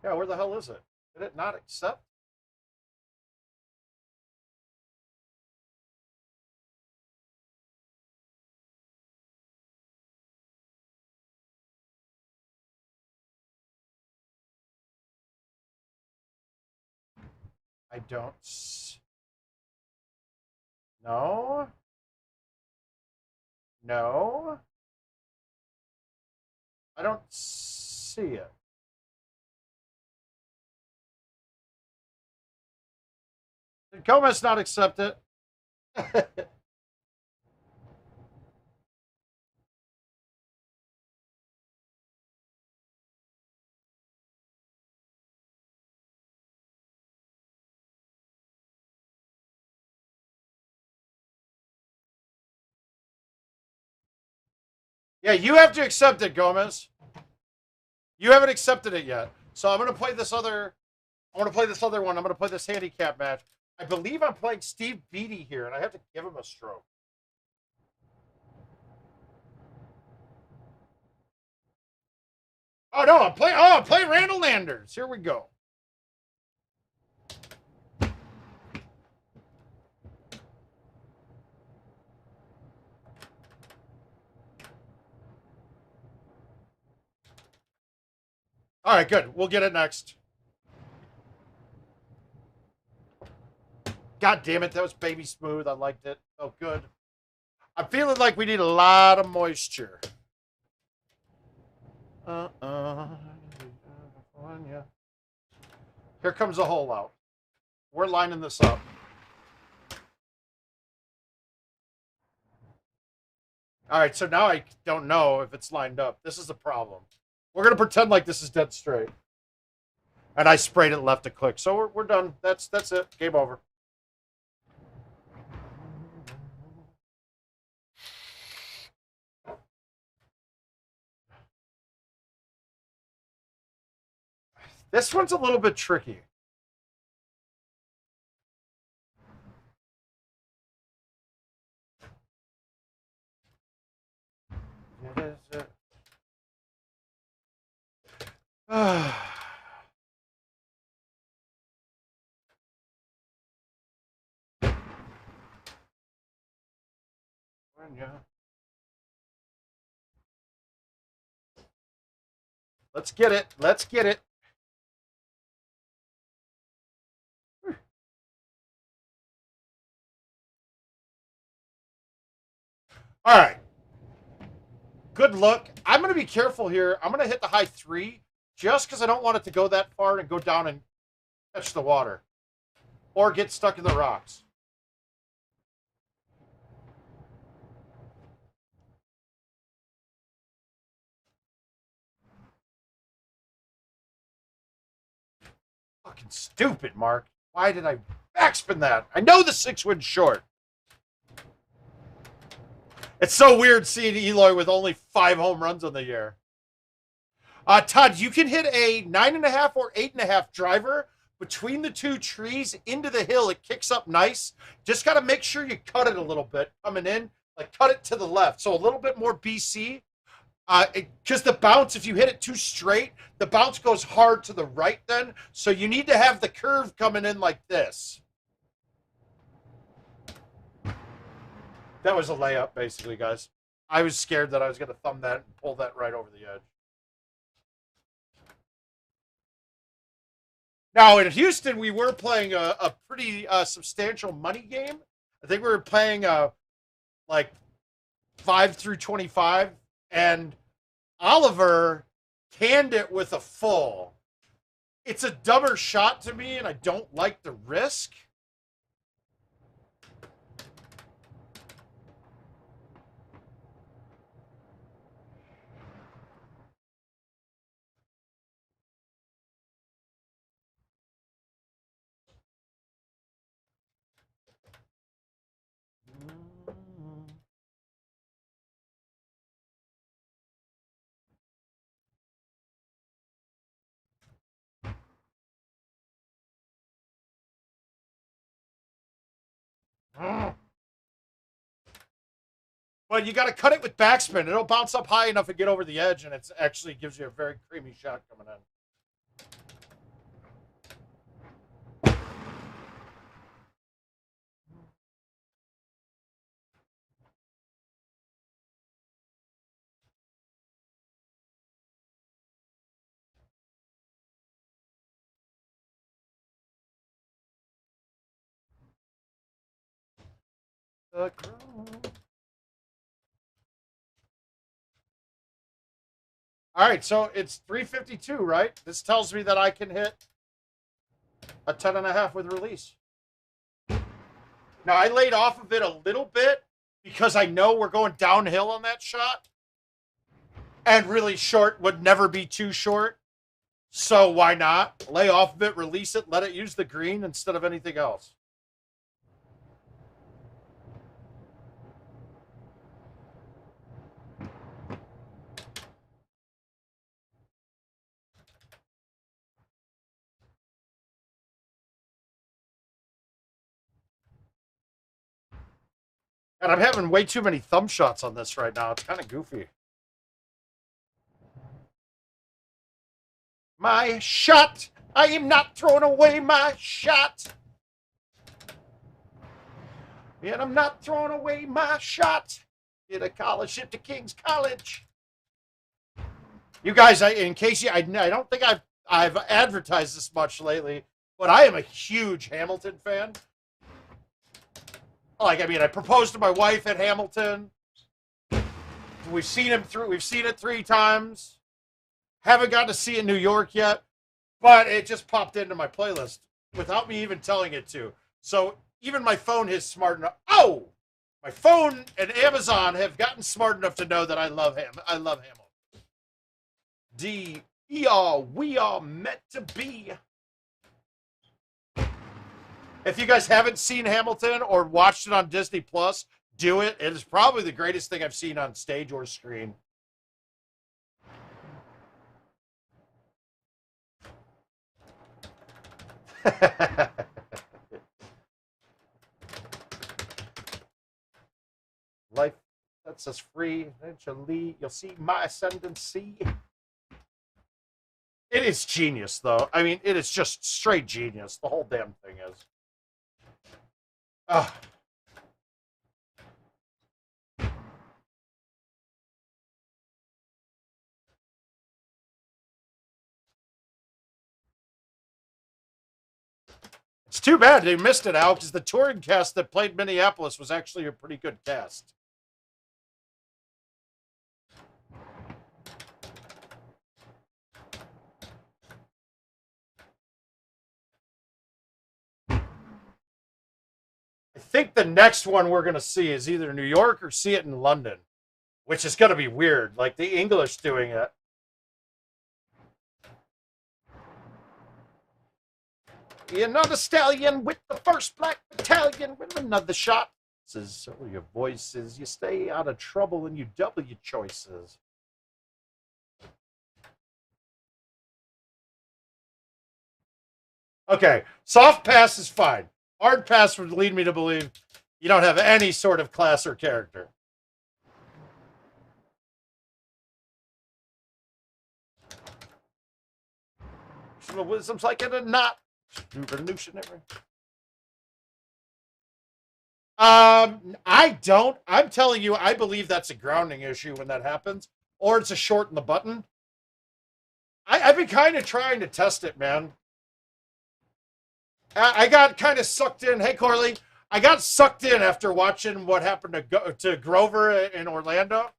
Yeah, where the hell is it? Did it not accept? I don't. No. No. I don't see it. Did Gomez not accept it? Yeah, you have to accept it, Gomez. You haven't accepted it yet. So I'm gonna play this other. I want to play this other one. I'm gonna play this handicap match. I believe I'm playing Steve Beatty here, and I have to give him a stroke. Oh no, I'm playing Randall Landers. Here we go. All right, good. We'll get it next. God damn it, that was baby smooth. I liked it. Oh, good. I'm feeling like we need a lot of moisture. Here comes a hole out. We're lining this up. All right, so now I don't know if it's lined up. This is the problem. We're going to pretend like this is dead straight. And I sprayed it left a click. So we're done. That's it. Game over. This one's a little bit tricky. Let's get it. Let's get it. All right. Good luck. I'm going to be careful here. I'm going to hit the high 3 just because I don't want it to go that far and go down and catch the water or get stuck in the rocks. Fucking stupid, Mark. Why did I backspin that? I know the 6 went short. It's so weird seeing Eloy with only 5 home runs on the year. Todd, you can hit a 9.5 or 8.5 driver between the 2 trees into the hill. It kicks up nice. Just got to make sure you cut it a little bit coming in. Like cut it to the left. So a little bit more BC. Because the bounce, if you hit it too straight, the bounce goes hard to the right then. So you need to have the curve coming in like this. That was a layup, basically, guys. I was scared that I was going to thumb that and pull that right over the edge. Now, in Houston, we were playing a pretty substantial money game. I think we were playing like 5 through 25, and Oliver canned it with a full. It's a dumber shot to me, and I don't like the risk. But you got to cut it with backspin. It'll bounce up high enough and get over the edge, and it actually gives you a very creamy shot coming in. the ground. All right, so it's 352, right? This tells me that I can hit a 10.5 with release. Now, I laid off of it a little bit because I know we're going downhill on that shot. And really short would never be too short. So why not? Lay off of it, release it, let it use the green instead of anything else. And I'm having way too many thumb shots on this right now. It's kind of goofy. My shot. I am not throwing away my shot. And I'm not throwing away my shot. Get a scholarship to King's College. You guys, in case I don't think I've advertised this much lately, but I am a huge Hamilton fan. Like, I mean, I proposed to my wife at Hamilton. We've seen it 3 times. Haven't gotten to see it in New York yet, but it just popped into my playlist without me even telling it to. So even my phone is smart enough. Oh, my phone and Amazon have gotten smart enough to know that I love Hamilton. We are meant to be. If you guys haven't seen Hamilton or watched it on Disney Plus, do it. It is probably the greatest thing I've seen on stage or screen. Life sets us free. Eventually, you'll see my ascendancy. It is genius, though. I mean, it is just straight genius. The whole damn thing is. Ugh. It's too bad they missed it, Al, because the touring cast that played Minneapolis was actually a pretty good cast. I think the next one we're going to see is either New York or see it in London, which is going to be weird, like the English doing it. You're not a stallion with the 1st Black Battalion with another shot. Says, so your voices, you stay out of trouble and you double your choices. Okay, soft pass is fine. Hard pass would lead me to believe you don't have any sort of class or character. Some wisdom's like it or not. Revolutionary. I don't. I'm telling you, I believe that's a grounding issue when that happens, or it's a short in the button. I've been kind of trying to test it, man. I got kind of sucked in. Hey, Corley, I got sucked in after watching what happened to Grover in Orlando.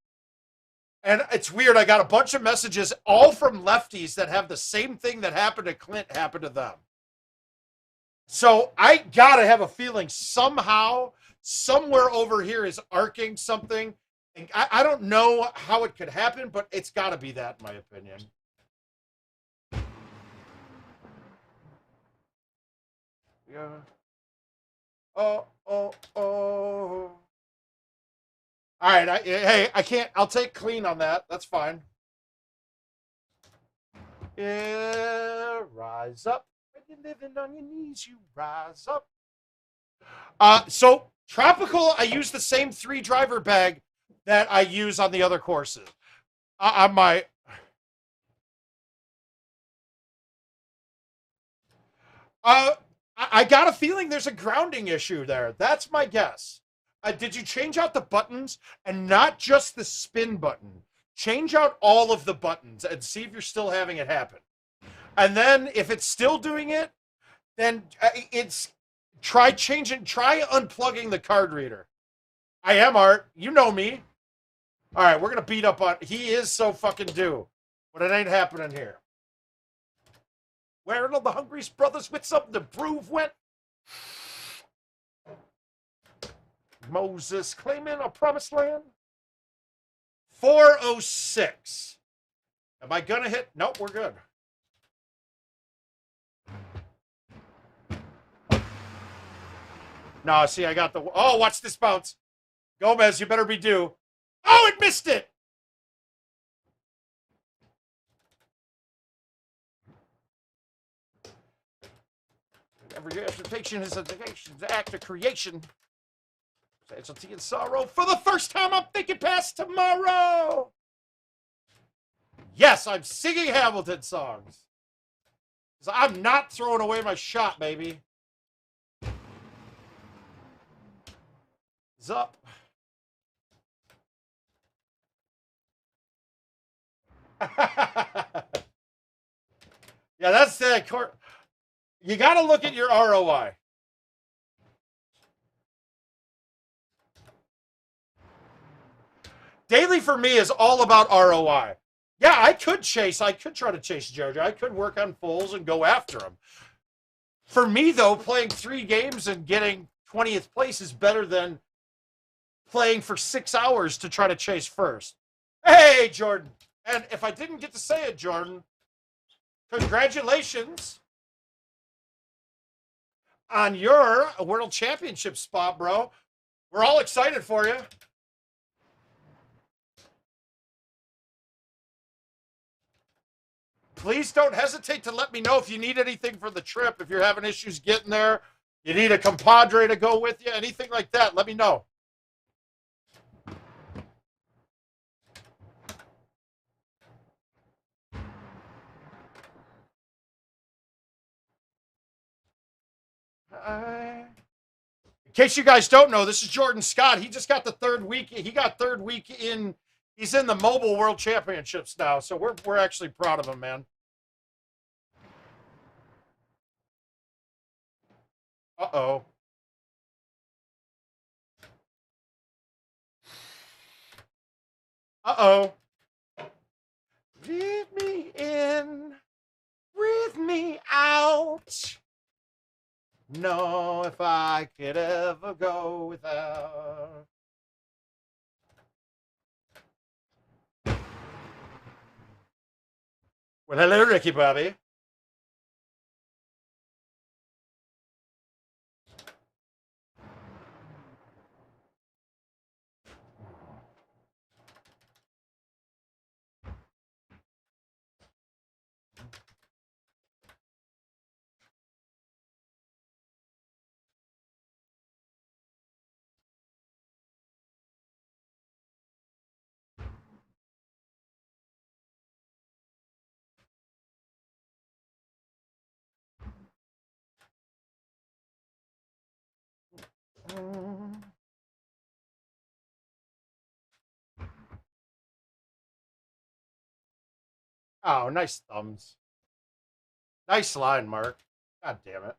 And it's weird. I got a bunch of messages, all from lefties, that have the same thing that happened to Clint happen to them. So I gotta have a feeling somehow, somewhere over here is arcing something. And I don't know how it could happen, but it's got to be that, in my opinion. Yeah. Oh. All right. Hey, I can't. I'll take clean on that. That's fine. Yeah, rise up. When you're living on your knees, you rise up. So tropical, I use the same 3-driver bag that I use on the other courses. On my. I got a feeling there's a grounding issue there. That's my guess. Did you change out the buttons and not just the spin button? Change out all of the buttons and see if you're still having it happen. And then if it's still doing it, then try unplugging the card reader. I am Art. You know me. All right, we're gonna beat up on. He is so fucking due, but it ain't happening here. Where are the hungriest brothers with something to prove? Went Moses claiming a promised land. 406. Am I gonna hit? Nope, we're good. No, see, I got the. Oh, watch this bounce. Gomez, you better be due. Oh, it missed it. Every expectation is an act of creation. Specialty and sorrow. For the first time, I'm thinking past tomorrow. Yes, I'm singing Hamilton songs. I'm not throwing away my shot, baby. It's up. Yeah, that's the court. You got to look at your ROI. Daily for me is all about ROI. Yeah, I could chase. I could try to chase JoJo. I could work on fulls and go after him. For me, though, playing 3 games and getting 20th place is better than playing for 6 hours to try to chase first. Hey, Jordan. And if I didn't get to say it, Jordan, congratulations on your World Championship spot, bro. We're all excited for you. Please don't hesitate to let me know if you need anything for the trip. If you're having issues getting there, you need a compadre to go with you, anything like that, let me know. In case you guys don't know, this is Jordan Scott. He just got the 3rd week. He got 3rd week in. He's in the Mobile World Championships now, so we're actually proud of him, man. Uh-oh. Uh-oh. Breathe me in. Breathe me out. No, if I could ever go without. Well, hello, Ricky Bobby. Oh, nice thumbs. Nice line, Mark. God damn it.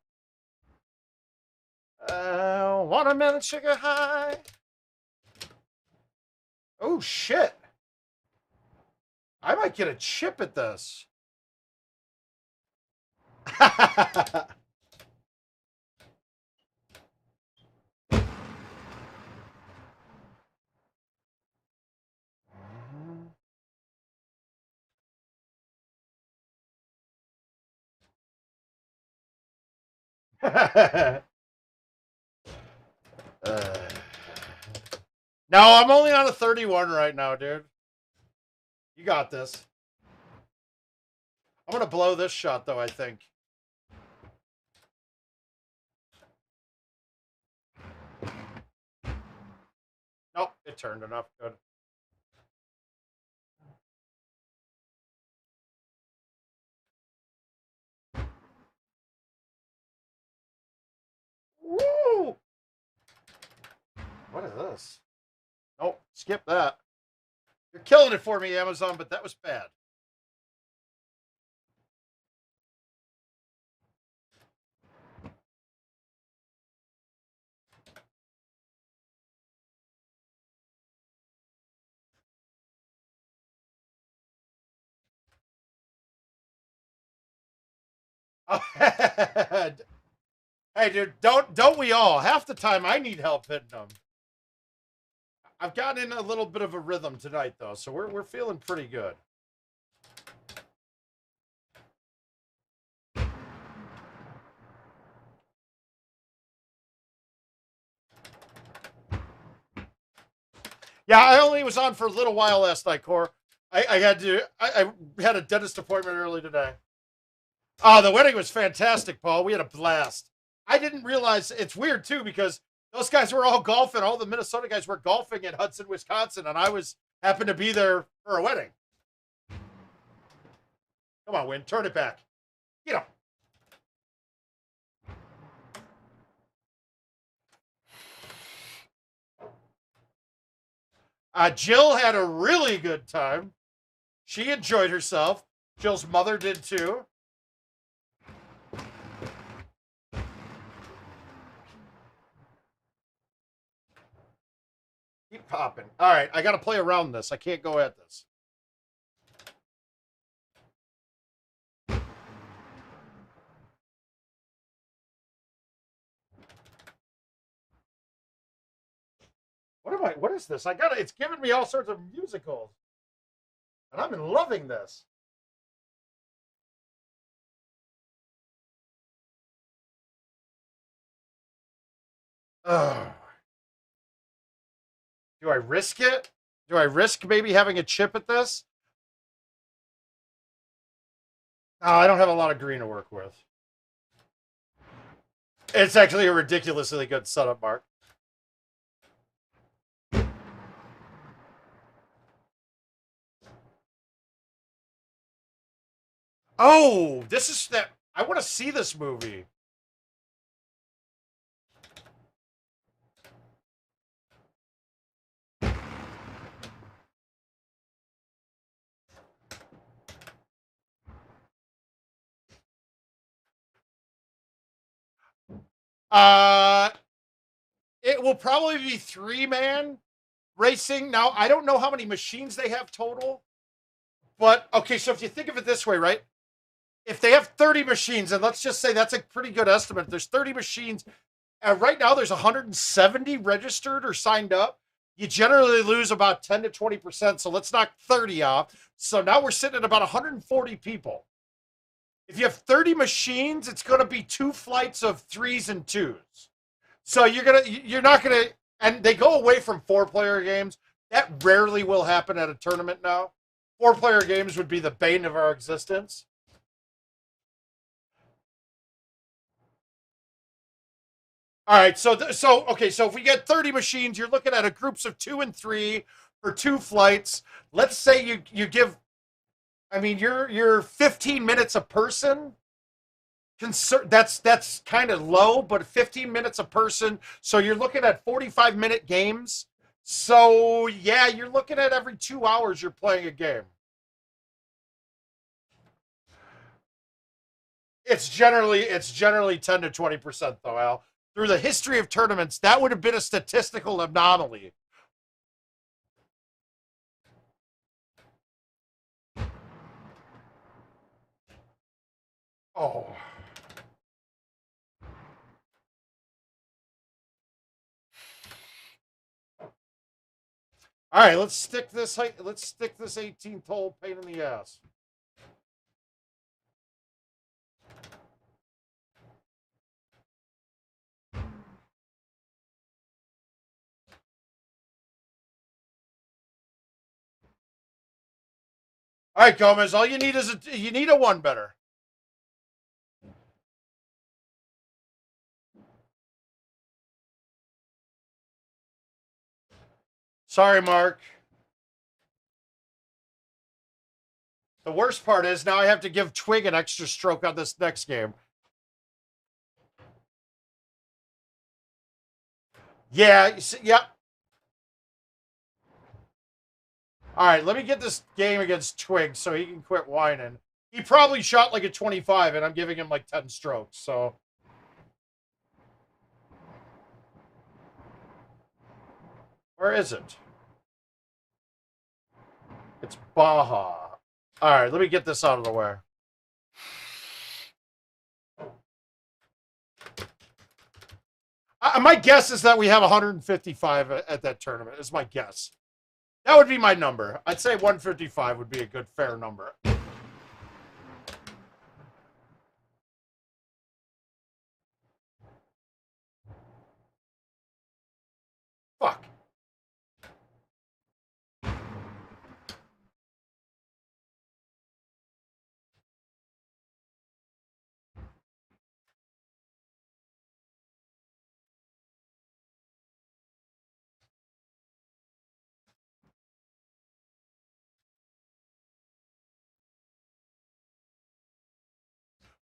Watermelon sugar high. Oh, shit. I might get a chip at this. No, I'm only on a 31 right now, dude. You got this. I'm going to blow this shot, though, I think. Nope, it turned enough. Good. Woo! What is this? Nope, skip that. You're killing it for me, Amazon, but that was bad. Hey, dude, don't we all? Half the time I need help hitting them. I've gotten in a little bit of a rhythm tonight, though, so we're feeling pretty good. Yeah, I only was on for a little while last night, Core. I had a dentist appointment early today. Oh, the wedding was fantastic, Paul. We had a blast. I didn't realize it's weird too because those guys were all golfing. All the Minnesota guys were golfing in Hudson, Wisconsin, and I happened to be there for a wedding. Come on, Win, turn it back. You know. Jill had a really good time. She enjoyed herself. Jill's mother did too. Keep popping. All right, I got to play around this. I can't go at this. What is this? It's giving me all sorts of musicals. And I'm loving this. Ugh. Do I risk it? Do I risk maybe having a chip at this? Oh, I don't have a lot of green to work with. It's actually a ridiculously good setup, Mark. Oh, this is that. I want to see this movie. Uh, it will probably be 3-man racing. Now, I don't know how many machines they have total, but okay, so if you think of it this way, right? If they have 30 machines, and let's just say that's a pretty good estimate, there's 30 machines. Right now, there's 170 registered or signed up. You generally lose about 10 to 20%. So let's knock 30 off. So now we're sitting at about 140 people. If you have 30 machines, it's going to be 2 flights of 3s and 2s. So you're not gonna, and they go away from 4-player games. That rarely will happen at a tournament now. 4-player games would be the bane of our existence. All right, so okay, so if we get 30 machines, you're looking at a groups of 2 and 3 for 2 flights. Let's say you give, I mean, you're 15 minutes a person. That's kind of low, but 15 minutes a person. So you're looking at 45-minute games. So yeah, you're looking at every 2 hours you're playing a game. It's generally 10 to 20% though, Al. Through the history of tournaments, that would have been a statistical anomaly. Oh. All right, let's stick this 18th hole pain in the ass. All right, Gomez, all you need is you need a 1 better. Sorry, Mark. The worst part is now I have to give Twig an extra stroke on this next game. Yeah, yeah. All right, let me get this game against Twig so he can quit whining. He probably shot like a 25, and I'm giving him like 10 strokes, so. Where is it? It's Baja. All right, let me get this out of the way. My guess is that we have 155 at that tournament, is my guess. That would be my number. I'd say 155 would be a good, fair number. Fuck.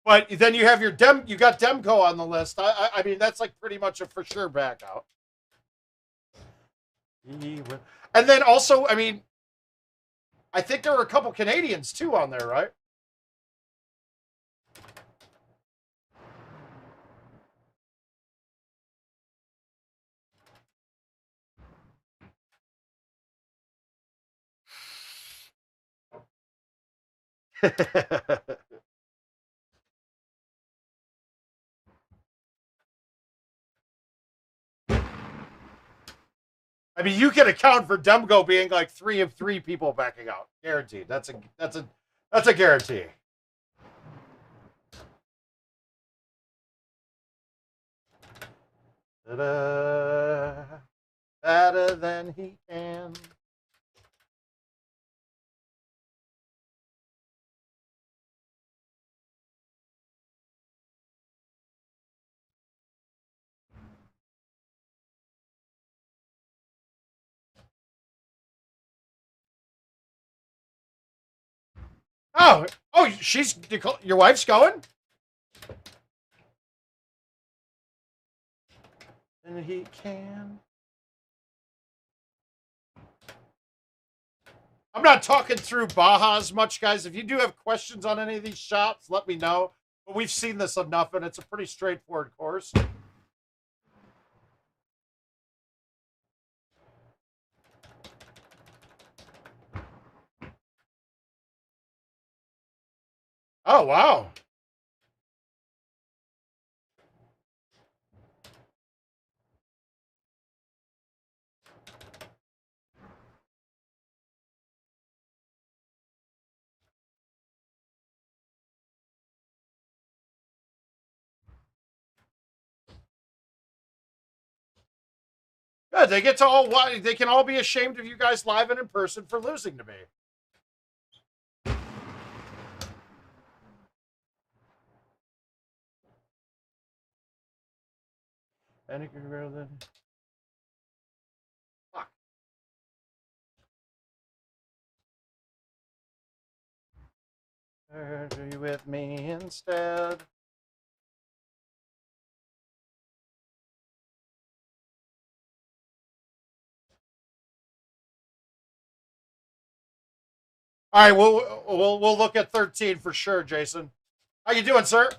But then you have your you got Demko on the list. I mean, that's like pretty much a for sure back out. And then also, I mean, I think there were a couple Canadians too on there, right? I mean, you can account for Demko being like 3 of 3 people backing out, guaranteed. That's a guarantee. Ta-da. Better than he can. Oh, she's your wife's going? And he can. I'm not talking through Bajas much, guys. If you do have questions on any of these shots, let me know. But we've seen this enough, and it's a pretty straightforward course. Oh, wow. Yeah, they get to they can all be ashamed of you guys live and in person for losing to me. Any girl then. Fuck. Are you with me instead? All right, we'll look at 13 for sure, Jason. How you doing, sir?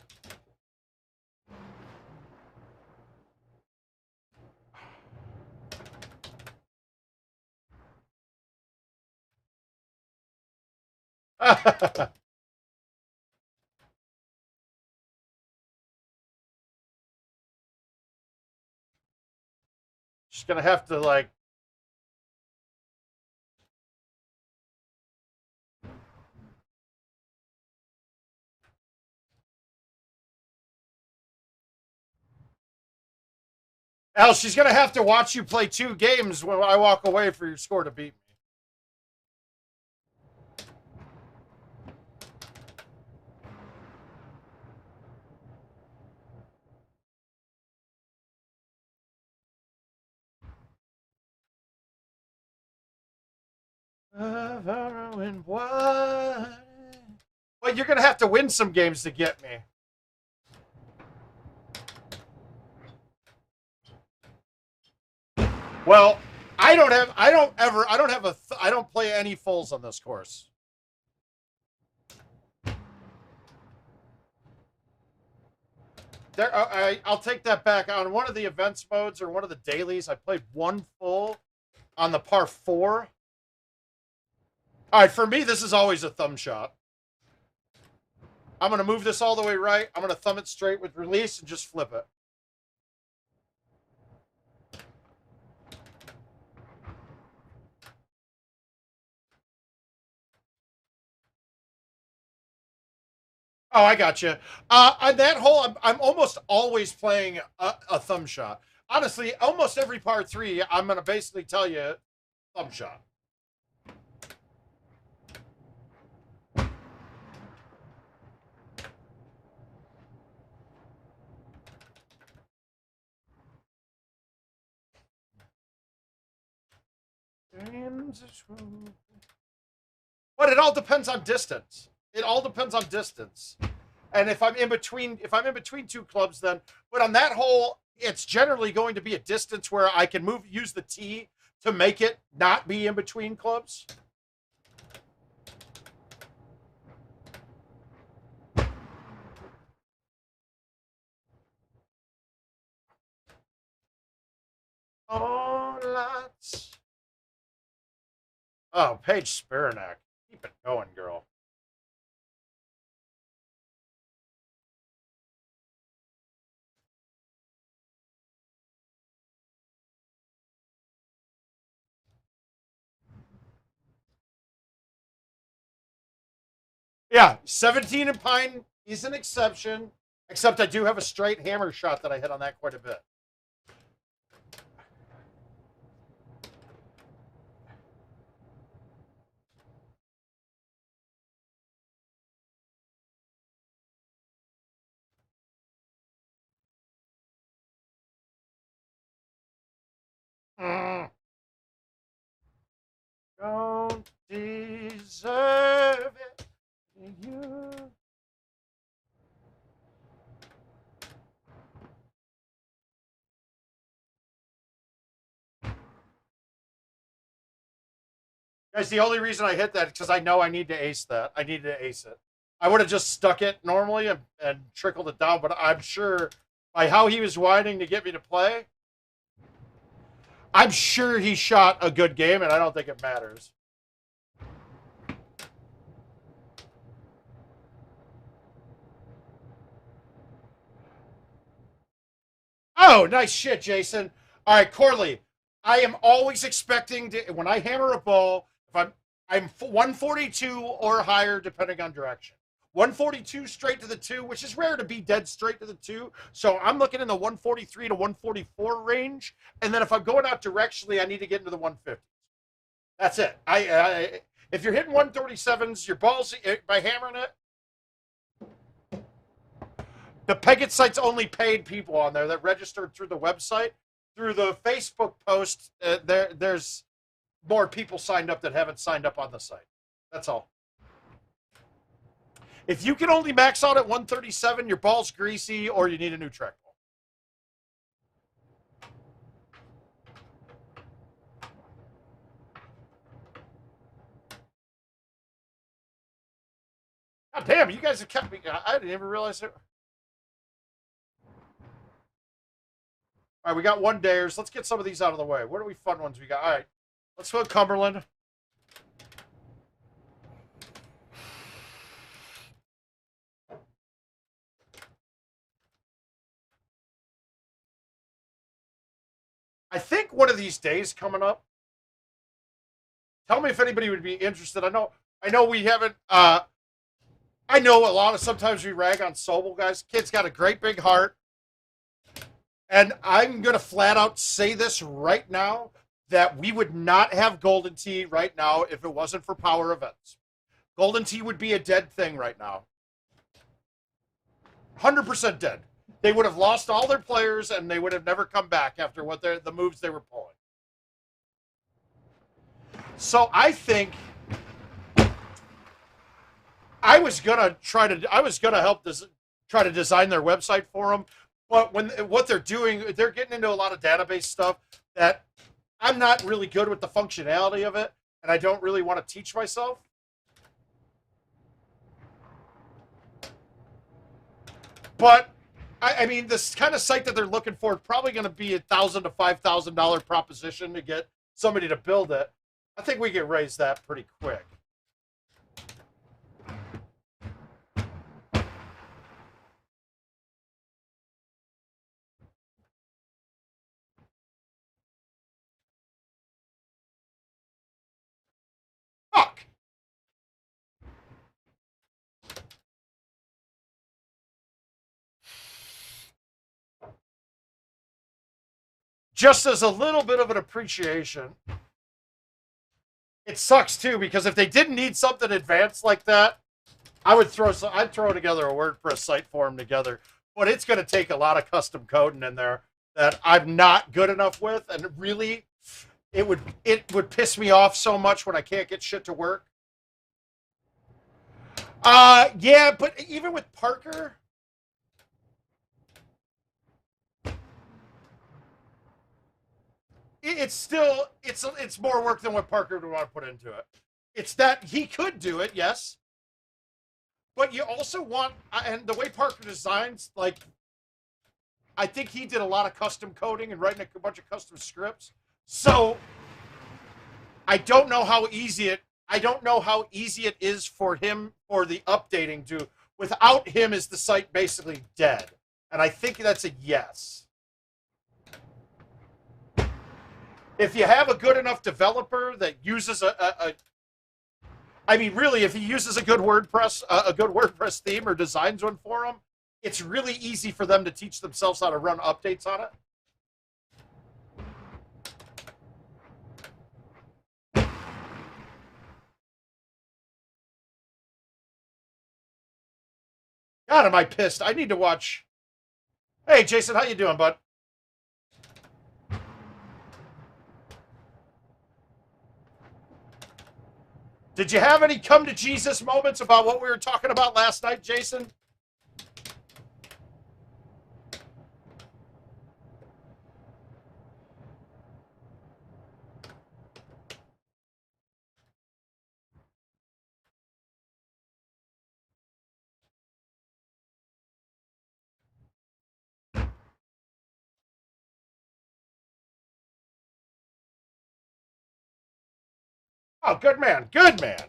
Just gonna have to like. Al, she's gonna have to watch you play 2 games when I walk away for your score to beat me. Well, you're gonna have to win some games to get me. Well, I don't play any fulls on this course. There, I'll take that back. On one of the events modes or one of the dailies, I played 1 full on the par 4. All right, for me, this is always a thumb shot. I'm going to move this all the way right. I'm going to thumb it straight with release and just flip it. Oh, I got you. On that hole, I'm almost always playing a thumb shot. Honestly, almost every par three, I'm going to basically tell you thumb shot. But it all depends on distance. It all depends on distance. And if I'm in between two clubs, then but on that hole, it's generally going to be a distance where I can use the tee to make it not be in between clubs. Oh, lots. Oh, Paige Spiranak. Keep it going, girl. Yeah, 17 and Pine is an exception, except I do have a straight hammer shot that I hit on that quite a bit. Mm. Don't deserve it. You. Guys, the only reason I hit that is because I know I need to ace that. I needed to ace it. I would have just stuck it normally and trickled it down, but I'm sure by how he was whining to get me to play, I'm sure he shot a good game, and I don't think it matters. Oh, nice shit, Jason. All right, Corley. I am always expecting to when I hammer a ball, if I'm 142 or higher depending on direction. 142 straight to the two, which is rare to be dead straight to the two. So I'm looking in the 143 to 144 range, and then if I'm going out directionally, I need to get into the 150s. That's it. If you're hitting 137s, your balls by hammering it, the Peggett site's only paid people on there that registered through the website. Through the Facebook post, there's more people signed up that haven't signed up on the site. That's all. If you can only max out at 137, your ball's greasy or you need a new track ball. God damn, you guys have kept me. I didn't even realize it. All right, we got one dares. Let's get some of these out of the way. What are we fun ones we got? All right, let's go Cumberland. I think one of these days coming up. Tell me if anybody would be interested. I know we haven't. I know a lot of sometimes we rag on Sobel guys. Kid's got a great big heart. And I'm going to flat out say this right now that we would not have Golden Tee right now if it wasn't for power events. Golden Tee would be a dead thing right now. 100% dead. They would have lost all their players and they would have never come back after what the moves they were pulling. So I think I was gonna help try to design their website for them, but what they're doing, they're getting into a lot of database stuff that I'm not really good with the functionality of it, and I don't really want to teach myself. But I mean, this kind of site that they're looking for is probably going to be $1,000 to $5,000 proposition to get somebody to build it. I think we can raise that pretty quick. Fuck. just as a little bit of an appreciation. It sucks too, because if they didn't need something advanced like that, I'd throw together a WordPress site for them together. But it's going to take a lot of custom coding in there that I'm not good enough with, and really, it would piss me off so much when I can't get shit to work. Yeah, but even with Parker, it's still it's more work than what Parker would want to put into it. It's that he could do it, yes, but you also want, and the way Parker designs, like, I think he did a lot of custom coding and writing a bunch of custom scripts. So I don't know how easy it is for him, or the updating to. Without him, is the site basically dead? And I think that's a yes. If you have a good enough developer that uses I mean, really, if he uses a good WordPress theme or designs one for him, it's really easy for them to teach themselves how to run updates on it. God, am I pissed? I need to watch. Hey, Jason, how you doing, bud? Did you have any come to Jesus moments about what we were talking about last night, Jason? Oh, good man. Good man.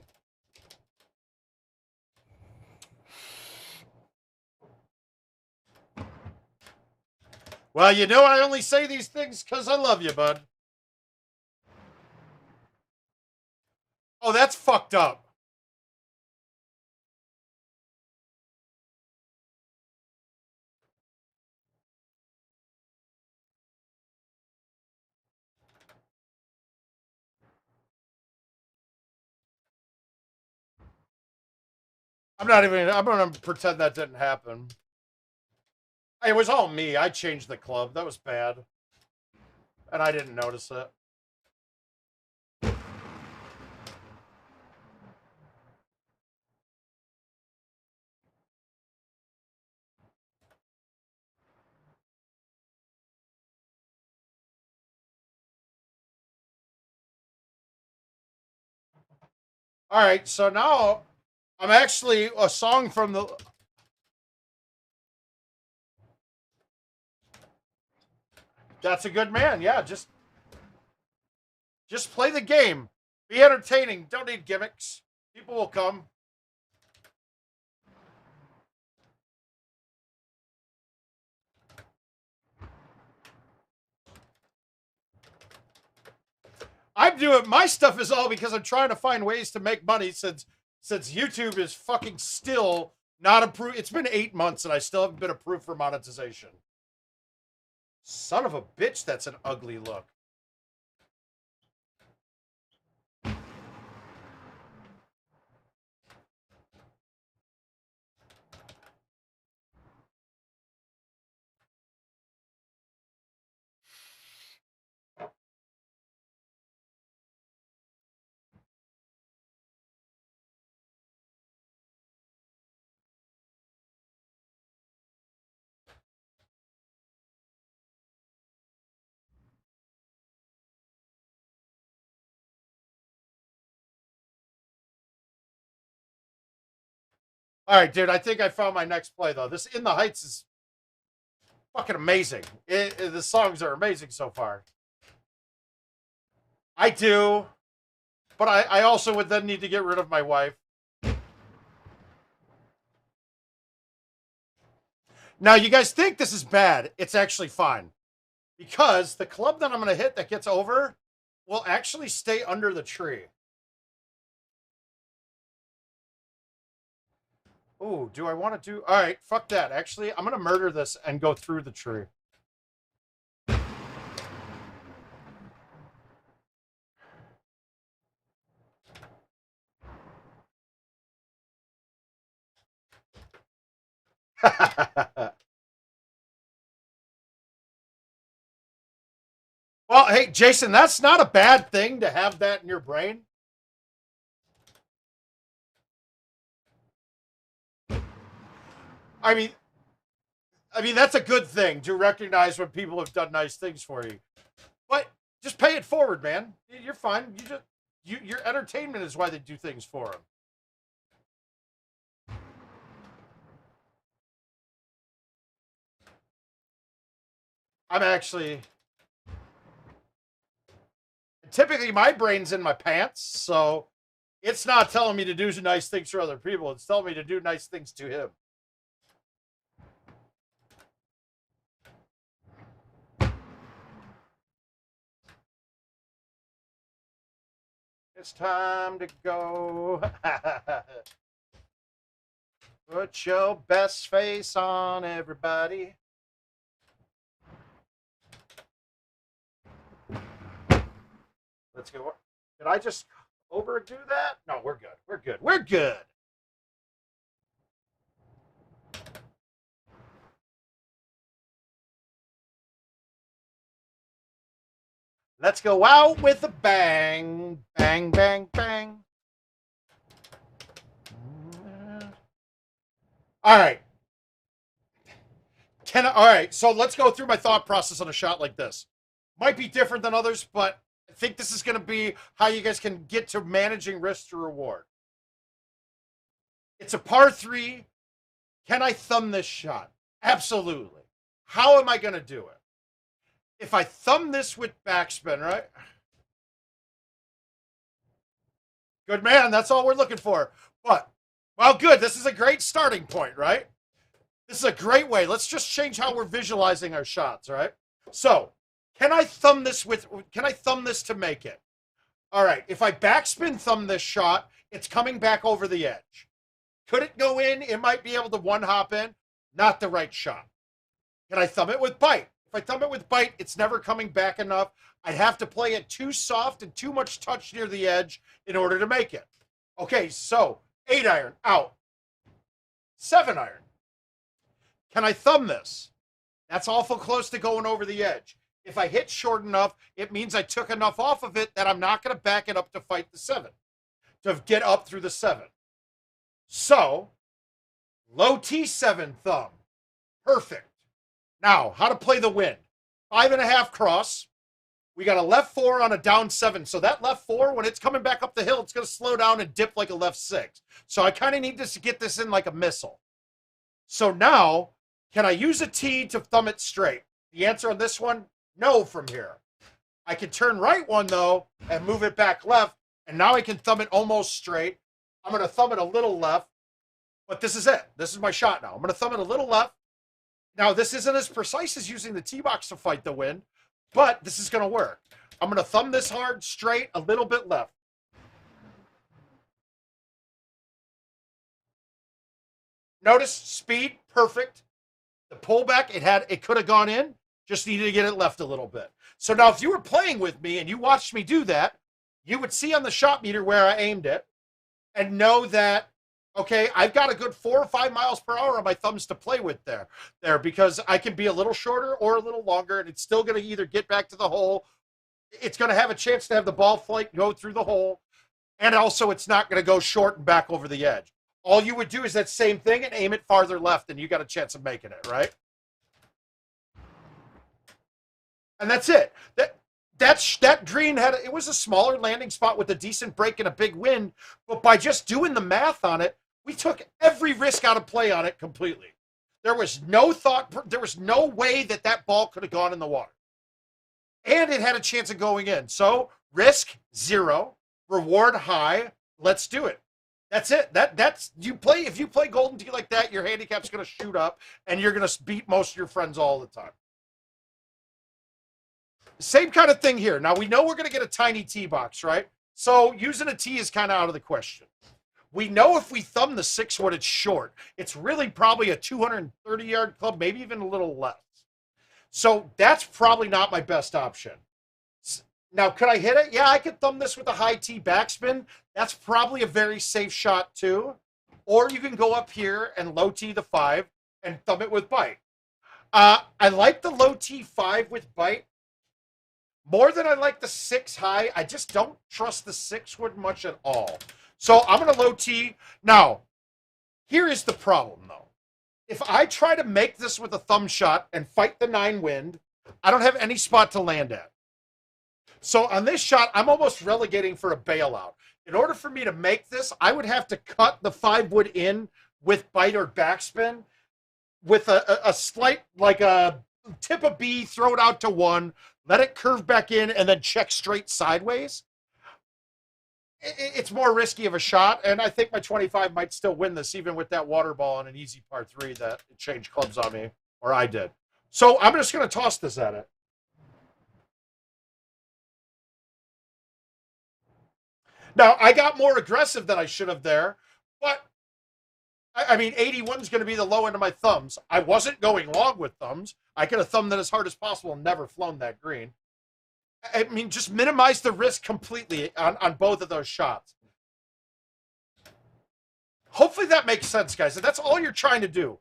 Well, you know, I only say these things because I love you, bud. Oh, that's fucked up. I'm going to pretend that didn't happen. It was all me. I changed the club. That was bad. And I didn't notice it. All right, so now I'm actually a song from the... That's a good man. Yeah, just play the game. Be entertaining. Don't need gimmicks. People will come. I'm doing my stuff is all because I'm trying to find ways to make money since YouTube is fucking still not approved. It's been 8 months and I still haven't been approved for monetization. Son of a bitch, that's an ugly look. All right, dude, I think I found my next play, though. This In the Heights is fucking amazing. The songs are amazing so far. I do, but I also would then need to get rid of my wife. Now, you guys think this is bad. It's actually fine. Because the club that I'm going to hit that gets over will actually stay under the tree. Ooh, do I want to do... All right, fuck that. Actually, I'm going to murder this and go through the tree. Well, hey, Jason, that's not a bad thing to have that in your brain. I mean, that's a good thing to recognize when people have done nice things for you. But just pay it forward, man. You're fine. Your entertainment is why they do things for them. I'm actually typically my brain's in my pants, so it's not telling me to do nice things for other people. It's telling me to do nice things to him. It's time to go. Put your best face on, everybody. Let's go. Did I just overdo that? No, we're good. We're good. We're good. Let's go out with a bang. Bang, bang, bang. All right. All right, so let's go through my thought process on a shot like this. Might be different than others, but I think this is going to be how you guys can get to managing risk to reward. It's a par 3. Can I thumb this shot? Absolutely. How am I going to do it? If I thumb this with backspin, right? Good man, that's all we're looking for. But, well, good. This is a great starting point, right? This is a great way. Let's just change how we're visualizing our shots, right? So, can I thumb this to make it? All right, if I backspin thumb this shot, it's coming back over the edge. Could it go in? It might be able to one hop in. Not the right shot. Can I thumb it with bite? If I thumb it with bite, it's never coming back enough. I'd have to play it too soft and too much touch near the edge in order to make it. Okay, so 8 iron, out. 7 iron. Can I thumb this? That's awful close to going over the edge. If I hit short enough, it means I took enough off of it that I'm not going to back it up to fight the 7, to get up through the 7. So, low T7 thumb. Perfect. Now, how to play the wind. 5.5 cross. We got a left 4 on a down 7. So that left 4, when it's coming back up the hill, it's going to slow down and dip like a left 6. So I kind of need this to get this in like a missile. So now, can I use a T to thumb it straight? The answer on this one, no from here. I can turn right one, though, and move it back left. And now I can thumb it almost straight. I'm going to thumb it a little left. But this is it. This is my shot now. I'm going to thumb it a little left. Now, this isn't as precise as using the T-box to fight the wind, but this is going to work. I'm going to thumb this hard, straight, a little bit left. Notice speed, perfect. The pullback, it could have gone in, just needed to get it left a little bit. So now if you were playing with me and you watched me do that, you would see on the shot meter where I aimed it and know that, okay, I've got a good 4 or 5 miles per hour on my thumbs to play with there because I can be a little shorter or a little longer, and it's still going to either get back to the hole. It's going to have a chance to have the ball flight go through the hole, and also it's not going to go short and back over the edge. All you would do is that same thing and aim it farther left, and you got a chance of making it, right? And that's it. That green it was a smaller landing spot with a decent break and a big wind, but by just doing the math on it, we took every risk out of play on it completely. There was no thought, there was no way that ball could have gone in the water. And it had a chance of going in. So risk 0, reward high. Let's do it. That's it. That's if you play Golden Tee like that, your handicap's going to shoot up and you're going to beat most of your friends all the time. Same kind of thing here. Now we know we're going to get a tiny tee box, right? So using a tee is kind of out of the question. We know if we thumb the 6-wood, it's short. It's really probably a 230-yard club, maybe even a little less. So that's probably not my best option. Now, could I hit it? Yeah, I could thumb this with a high tee backspin. That's probably a very safe shot too. Or you can go up here and low tee the 5. and thumb it with bite. I like the low T5 with bite more than I like the 6 high. I just don't trust the 6 wood much at all. So I'm going to low T. Now, here is the problem, though. If I try to make this with a thumb shot and fight the 9 wind, I don't have any spot to land at. So on this shot, I'm almost relegating for a bailout. In order for me to make this, I would have to cut the 5 wood in with bite or backspin with a slight, like a tip of B, throw it out to 1, let it curve back in, and then check straight sideways. It's more risky of a shot, and I think my 25 might still win this, even with that water ball on an easy par 3 that changed clubs on me, or I did. So I'm just going to toss this at it. Now, I got more aggressive than I should have there, but I mean, 81 is going to be the low end of my thumbs. I wasn't going long with thumbs. I could have thumbed that as hard as possible and never flown that green. I mean, just minimize the risk completely on both of those shots. Hopefully that makes sense, guys. And that's all you're trying to do.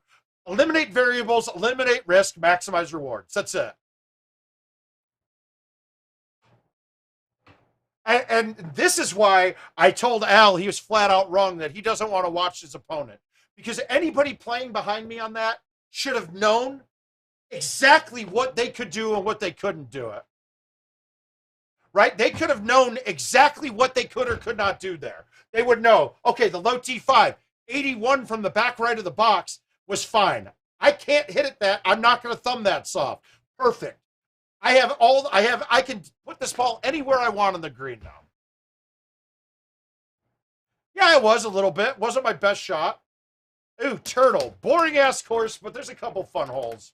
Eliminate variables, eliminate risk, maximize rewards. That's it. And this is why I told Al he was flat out wrong, that he doesn't want to watch his opponent. Because anybody playing behind me on that should have known exactly what they could do and what they couldn't do it. Right? They could have known exactly what they could or could not do there. They would know, okay, the low T5, 81 from the back right of the box was fine. I can't hit it that. I'm not going to thumb that soft. Perfect. I can put this ball anywhere I want on the green now. Yeah, it was a little bit. Wasn't my best shot. Ooh, turtle. Boring ass course, but there's a couple fun holes.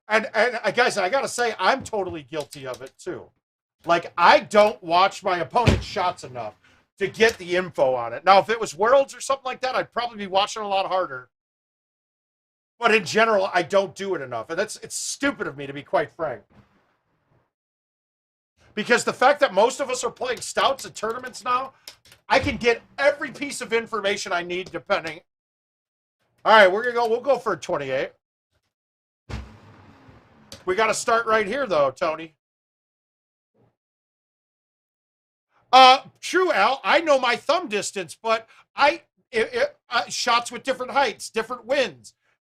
And guys, I gotta say, I'm totally guilty of it too. Like, I don't watch my opponent's shots enough to get the info on it. Now, if it was Worlds or something like that, I'd probably be watching a lot harder. But in general, I don't do it enough. And it's stupid of me, to be quite frank. Because the fact that most of us are playing stouts at tournaments now, I can get every piece of information I need depending. All right, we'll go for a 28. We got to start right here, though, Tony. True, Al. I know my thumb distance, but shots with different heights, different winds.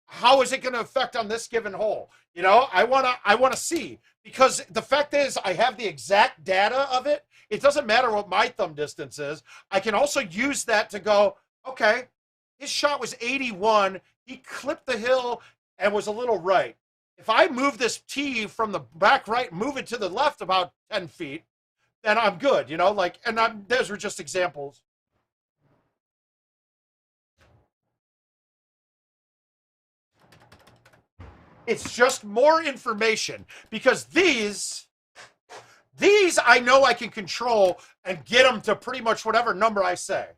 How is it going to affect on this given hole? You know, I wanna see, because the fact is, I have the exact data of it. It doesn't matter what my thumb distance is. I can also use that to go, okay, his shot was 81. He clipped the hill and was a little right. If I move this tee from the back right, move it to the left about 10 feet, then I'm good, you know, like, and those were just examples. It's just more information, because these I know I can control and get them to pretty much whatever number I say.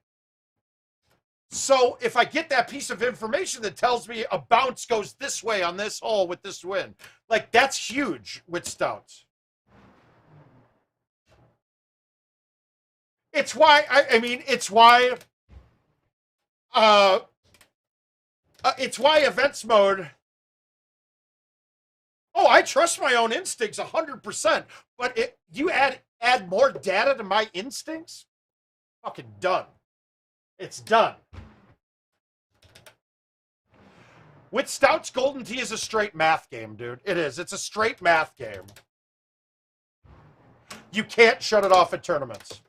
So if I get that piece of information that tells me a bounce goes this way on this hole with this wind, like, that's huge with stouts. It's why, it's why events mode. Oh, I trust my own instincts 100%, but you add more data to my instincts? Fucking done. It's done. With stouts, Golden Tee is a straight math game, dude. It is. It's a straight math game. You can't shut it off at tournaments.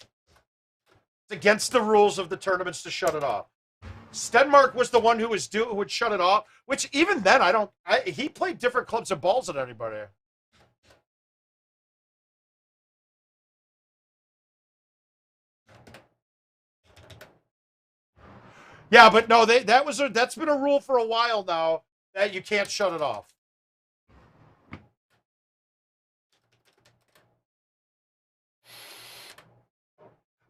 It's against the rules of the tournaments to shut it off. Stenmark was the one who would shut it off, which even then he played different clubs and balls than anybody. Yeah, but no, that's been a rule for a while now, that you can't shut it off.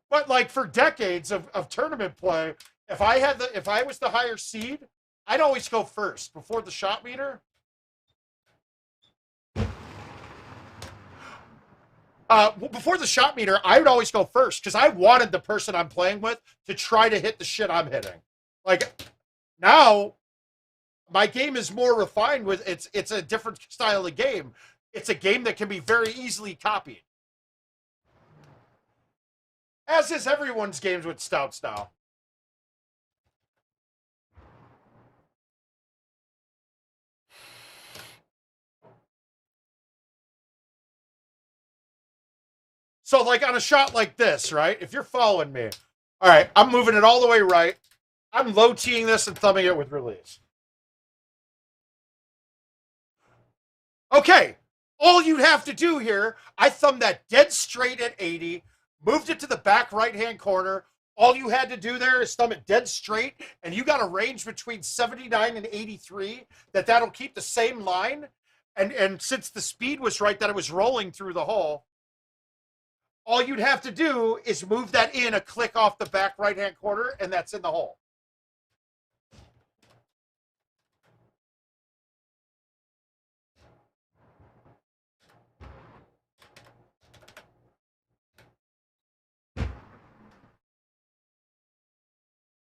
But like, for decades of tournament play, if I was the higher seed, I'd always go first before the shot meter. Before the shot meter, I would always go first because I wanted the person I'm playing with to try to hit the shit I'm hitting. Like, now, my game is more refined with it's a different style of game. It's a game that can be very easily copied. As is everyone's games with stouts now. So, like, on a shot like this, right? If you're following me, all right, I'm moving it all the way right. I'm low-teeing this and thumbing it with release. Okay, all you'd have to do here, I thumbed that dead straight at 80, moved it to the back right-hand corner. All you had to do there is thumb it dead straight, and you got a range between 79 and 83 that'll keep the same line. And since the speed was right, that it was rolling through the hole, all you'd have to do is move that in a click off the back right-hand corner, and that's in the hole.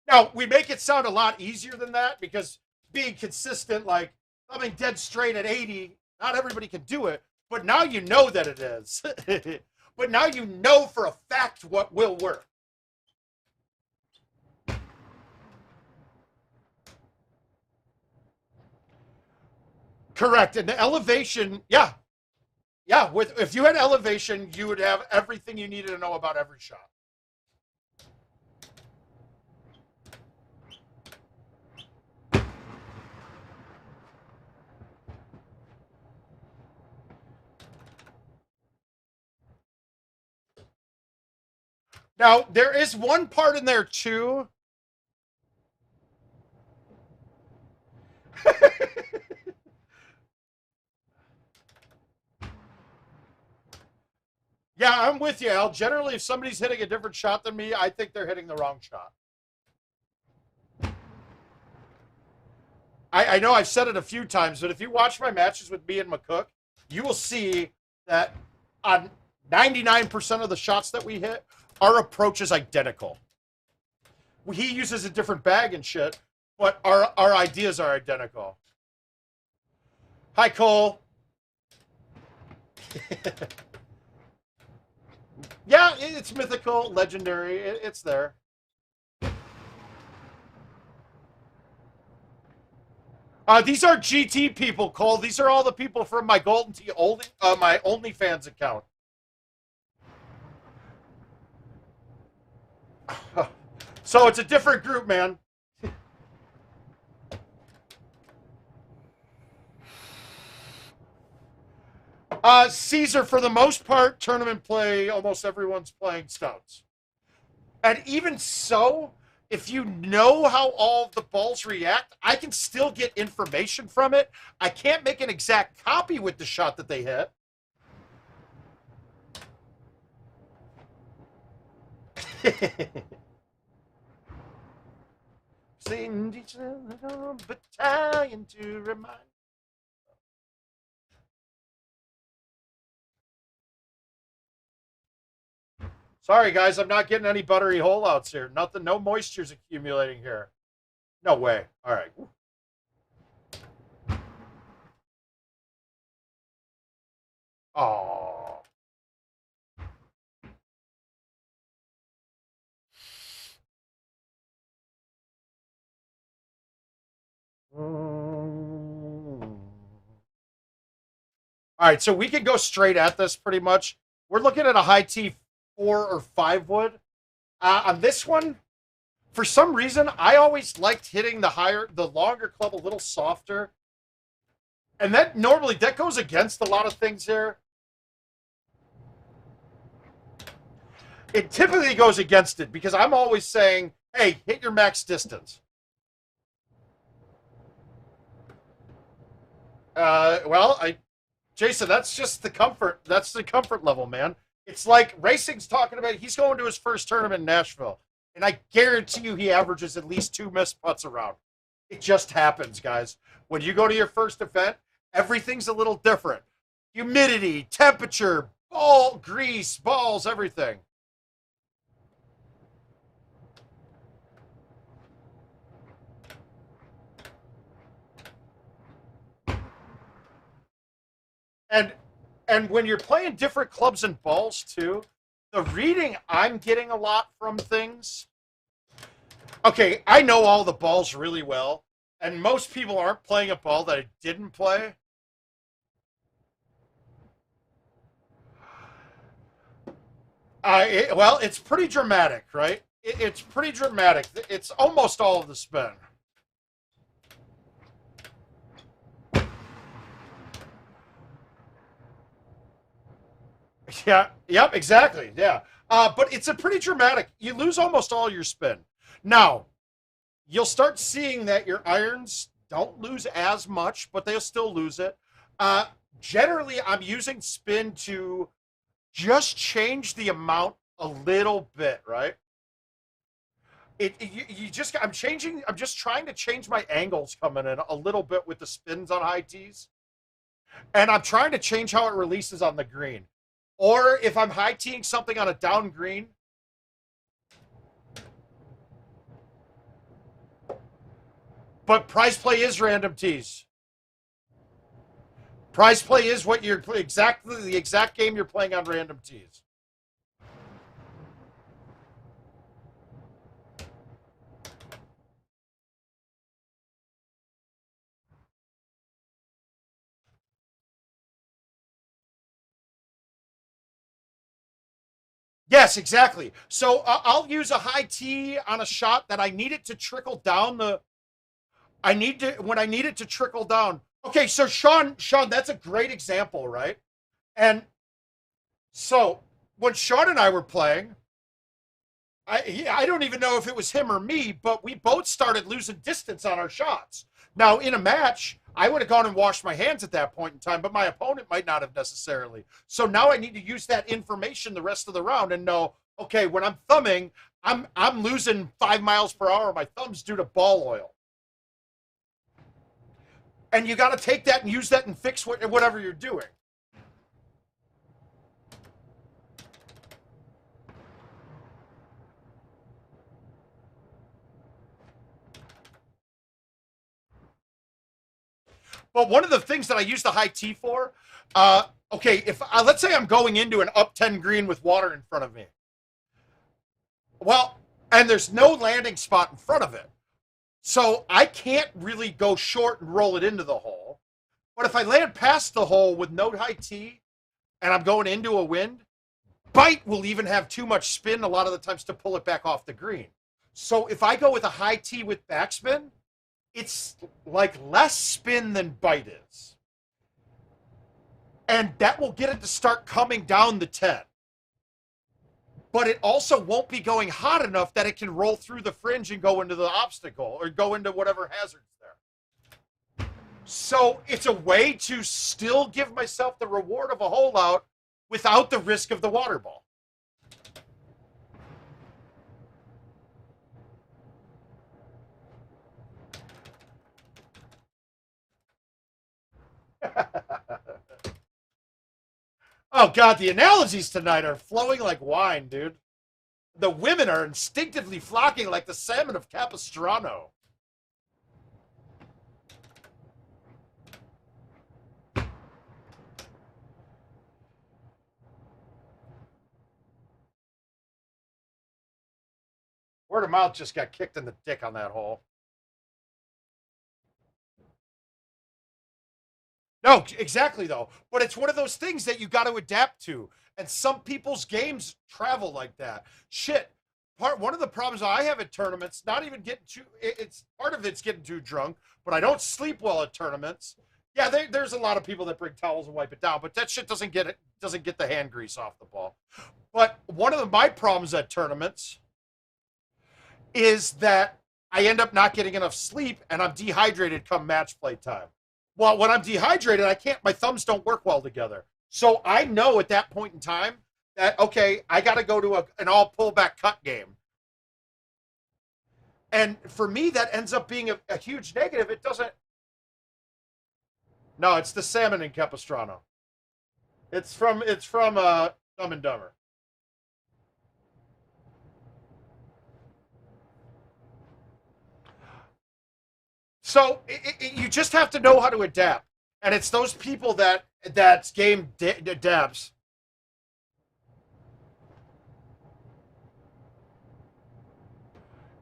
Now, we make it sound a lot easier than that because being consistent, like thumbing dead straight at 80, not everybody can do it, but now you know that it is. But now you know for a fact what will work. Correct. And the elevation, yeah. Yeah, if you had elevation, you would have everything you needed to know about every shot. Now, there is one part in there, too. Yeah, I'm with you, Al. Generally, if somebody's hitting a different shot than me, I think they're hitting the wrong shot. I know I've said it a few times, but if you watch my matches with me and McCook, you will see that on 99% of the shots that we hit, our approach is identical. He uses a different bag and shit, but our ideas are identical. Hi, Cole. Yeah, it's mythical, legendary. It's there. These are GT people, Cole. These are all the people from my my OnlyFans account. So it's a different group, man. Caesar, for the most part, tournament play, almost everyone's playing stouts. And even so, if you know how all the balls react, I can still get information from it. I can't make an exact copy with the shot that they hit. Send each little battalion to remind. Sorry, guys, I'm not getting any buttery hole outs here. Nothing, no moisture's accumulating here. No way. All right. Oh. All right, so we can go straight at this pretty much. We're looking at a high T 4 or 5 wood. On this one, for some reason, I always liked hitting the longer club a little softer. And that normally, that goes against a lot of things here. It typically goes against it because I'm always saying, hey, hit your max distance. Jason, that's just the comfort. That's the comfort level, man. It's like Racing's talking about, he's going to his first tournament in Nashville. And I guarantee you he averages at least 2 missed putts around. It just happens, guys. When you go to your first event, everything's a little different. Humidity, temperature, Ball, grease, balls, everything. And and when you're playing different clubs and balls too, the reading I'm getting a lot from things. Okay, I know all the balls really well, and most people aren't playing a ball that I didn't play. Well, it's pretty dramatic, right? It's pretty dramatic. It's almost all of the spin. Yeah, yep, exactly. Yeah. But it's a pretty dramatic. You lose almost all your spin. Now, you'll start seeing that your irons don't lose as much, but they'll still lose it. Uh, Generally, I'm using spin to just change the amount a little bit, right? You just I'm just trying to change my angles coming in a little bit with the spins on high tees, and I'm trying to change how it releases on the green. Or if I'm high teeing something on a down green, but prize play is random tees. Prize play is what you're exactly the exact game you're playing on random tees. Yes, exactly. So I'll use a high tee on a shot that I need it to trickle down the. I need to when I need it to trickle down. Okay, so Sean, that's a great example, right? And so when Sean and I were playing, I don't even know if it was him or me, but we both started losing distance on our shots. Now, in a match, I would have gone and washed my hands at that point in time, but my opponent might not have necessarily. So now I need to use that information the rest of the round and know, okay, when I'm thumbing, I'm losing 5 miles per hour of my thumbs due to ball oil. And you got to take that and use that and fix whatever you're doing. But one of the things that I use the high tee for, okay, if let's say I'm going into an up 10 green with water in front of me. Well, and there's no landing spot in front of it. So I can't really go short and roll it into the hole. But if I land past the hole with no high tee and I'm going into a wind, bite will even have too much spin a lot of the times to pull it back off the green. So if I go with a high tee with backspin, it's like less spin than bite is. And that will get it to start coming down the 10. But it also won't be going hot enough that it can roll through the fringe and go into the obstacle or go into whatever hazard's there. So it's a way to still give myself the reward of a hole out without the risk of the water ball. Oh, God, the analogies tonight are flowing like wine, dude. The women are instinctively flocking like the salmon of Capistrano. Word of mouth just got kicked in the dick on that hole. No, exactly though. But it's one of those things that you got to adapt to. And some people's games travel like that. Shit. One of the problems I have at tournaments, not even getting too it's part of it's getting too drunk, but I don't sleep well at tournaments. Yeah, there's a lot of people that bring towels and wipe it down, but that shit doesn't get the hand grease off the ball. But one of my problems at tournaments is that I end up not getting enough sleep and I'm dehydrated come match play time. Well, when I'm dehydrated, I can't, my thumbs don't work well together. So I know at that point in time that, okay, I got to go to an all pullback cut game. And for me, that ends up being a huge negative. It doesn't. No, it's the salmon in Capistrano. It's from Dumb and Dumber. So you just have to know how to adapt, and it's those people that's game adapts.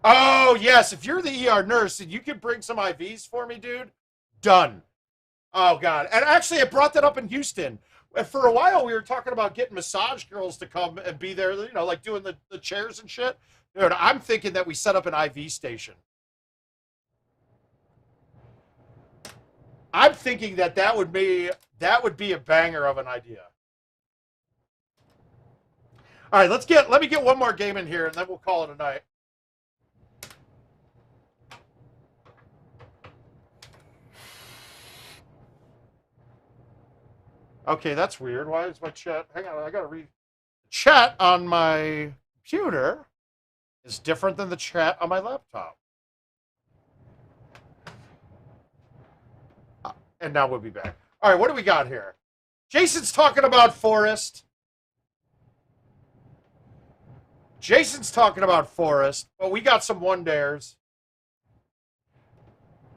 Oh yes, if you're the ER nurse and you can bring some IVs for me, dude, done. Oh god, and actually, I brought that up in Houston. For a while, we were talking about getting massage girls to come and be there, you know, like doing the chairs and shit. Dude, I'm thinking that we set up an IV station. I'm thinking that would be a banger of an idea. All right, let me get one more game in here, and then we'll call it a night. Okay, that's weird. Why is my chat? Hang on, I gotta read. Chat on my computer is different than the chat on my laptop. And now we'll be back. All right, what do we got here? Jason's talking about Forest. Jason's talking about Forest, but we got some one dares.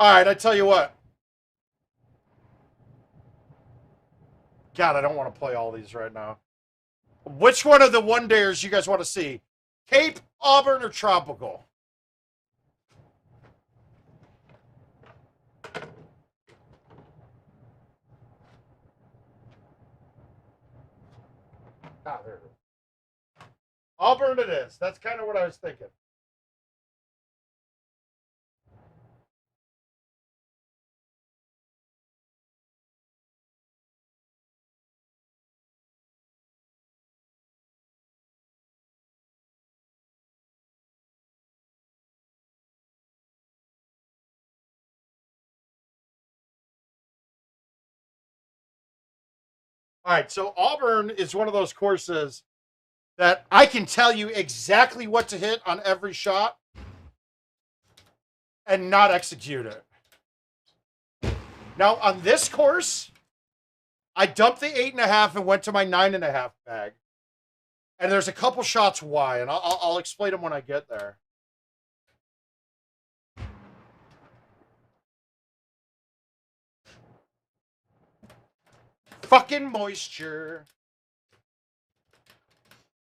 All right, I tell you what. God, I don't want to play all these right now. Which one of the one dares you guys want to see? Cape, Auburn, or Tropical? Ah, there it is. Auburn it is. That's kind of what I was thinking. All right, so Auburn is one of those courses that I can tell you exactly what to hit on every shot and not execute it. Now, on this course, I dumped the 8.5 and went to my 9.5 bag. And there's a couple shots why, and I'll explain them when I get there. Fucking moisture.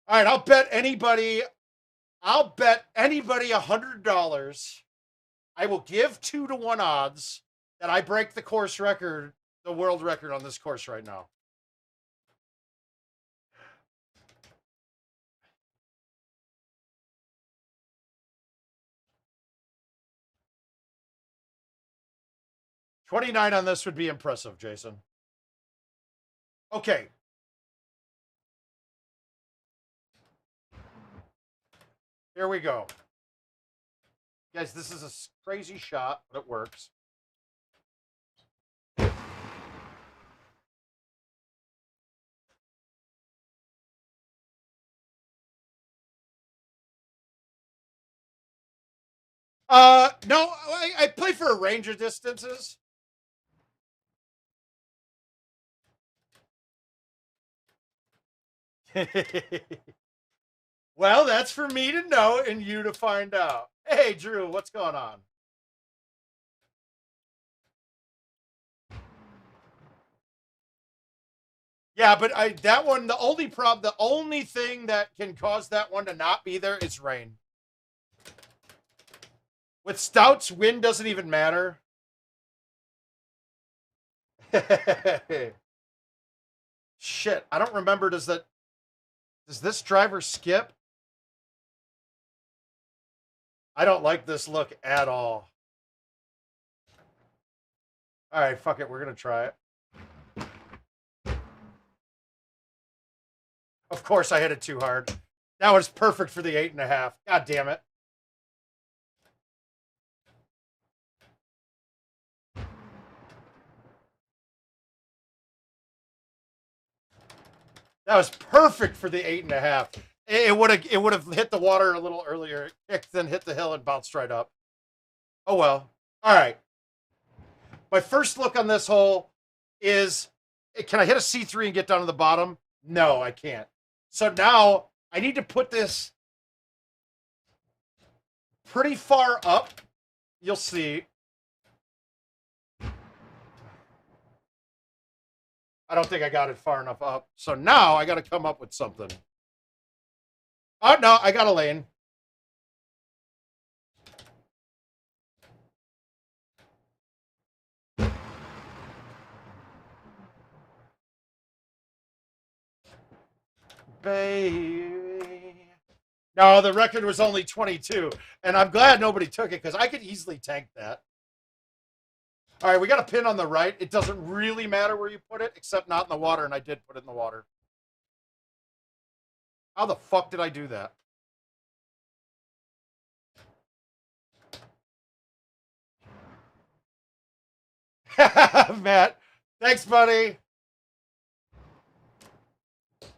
All right, I'll bet anybody $100. I will give 2-to-1 odds that I break the course record, the world record on this course right now. $29 on this would be impressive, Jason. Okay. Here we go. Guys, this is a crazy shot, but it works. No, I play for a range of distances. Well, that's for me to know and you to find out. Hey, Drew, what's going on? Yeah, but that one, the only thing that can cause that one to not be there is rain. With Stouts, wind doesn't even matter. Shit, I don't remember. Does this driver skip? I don't like this look at all. All right, fuck it. We're going to try it. Of course, I hit it too hard. That was perfect for the 8.5. God damn it. That was perfect for the 8.5. It would have hit the water a little earlier, then hit the hill and bounced right up. Oh well. All right. My first look on this hole is Can I hit a C3 and get down to the bottom? No, I can't. So now I need to put this pretty far up. You'll see. I don't think I got it far enough up. So now I got to come up with something. Oh, no, I got a lane. Baby. No, the record was only 22. And I'm glad nobody took it because I could easily tank that. All right, we got a pin on the right. It doesn't really matter where you put it, except not in the water, and I did put it in the water. How the fuck did I do that? Matt, thanks, buddy.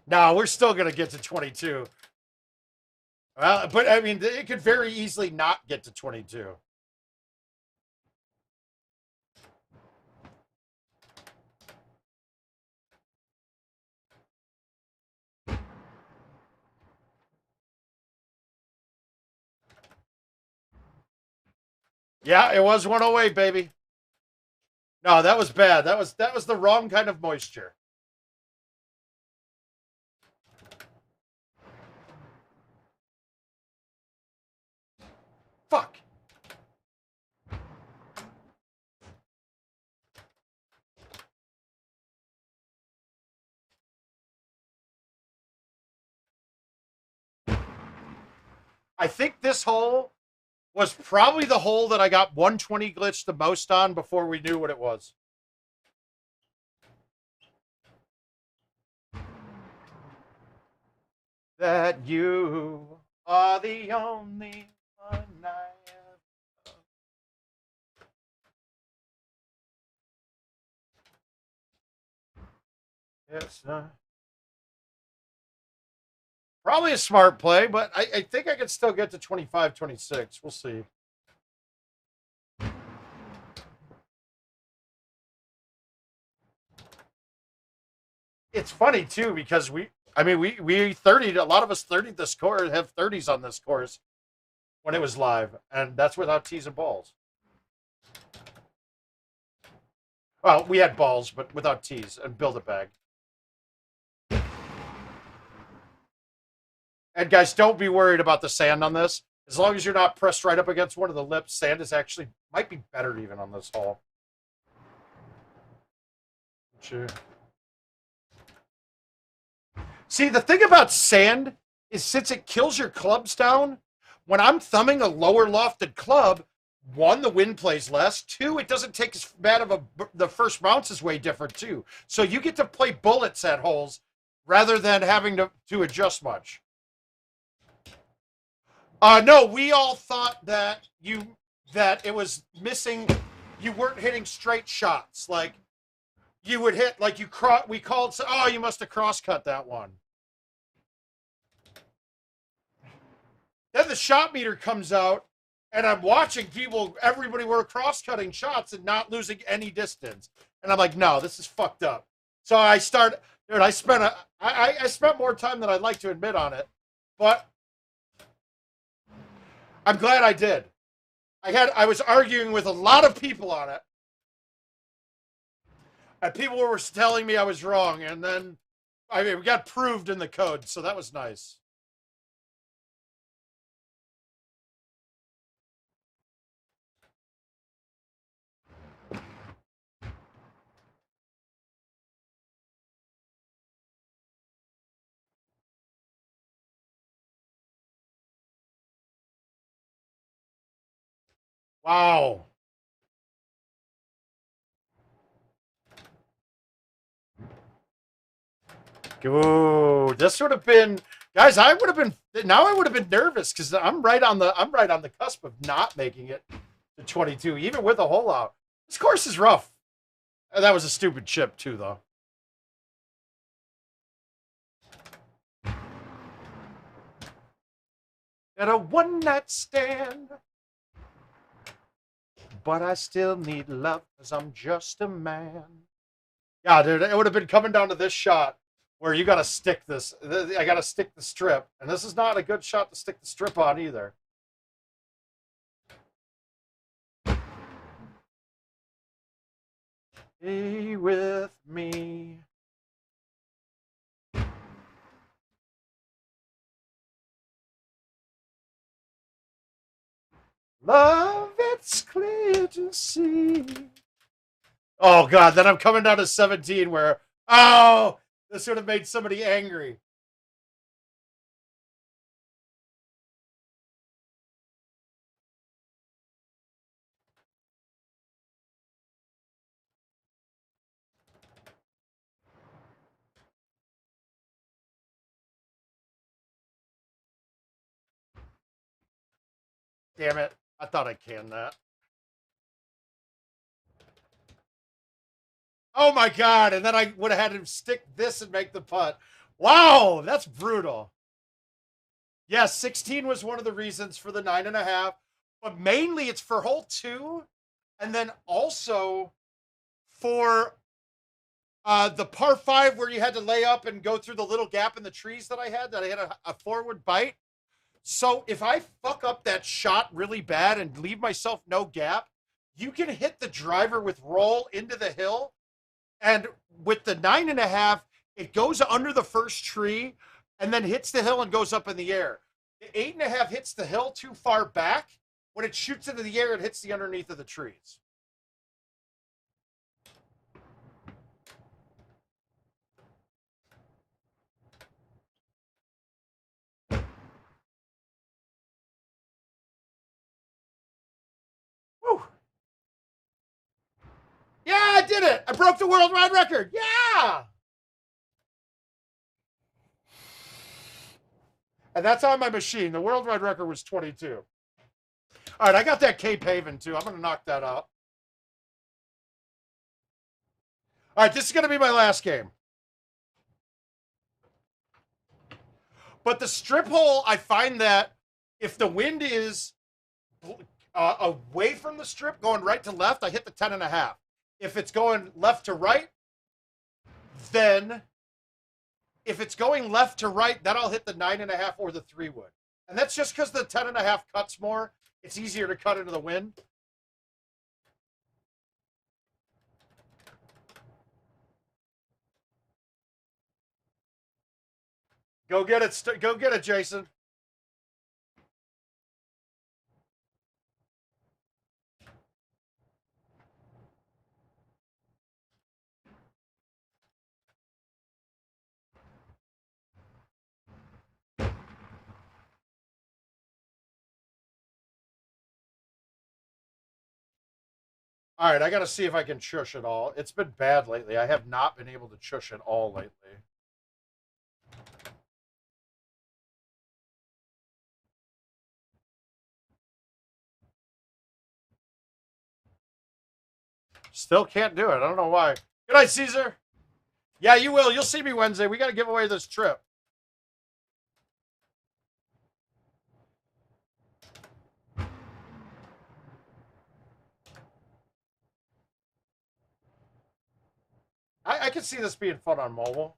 No, we're still going to get to 22. Well, but I mean, it could very easily not get to 22. Yeah, it was 108, baby. No, that was bad. That was the wrong kind of moisture. Fuck. I think this hole was probably the hole that I got 120 glitched the most on before we knew what it was. That you are the only one I have. Yes, probably a smart play, but I think I could still get to 25, 26. We'll see. It's funny, too, because we 30'd, a lot of us 30'd this course, have 30s on this course when it was live, and that's without tees and balls. Well, we had balls, but without tees and build a bag. And guys, don't be worried about the sand on this. As long as you're not pressed right up against one of the lips, sand is actually, might be better even on this hole. Sure. See, the thing about sand is since it kills your clubs down, when I'm thumbing a lower lofted club, one, the wind plays less. Two, it doesn't take as bad of the first bounce is way different too. So you get to play bullets at holes rather than having to adjust much. No, we all thought that it was missing. You weren't hitting straight shots. Like you would hit, like we called. Oh, you must have cross cut that one. Then the shot meter comes out, and I'm watching people. Everybody were cross cutting shots and not losing any distance. And I'm like, no, this is fucked up. So I started. Dude, I spent more time than I'd like to admit on it, but I'm glad I did. I was arguing with a lot of people on it. And people were telling me I was wrong, and then we got proved in the code, so that was nice. Wow. Ooh, this would have been, guys. I would have been nervous because I'm right on the cusp of not making it to 22, even with a hole out. This course is rough. That was a stupid chip too, though. At a one-night stand, but I still need love because I'm just a man. Yeah, dude, it would have been coming down to this shot where you got to stick this. I got to stick the strip, and this is not a good shot to stick the strip on either. Be with me. Love, it's clear to see. Oh, God, then I'm coming down to 17 where, oh, this would have made somebody angry. Damn it. I thought I canned that. Oh, my God. And then I would have had him stick this and make the putt. Wow, that's brutal. Yes, 16 was one of the reasons for the 9.5, but mainly it's for hole 2, and then also for the par 5 where you had to lay up and go through the little gap in the trees that I had a forward bite. So if I fuck up that shot really bad and leave myself no gap, you can hit the driver with roll into the hill, and with the 9.5, it goes under the first tree and then hits the hill and goes up in the air. The 8.5 hits the hill too far back. When it shoots into the air, it hits the underneath of the trees. Woo. Yeah, I did it. I broke the worldwide record. Yeah. And that's on my machine. The worldwide record was 22. All right, I got that Cape Haven too. I'm going to knock that out. All right, this is going to be my last game. But the strip hole, I find that if the wind is away from the strip, going right to left, I hit the 10.5. If it's going left to right, then if it's going left to right, then I'll hit the 9.5 or the 3 wood. And that's just because the 10.5 cuts more. It's easier to cut into the wind. Go get it. Go get it, Jason. All right, I got to see if I can chush it all. It's been bad lately. I have not been able to chush it all lately. Still can't do it. I don't know why. Good night, Caesar. Yeah, you will. You'll see me Wednesday. We got to give away this trip. I can see this being fun on mobile.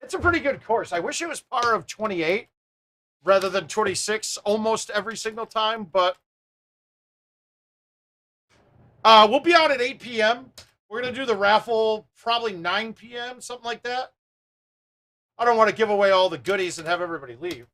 It's a pretty good course. I wish it was par of 28 rather than 26 almost every single time, but we'll be out at 8 p.m. We're going to do the raffle probably 9 p.m., something like that. I don't want to give away all the goodies and have everybody leave.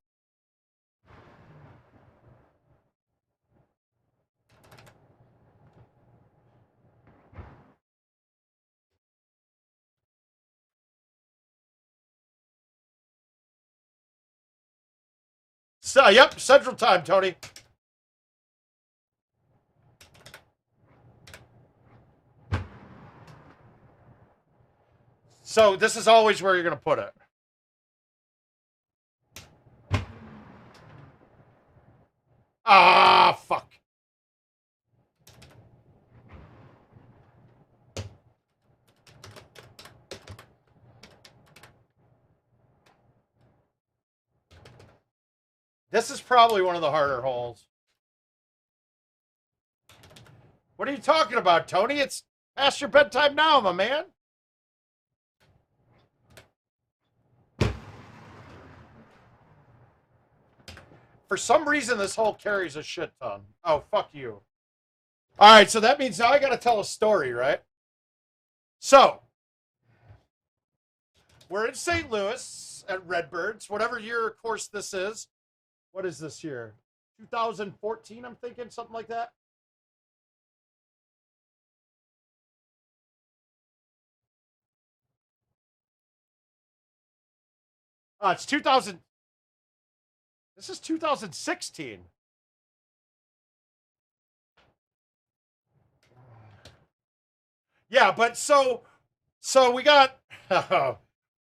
So, yep, Central Time, Tony. So this is always where you're going to put it. Ah, fuck. This is probably one of the harder holes. What are you talking about, Tony? It's past your bedtime now, my man. For some reason, this hole carries a shit ton. Oh, fuck you. All right, so that means now I got to tell a story, right? So, we're in St. Louis at Redbirds, whatever year course this is. What is this year? 2014, I'm thinking, something like that. It's 2000. This is 2016. Yeah, but so we got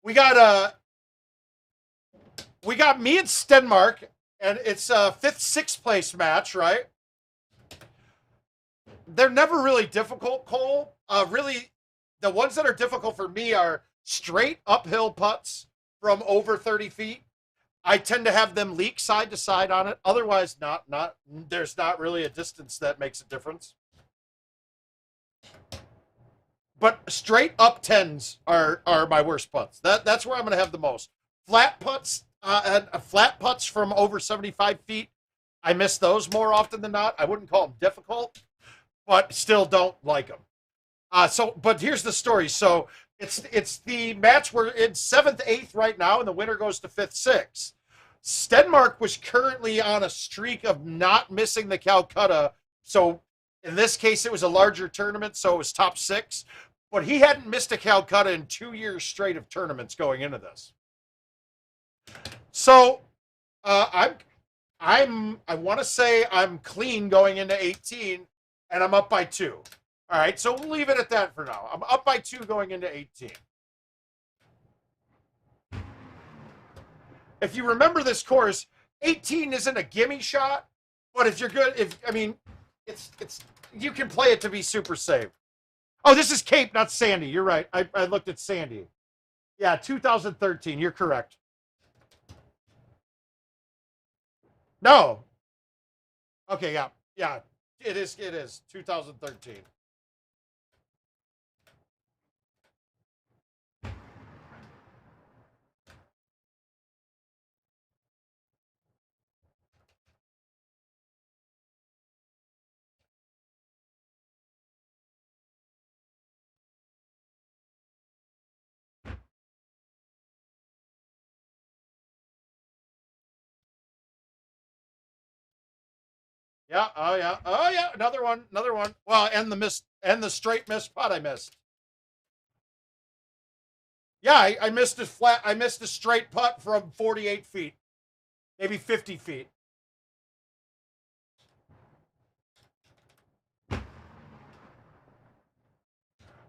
we got we got me and Stenmark, and it's a fifth, sixth place match, right? They're never really difficult, Cole. Really, the ones that are difficult for me are straight uphill putts from over 30 feet. I tend to have them leak side to side on it. Otherwise, not there's not really a distance that makes a difference. But straight up tens are my worst putts. That's where I'm going to have the most flat putts and flat putts from over 75 feet. I miss those more often than not. I wouldn't call them difficult, but still don't like them. But here's the story. So it's the match. We're in seventh, eighth right now, and the winner goes to fifth, sixth. Stenmark was currently on a streak of not missing the Calcutta. So in this case, it was a larger tournament, so it was top six. But he hadn't missed a Calcutta in 2 years straight of tournaments going into this. So I want to say I'm clean going into 18, and I'm up by 2. All right, so we'll leave it at that for now. I'm up by 2 going into 18. If you remember this course, 18 isn't a gimme shot, but if you're good, it's you can play it to be super safe. Oh, this is Cape, not Sandy. You're right. I looked at Sandy. Yeah, 2013. You're correct. No. Okay, yeah. Yeah. It is 2013. Yeah. Oh yeah. Oh yeah. Another one. Another one. Well, and the straight missed putt I missed. Yeah, I missed a flat. I missed a straight putt from 48 feet, maybe 50 feet.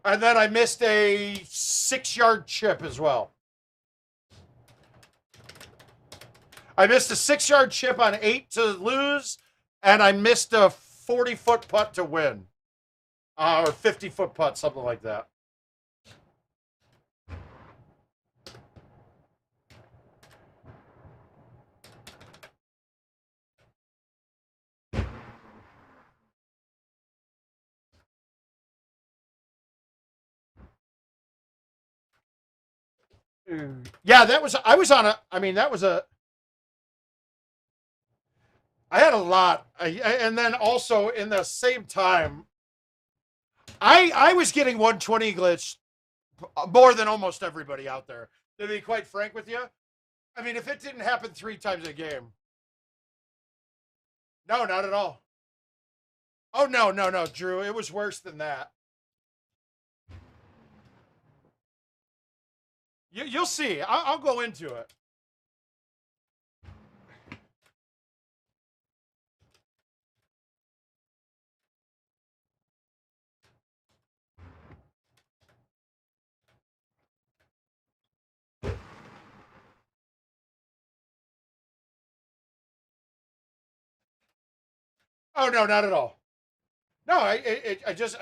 And then I missed a 6-yard chip as well. I missed a 6-yard chip on 8 to lose, and I missed a 40-foot putt to win, or 50-foot putt, something like that. Yeah, that was. I was on a. I mean, that was a. I had a lot, and then also in the same time, I was getting 120 glitch more than almost everybody out there. To be quite frank with you, I mean, if it didn't happen 3 times a game, no, not at all. Oh no, no, no, Drew, it was worse than that. You'll see. I'll go into it. Oh no, not at all. No, I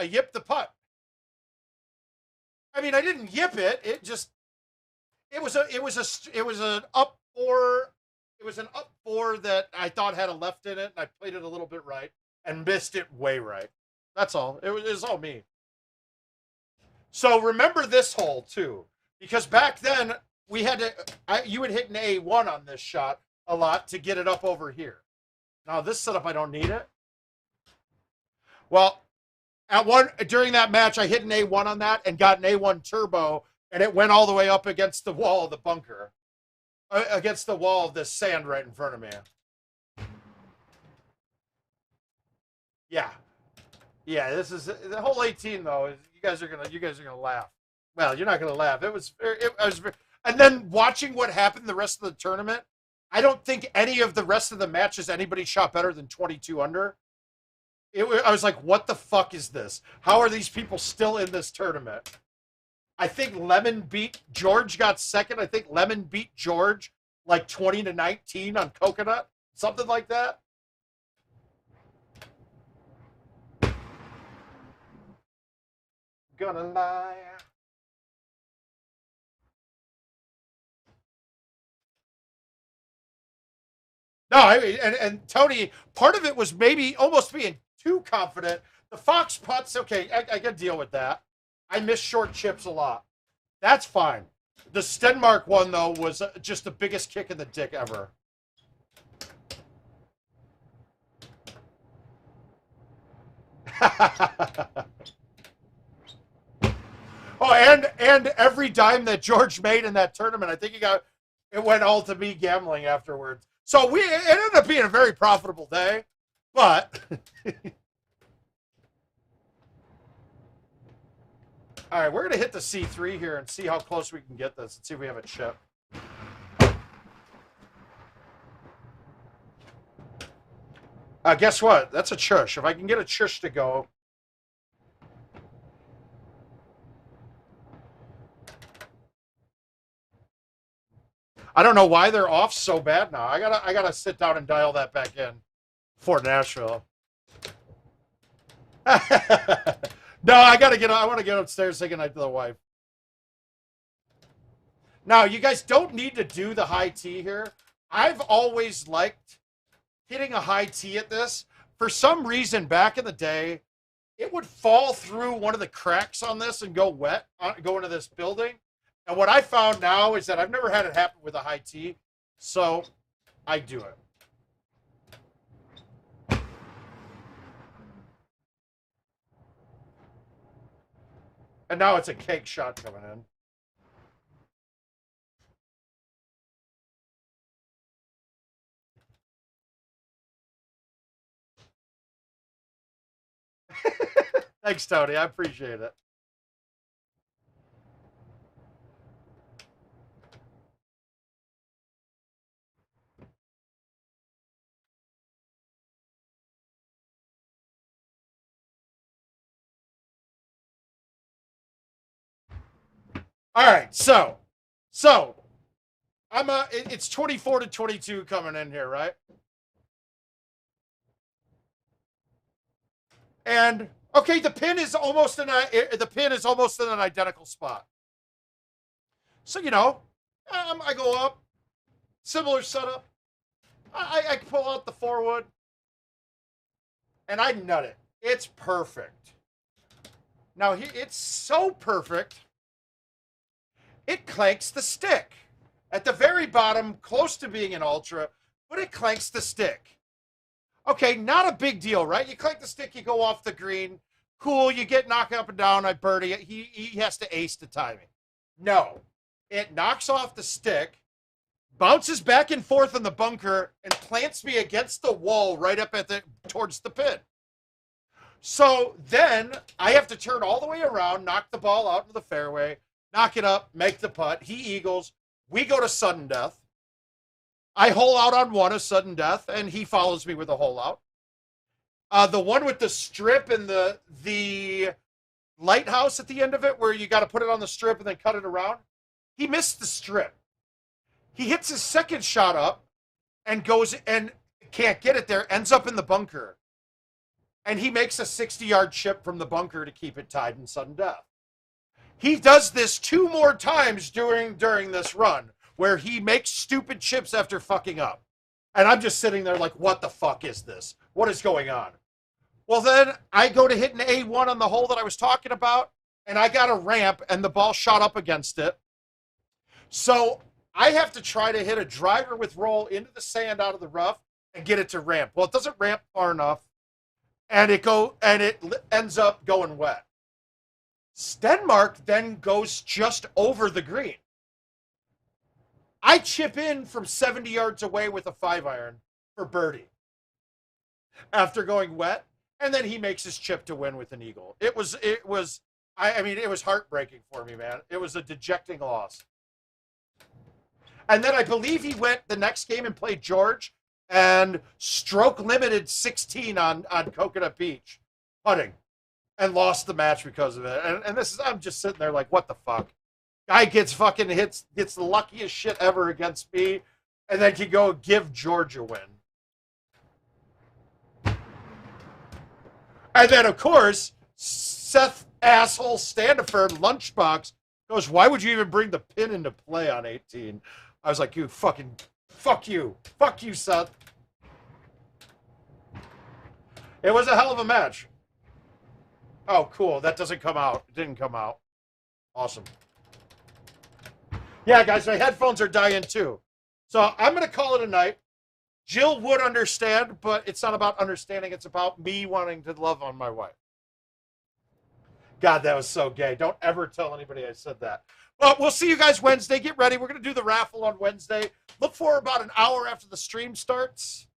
yipped the putt. I mean, I didn't yip it. It just it was an up 4. it was an up 4 that I thought had a left in it, and I played it a little bit right and missed it way right. That's all. It was all me. So remember this hole too, because back then we had to. You would hit an A1 on this shot a lot to get it up over here. Now this setup, I don't need it. Well, during that match, I hit an A1 on that and got an A1 turbo, and it went all the way up against the wall of the bunker, against the wall of this sand right in front of me. Yeah, yeah. This is the whole 18 though. You guys are gonna laugh. Well, you're not gonna laugh. It was and then watching what happened the rest of the tournament. I don't think any of the rest of the matches anybody shot better than 22 under. I was like, what the fuck is this? How are these people still in this tournament? I think Lemon beat George, got second. I think Lemon beat George like 20-19 on Coconut, something like that. Gonna lie. No, and Tony, part of it was maybe almost being too confident. The Fox putts, okay, I can deal with that. I miss short chips a lot. That's fine. The Stenmark one, though, was just the biggest kick in the dick ever. Oh, and every dime that George made in that tournament, I think it went all to me gambling afterwards. So it ended up being a very profitable day, but all right, we're gonna hit the C3 here and see how close we can get this and see if we have a chip. Guess what? That's a chush. If I can get a chush to go. I don't know why they're off so bad now. I gotta sit down and dial that back in for Nashville. No, I want to get upstairs, say goodnight to the wife. Now, you guys don't need to do the high tee here. I've always liked hitting a high tee at this. For some reason, back in the day, it would fall through one of the cracks on this and go wet, go into this building. And what I found now is that I've never had it happen with a high tee, so I do it. And now it's a cake shot coming in. Thanks, Tony. I appreciate it. All right, so it's 24-22 coming in here, right? And okay, the pin is almost in an identical spot. So I go up, similar setup. I pull out the forward, and I nut it. It's perfect. Now it's so perfect. It clanks the stick. At the very bottom, close to being an ultra, but it clanks the stick. Okay, not a big deal, right? You clank the stick, you go off the green. Cool, you get knocked up and down. I birdie it. He has to ace the timing. No. It knocks off the stick, bounces back and forth in the bunker, and plants me against the wall right up towards the pin. So then I have to turn all the way around, knock the ball out into the fairway, knock it up, make the putt. He eagles. We go to sudden death. I hole out on one, a sudden death, and he follows me with a hole out. The one with the strip and the lighthouse at the end of it, where you got to put it on the strip and then cut it around, he missed the strip. He hits his second shot up and goes and can't get it there, ends up in the bunker. And he makes a 60-yard chip from the bunker to keep it tied in sudden death. He does this 2 more times during this run, where he makes stupid chips after fucking up. And I'm just sitting there like, what the fuck is this? What is going on? Well, then I go to hit an A1 on the hole that I was talking about, and I got a ramp, and the ball shot up against it. So I have to try to hit a driver with roll into the sand out of the rough and get it to ramp. Well, it doesn't ramp far enough, and it ends up going wet. Stenmark then goes just over the green. I chip in from 70 yards away with a 5-iron for birdie after going wet, and then he makes his chip to win with an eagle. It was heartbreaking for me, man. It was a dejecting loss. And then I believe he went the next game and played George and stroke limited 16 on Coconut Beach putting and lost the match because of it. And this is, I'm just sitting there like, what the fuck? Guy gets the luckiest shit ever against me, and then can go give George a win. And then, of course, Seth asshole Standiford lunchbox goes, why would you even bring the pin into play on 18? I was like, fuck you, Seth. It was a hell of a match. Oh, cool. That doesn't come out. It didn't come out. Awesome. Yeah, guys, my headphones are dying too. So I'm going to call it a night. Jill would understand, but it's not about understanding. It's about me wanting to love on my wife. God, that was so gay. Don't ever tell anybody I said that. Well, we'll see you guys Wednesday. Get ready. We're going to do the raffle on Wednesday. Look for about an hour after the stream starts.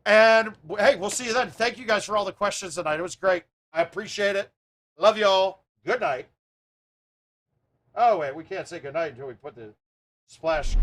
And, hey, we'll see you then. Thank you guys for all the questions tonight. It was great. I appreciate it. Love you all. Good night. Oh, wait, we can't say good night until we put the splash.